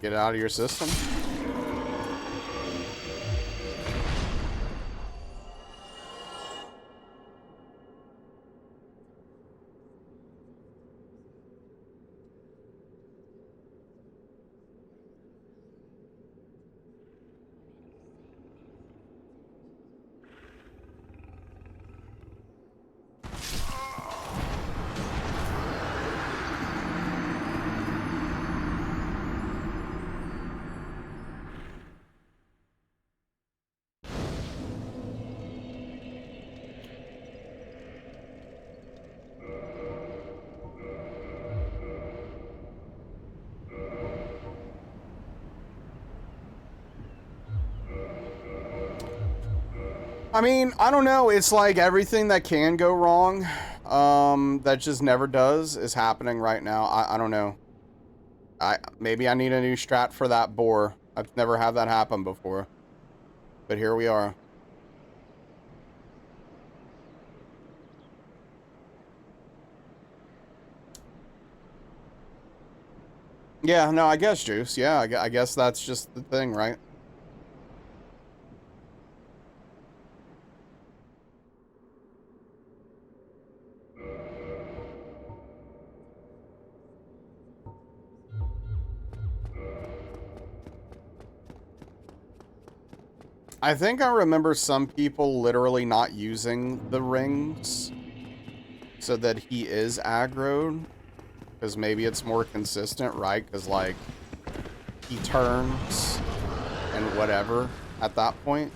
Get it out of your system. I mean, I don't know. It's like everything that can go wrong, that just never does, is happening right now. I don't know. Maybe I need a new strat for that boar. I've never had that happen before. But here we are. Yeah, no, I guess, Juice. Yeah, I guess that's just the thing, right? I think I remember some people literally not using the rings so that he is aggroed. Because maybe it's more consistent, right? Because, like, he turns and whatever at that point.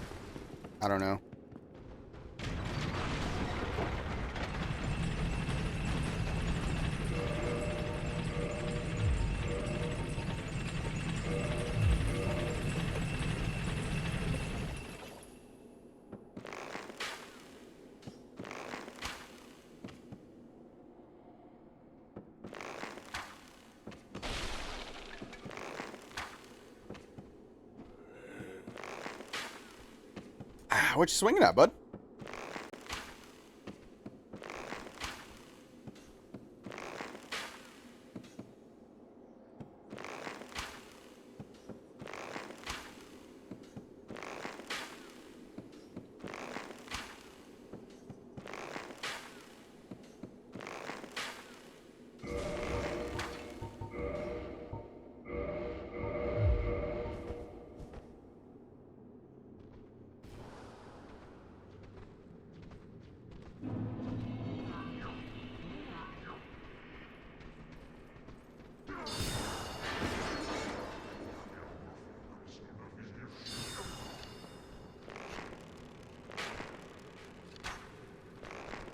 I don't know. What you swinging at, bud?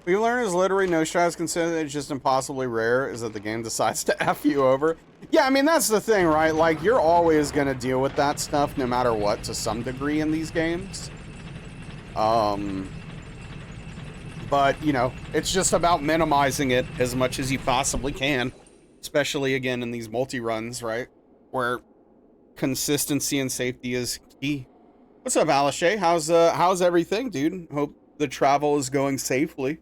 We learn is literally no strats considered. It's just impossibly rare is that the game decides to F you over. Yeah, I mean, that's the thing, right? Like, you're always going to deal with that stuff no matter what to some degree in these games. But, you know, it's just about minimizing it as much as you possibly can. Especially, again, in these multi-runs, right? Where consistency and safety is key. What's up, Alashay? How's everything, dude? Hope the travel is going safely.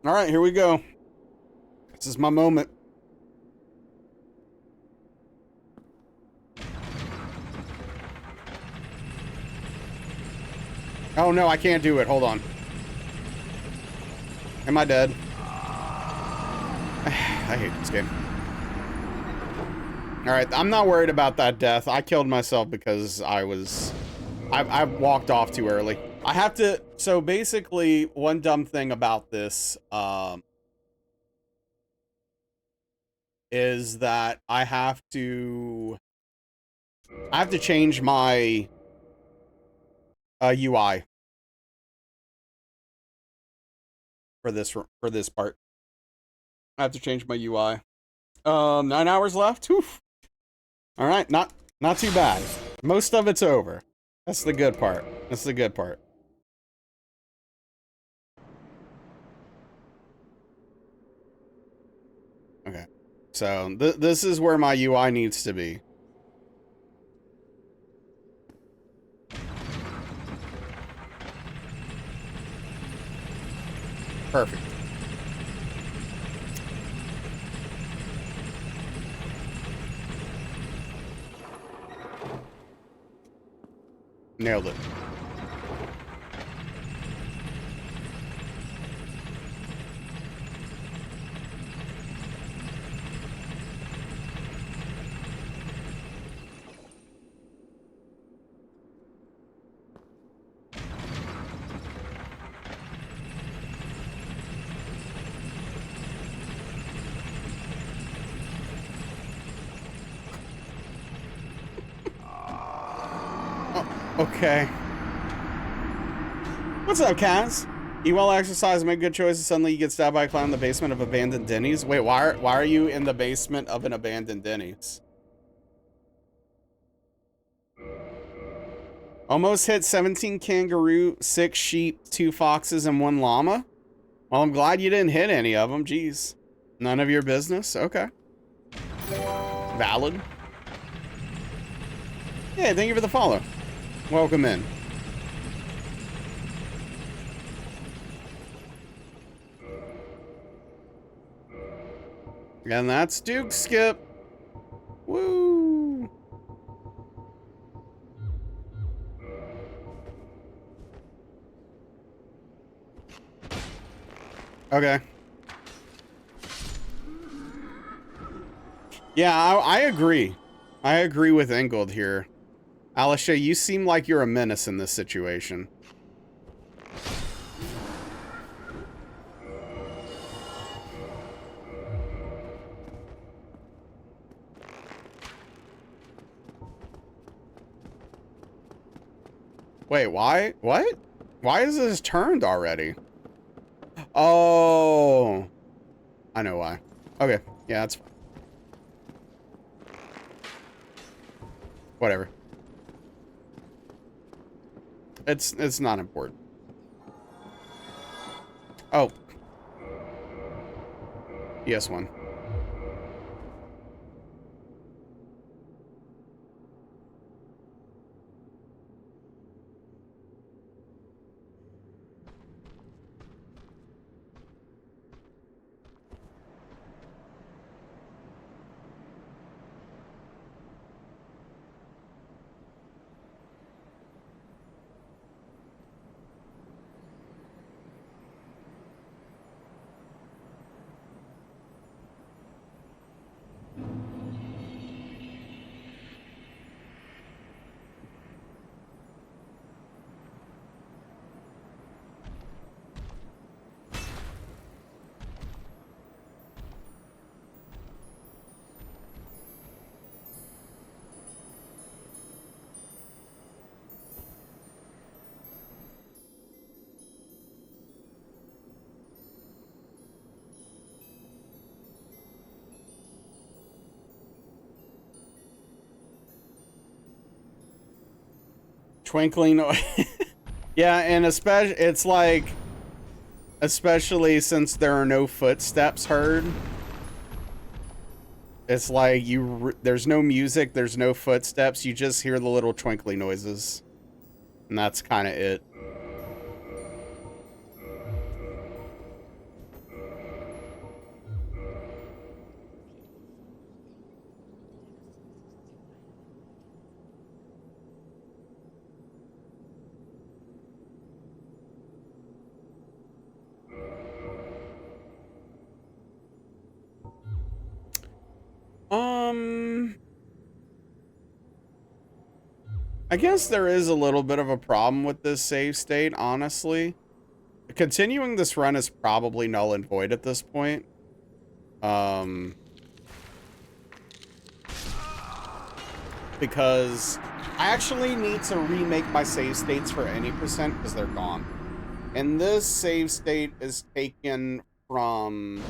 All right, here we go. This is my moment. Oh no, I can't do it. Hold on. Am I dead? I hate this game. All right, I'm not worried about that death. I killed myself because I walked off too early. I have to, so basically one dumb thing about this, is that I have to change my UI for this part. I have to change my UI. 9 hours left. Oof. All right, not too bad. Most of it's over. That's the good part. That's the good part. Okay. So this is where my UI needs to be. Perfect. Nailed it. Okay. What's up, Kaz? You well exercised, make good choices. Suddenly you get stabbed by a clown in the basement of abandoned Denny's. Wait, why are you in the basement of an abandoned Denny's? Almost hit 17 kangaroo, 6 sheep, 2 foxes, and 1 llama. Well, I'm glad you didn't hit any of them. Jeez. None of your business? Okay. Valid. Yeah, thank you for the follow. Welcome in. And that's Duke Skip. Woo! Okay. Yeah, I agree. I agree with Ingold here. Alicia, you seem like you're a menace in this situation. Wait, why? What? Why is this turned already? Oh. I know why. Okay. Yeah, that's fine. Whatever. It's not important. Oh. ES1. Twinkling. Yeah, and especially it's like, especially since there are no footsteps heard. It's like there's no music, there's no footsteps. You just hear the little twinkly noises, and that's kind of it. I guess there is a little bit of a problem with this save state, honestly. Continuing this run is probably null and void at this point. Because I actually need to remake my save states for any percent because they're gone. And this save state is taken from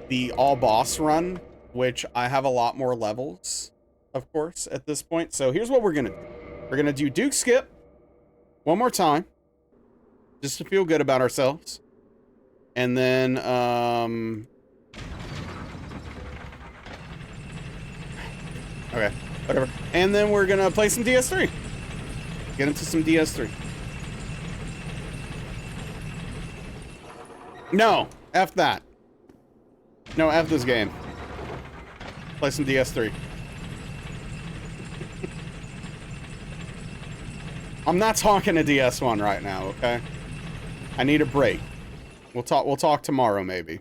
the all boss run, which I have a lot more levels, of course, at this point. So here's what we're gonna do. We're gonna do Duke Skip one more time, just to feel good about ourselves. And then okay, whatever. And then we're gonna play some DS3. Get into some DS3. No, F that. No, F this game. Play some DS3. I'm not talking to DS1 right now, okay? I need a break. We'll talk tomorrow, maybe.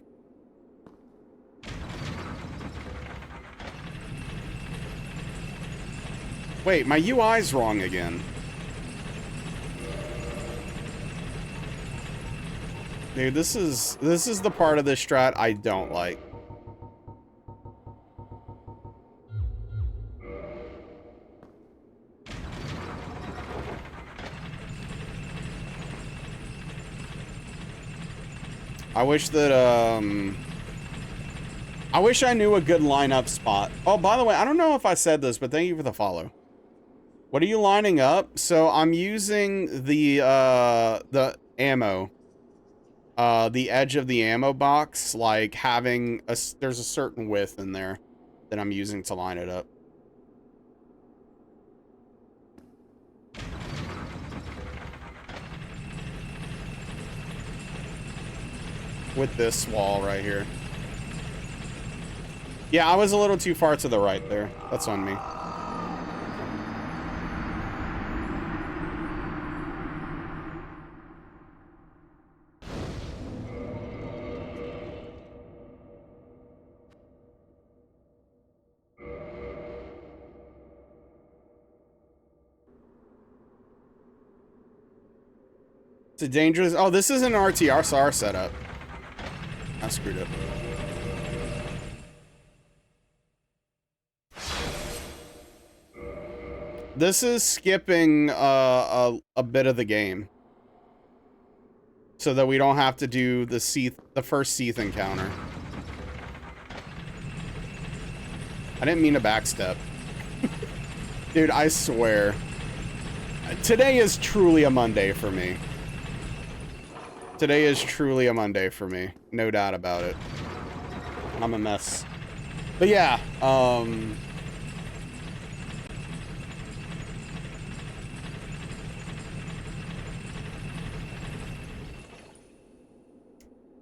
Wait, my UI's wrong again. Dude, this is the part of this strat I don't like. I wish that I wish I knew a good lineup spot. Oh, by the way, I don't know if I said this, but thank you for the follow. What are you lining up? So I'm using the ammo. The edge of the ammo box, like having there's a certain width in there that I'm using to line it up. With this wall right here. Yeah, I was a little too far to the right there. That's on me. It's a dangerous... Oh, this is an RTR setup. I screwed up. This is skipping a bit of the game. So that we don't have to do the first Seath encounter. I didn't mean to backstep. Dude, I swear. Today is truly a Monday for me. Today is truly a Monday for me. No doubt about it. I'm a mess. But yeah,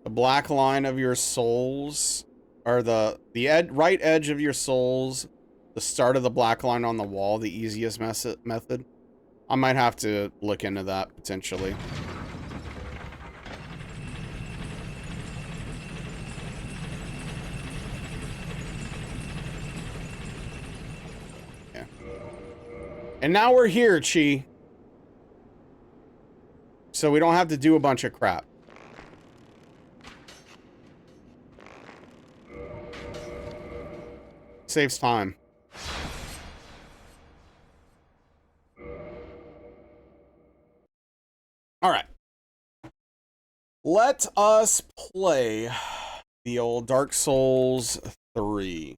the black line of your souls, or the right edge of your souls, the start of the black line on the wall, the easiest method. I might have to look into that potentially. Yeah. And now we're here, Chi. So we don't have to do a bunch of crap. Saves time. All right. Let us play the old Dark Souls 3.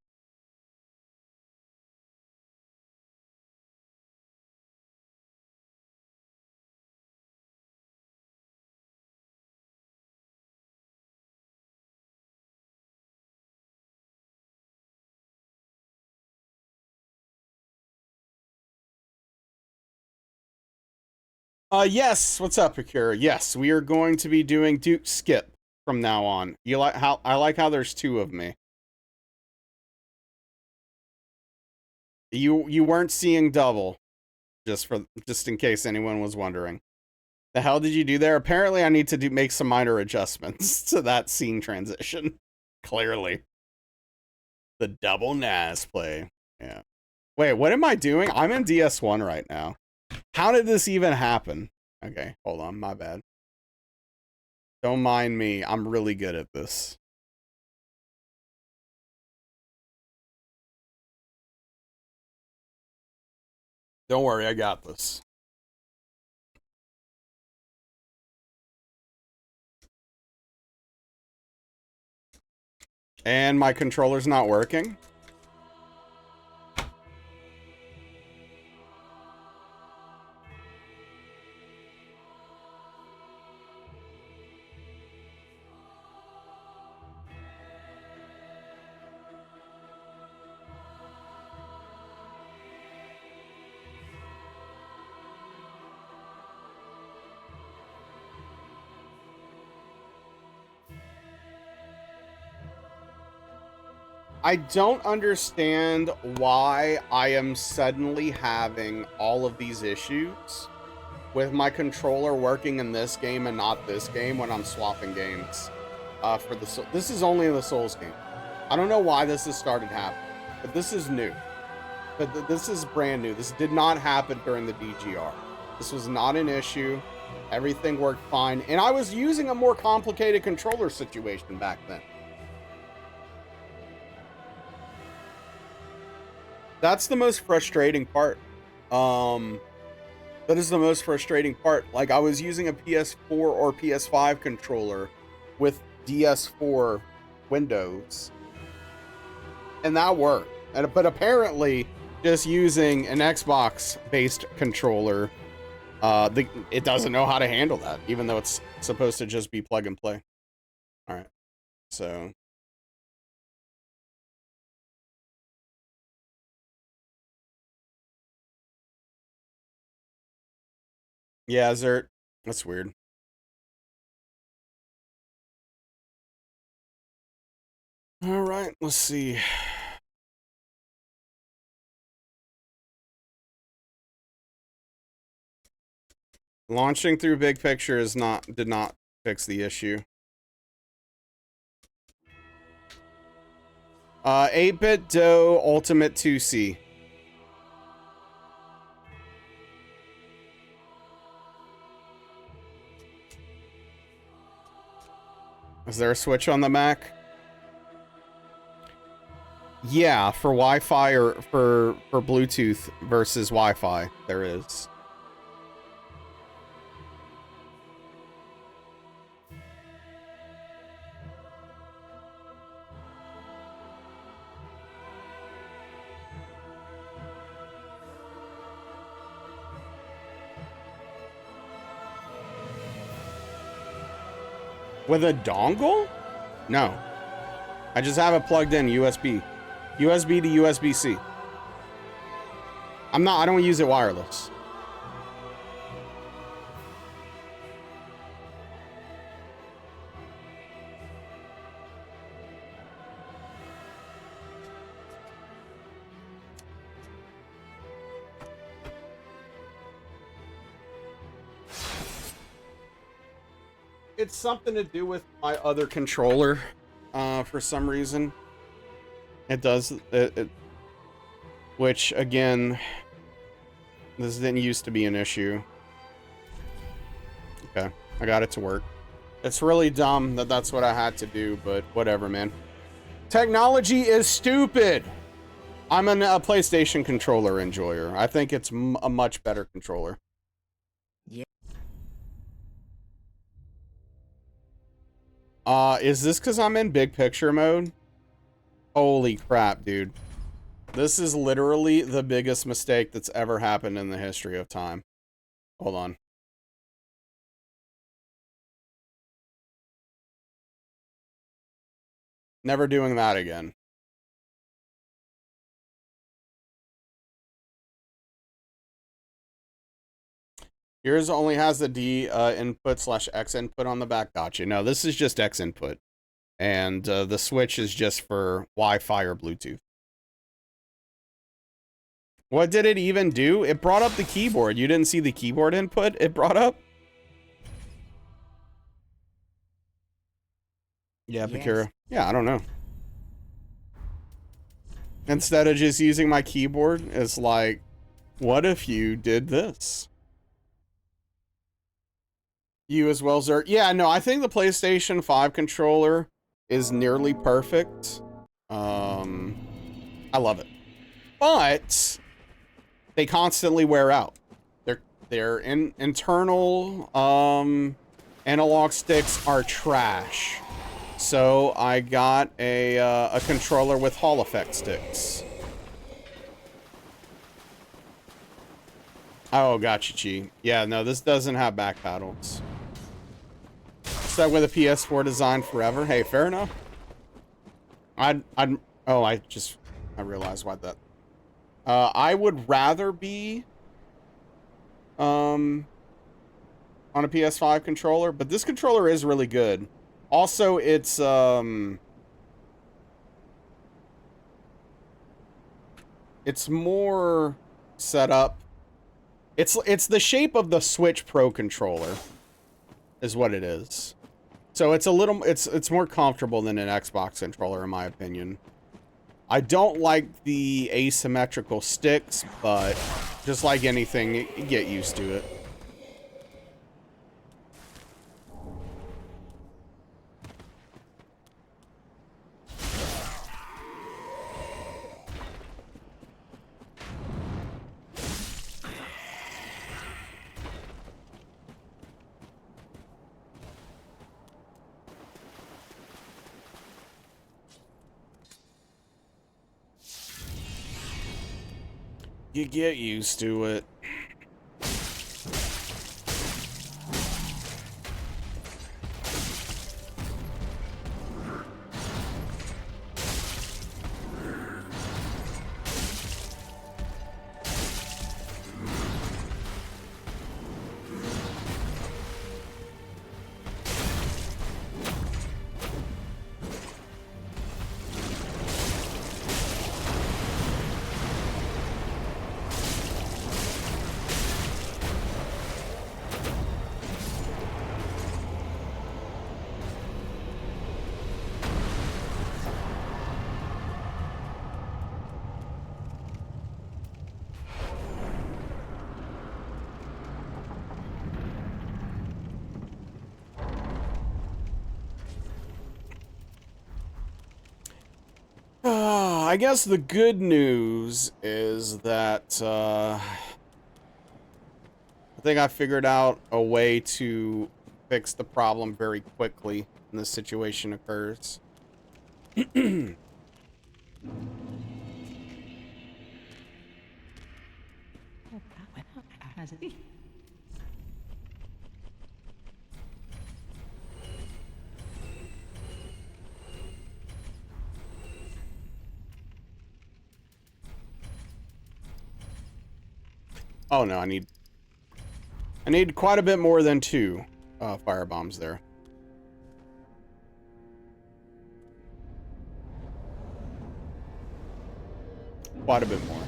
Yes. What's up, Procure? Yes, we are going to be doing Duke Skip from now on. You like how I like how there's two of me. You weren't seeing double, just in case anyone was wondering. The hell did you do there? Apparently, I need to make some minor adjustments to that scene transition. Clearly, the double NAS play. Yeah. Wait, what am I doing? I'm in DS1 right now. How did this even happen? Okay, hold on, my bad. Don't mind me. I'm really good at this. Don't worry, I got this. And my controller's not working? I don't understand why I am suddenly having all of these issues with my controller working in this game and not this game when I'm swapping games. This is only in the Souls game. I don't know why this has started happening, but this is new. But this is brand new. This did not happen during the DGR. This was not an issue. Everything worked fine, and I was using a more complicated controller situation back then. That's the most frustrating part. That is the most frustrating part. Like, I was using a PS4 or PS5 controller with DS4 Windows, and that worked. But apparently, just using an Xbox-based controller, it doesn't know how to handle that, even though it's supposed to just be plug and play. All right, so. Yeah, Zert. That's weird. All right, let's see. Launching through big picture did not fix the issue. 8-bit Doe Ultimate 2C. Is there a switch on the Mac? Yeah, for Wi-Fi or for Bluetooth versus Wi-Fi, there is. With a dongle? No. I just have it plugged in USB. USB to USB-C. I don't use it wireless. It's something to do with my other controller, for some reason. It does, which, again, this didn't used to be an issue. Okay, I got it to work. It's really dumb that that's what I had to do, but whatever, man. Technology is stupid! I'm a PlayStation controller enjoyer. I think it's a much better controller. Yeah. Is this because I'm in big picture mode? Holy crap, dude. This is literally the biggest mistake that's ever happened in the history of time. Hold on. Never doing that again. Yours only has the D input / X input on the back. Gotcha. No, this is just X input. And the switch is just for Wi-Fi or Bluetooth. What did it even do? It brought up the keyboard. You didn't see the keyboard input it brought up? Yeah, Yes. Bakura. Yeah, I don't know. Instead of just using my keyboard, it's like, what if you did this? You as well, Zert. Yeah, no, I think the PlayStation 5 controller is nearly perfect. I love it. But they constantly wear out. Their internal analog sticks are trash. So I got a controller with Hall effect sticks. Oh, gotcha, Chi. Yeah, no, this doesn't have back paddles. Stuck with a PS4 design forever. Hey, fair enough. I realized why that. I would rather be on a PS5 controller, but this controller is really good. Also, it's more set up. It's the shape of the Switch Pro controller is what it is. So it's a little it's more comfortable than an Xbox controller in my opinion. I don't like the asymmetrical sticks, but just like anything, you get used to it. You get used to it. I guess the good news is that I think I figured out a way to fix the problem very quickly when this situation occurs. Oh no, I need quite a bit more than 2 fire bombs there. Quite a bit more.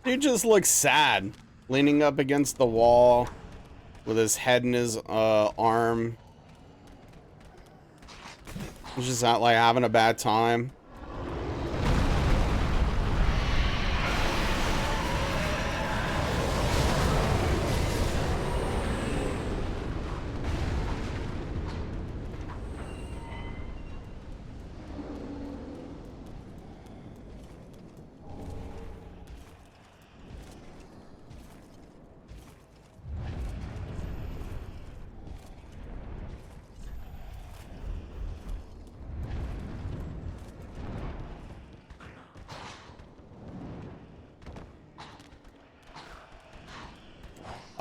He just looks sad, leaning up against the wall with his head in his arm. He's just not like having a bad time.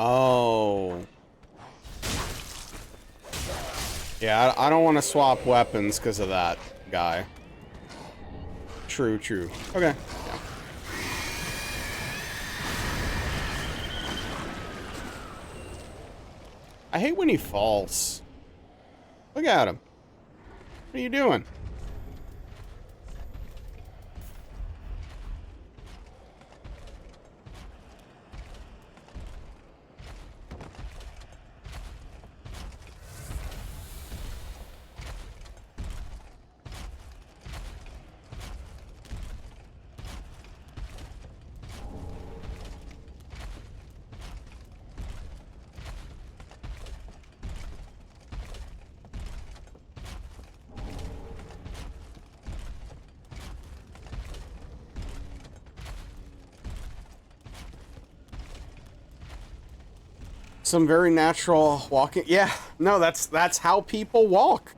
Oh. Yeah, I don't want to swap weapons because of that guy. True, true. Okay. Yeah. I hate when he falls. Look at him. What are you doing? Some very natural walking. Yeah, no, that's how people walk,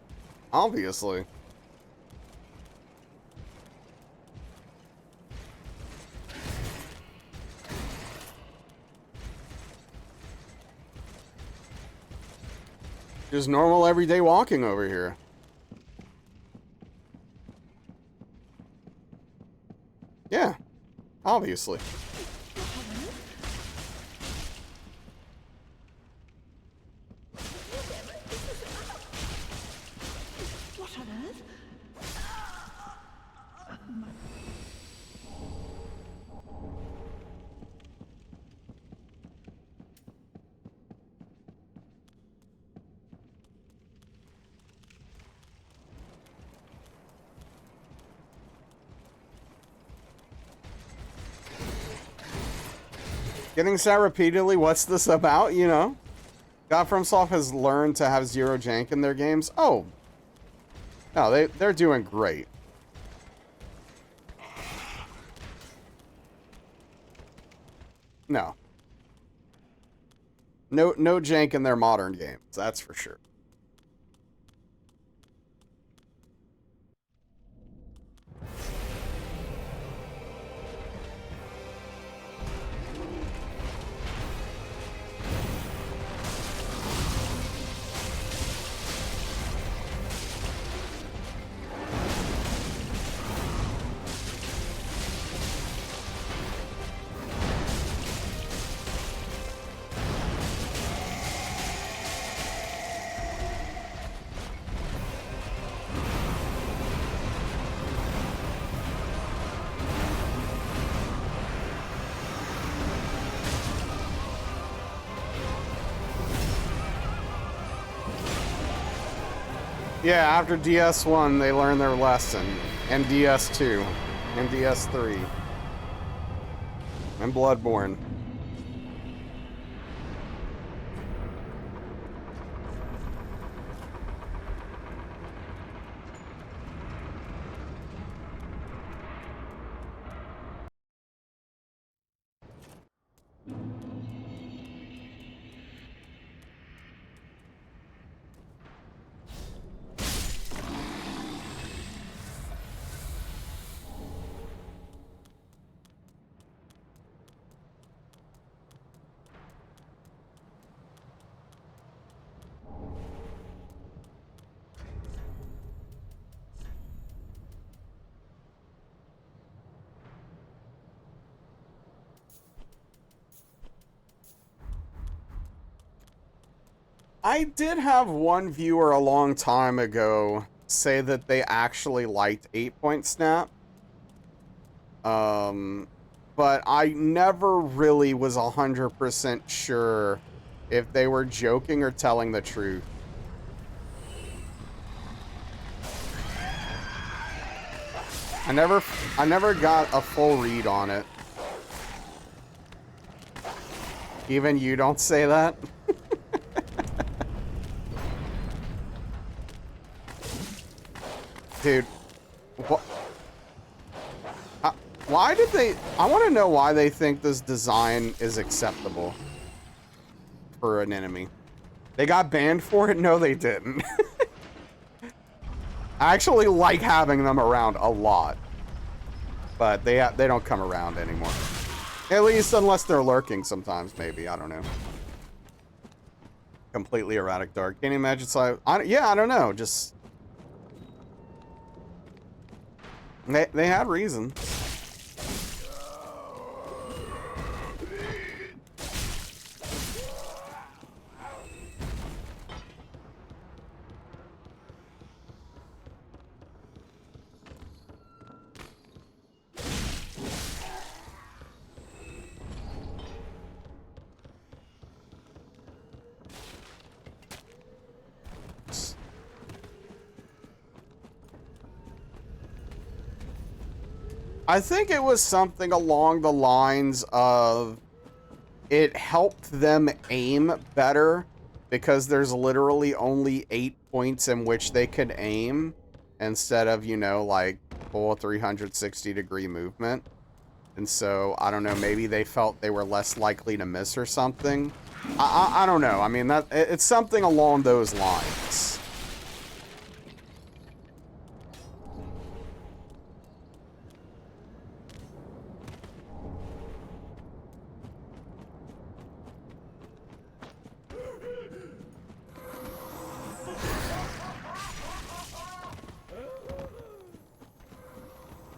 obviously. Just normal everyday walking over here. Yeah, obviously. Getting sat repeatedly, what's this about, you know? God FromSoft has learned to have zero jank in their games. Oh. No, they're doing great. No. No jank in their modern games, that's for sure. Yeah, after DS1, they learned their lesson. And DS2. And DS3. And Bloodborne. I did have one viewer a long time ago say that they actually liked 8-point snap. But I never really was 100% sure if they were joking or telling the truth. I never got a full read on it. Even you don't say that? Dude, why did they... I want to know why they think this design is acceptable for an enemy. They got banned for it? No, they didn't. I actually like having them around a lot. But they don't come around anymore. At least unless they're lurking sometimes, maybe. I don't know. Completely erratic dark. Can you imagine? So yeah, I don't know. Just... They had reasons. I think it was something along the lines of it helped them aim better because there's literally only 8 points in which they could aim instead of, you know, like full 360-degree movement. And so, I don't know, maybe they felt they were less likely to miss or something. I don't know. I mean, it's something along those lines.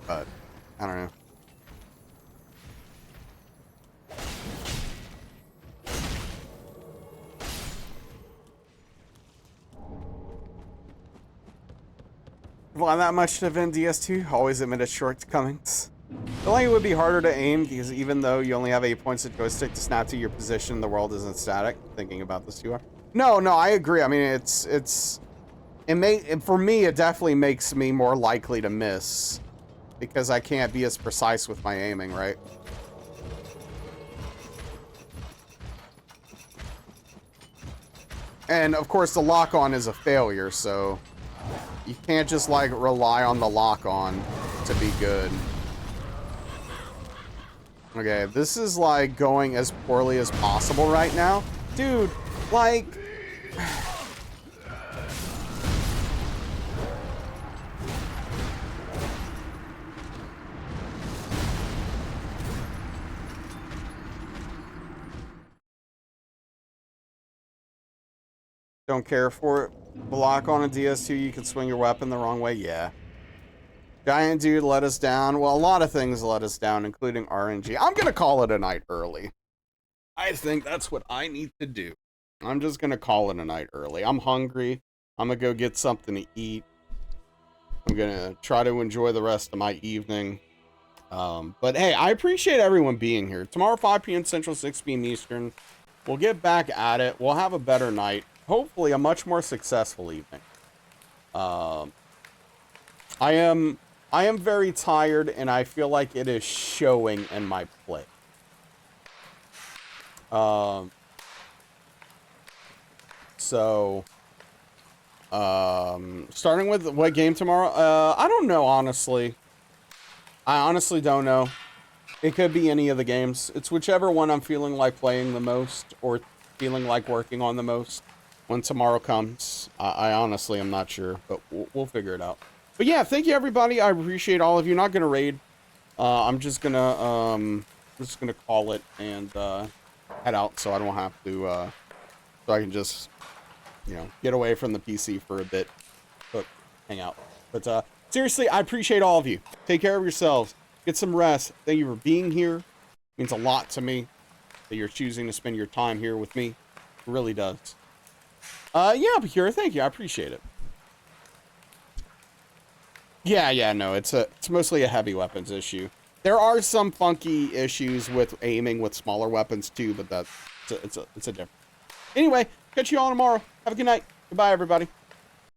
But, I don't know. Why that much to defend DS2? Always admit its shortcomings. I feel like it would be harder to aim because even though you only have 8 points of joystick to snap to your position, the world isn't static. Thinking about this too hard. No, I agree. I mean, for me, it definitely makes me more likely to miss because I can't be as precise with my aiming, right? And of course the lock-on is a failure, so you can't just like rely on the lock-on to be good. Okay, this is like going as poorly as possible right now. Dude, like... Don't care for it. Block on a DS2, you can swing your weapon the wrong way. Yeah. Giant dude let us down. Well, a lot of things let us down, including RNG. I'm going to call it a night early. I think that's what I need to do. I'm just going to call it a night early. I'm hungry. I'm going to go get something to eat. I'm going to try to enjoy the rest of my evening. But hey, I appreciate everyone being here. Tomorrow, 5 p.m. Central, 6 p.m. Eastern. We'll get back at it. We'll have a better night. Hopefully a much more successful evening. I am very tired, and I feel like it is showing in my play. Starting with what game tomorrow? I don't know, honestly. I honestly don't know. It could be any of the games. It's whichever one I'm feeling like playing the most or feeling like working on the most when tomorrow comes. I honestly am not sure, but we'll figure it out. But yeah, thank you everybody. I appreciate all of you. Not gonna raid. I'm just gonna call it and head out so I don't have to so I can just, you know, get away from the PC for a bit, but hang out. But seriously, I appreciate all of you. Take care of yourselves. Get some rest. Thank you for being here. It means a lot to me that you're choosing to spend your time here with me. It really does. Yeah, Bakura, thank you. I appreciate it. Yeah, no, it's mostly a heavy weapons issue. There are some funky issues with aiming with smaller weapons too, but it's a different. Anyway, catch you all tomorrow. Have a good night. Goodbye, everybody.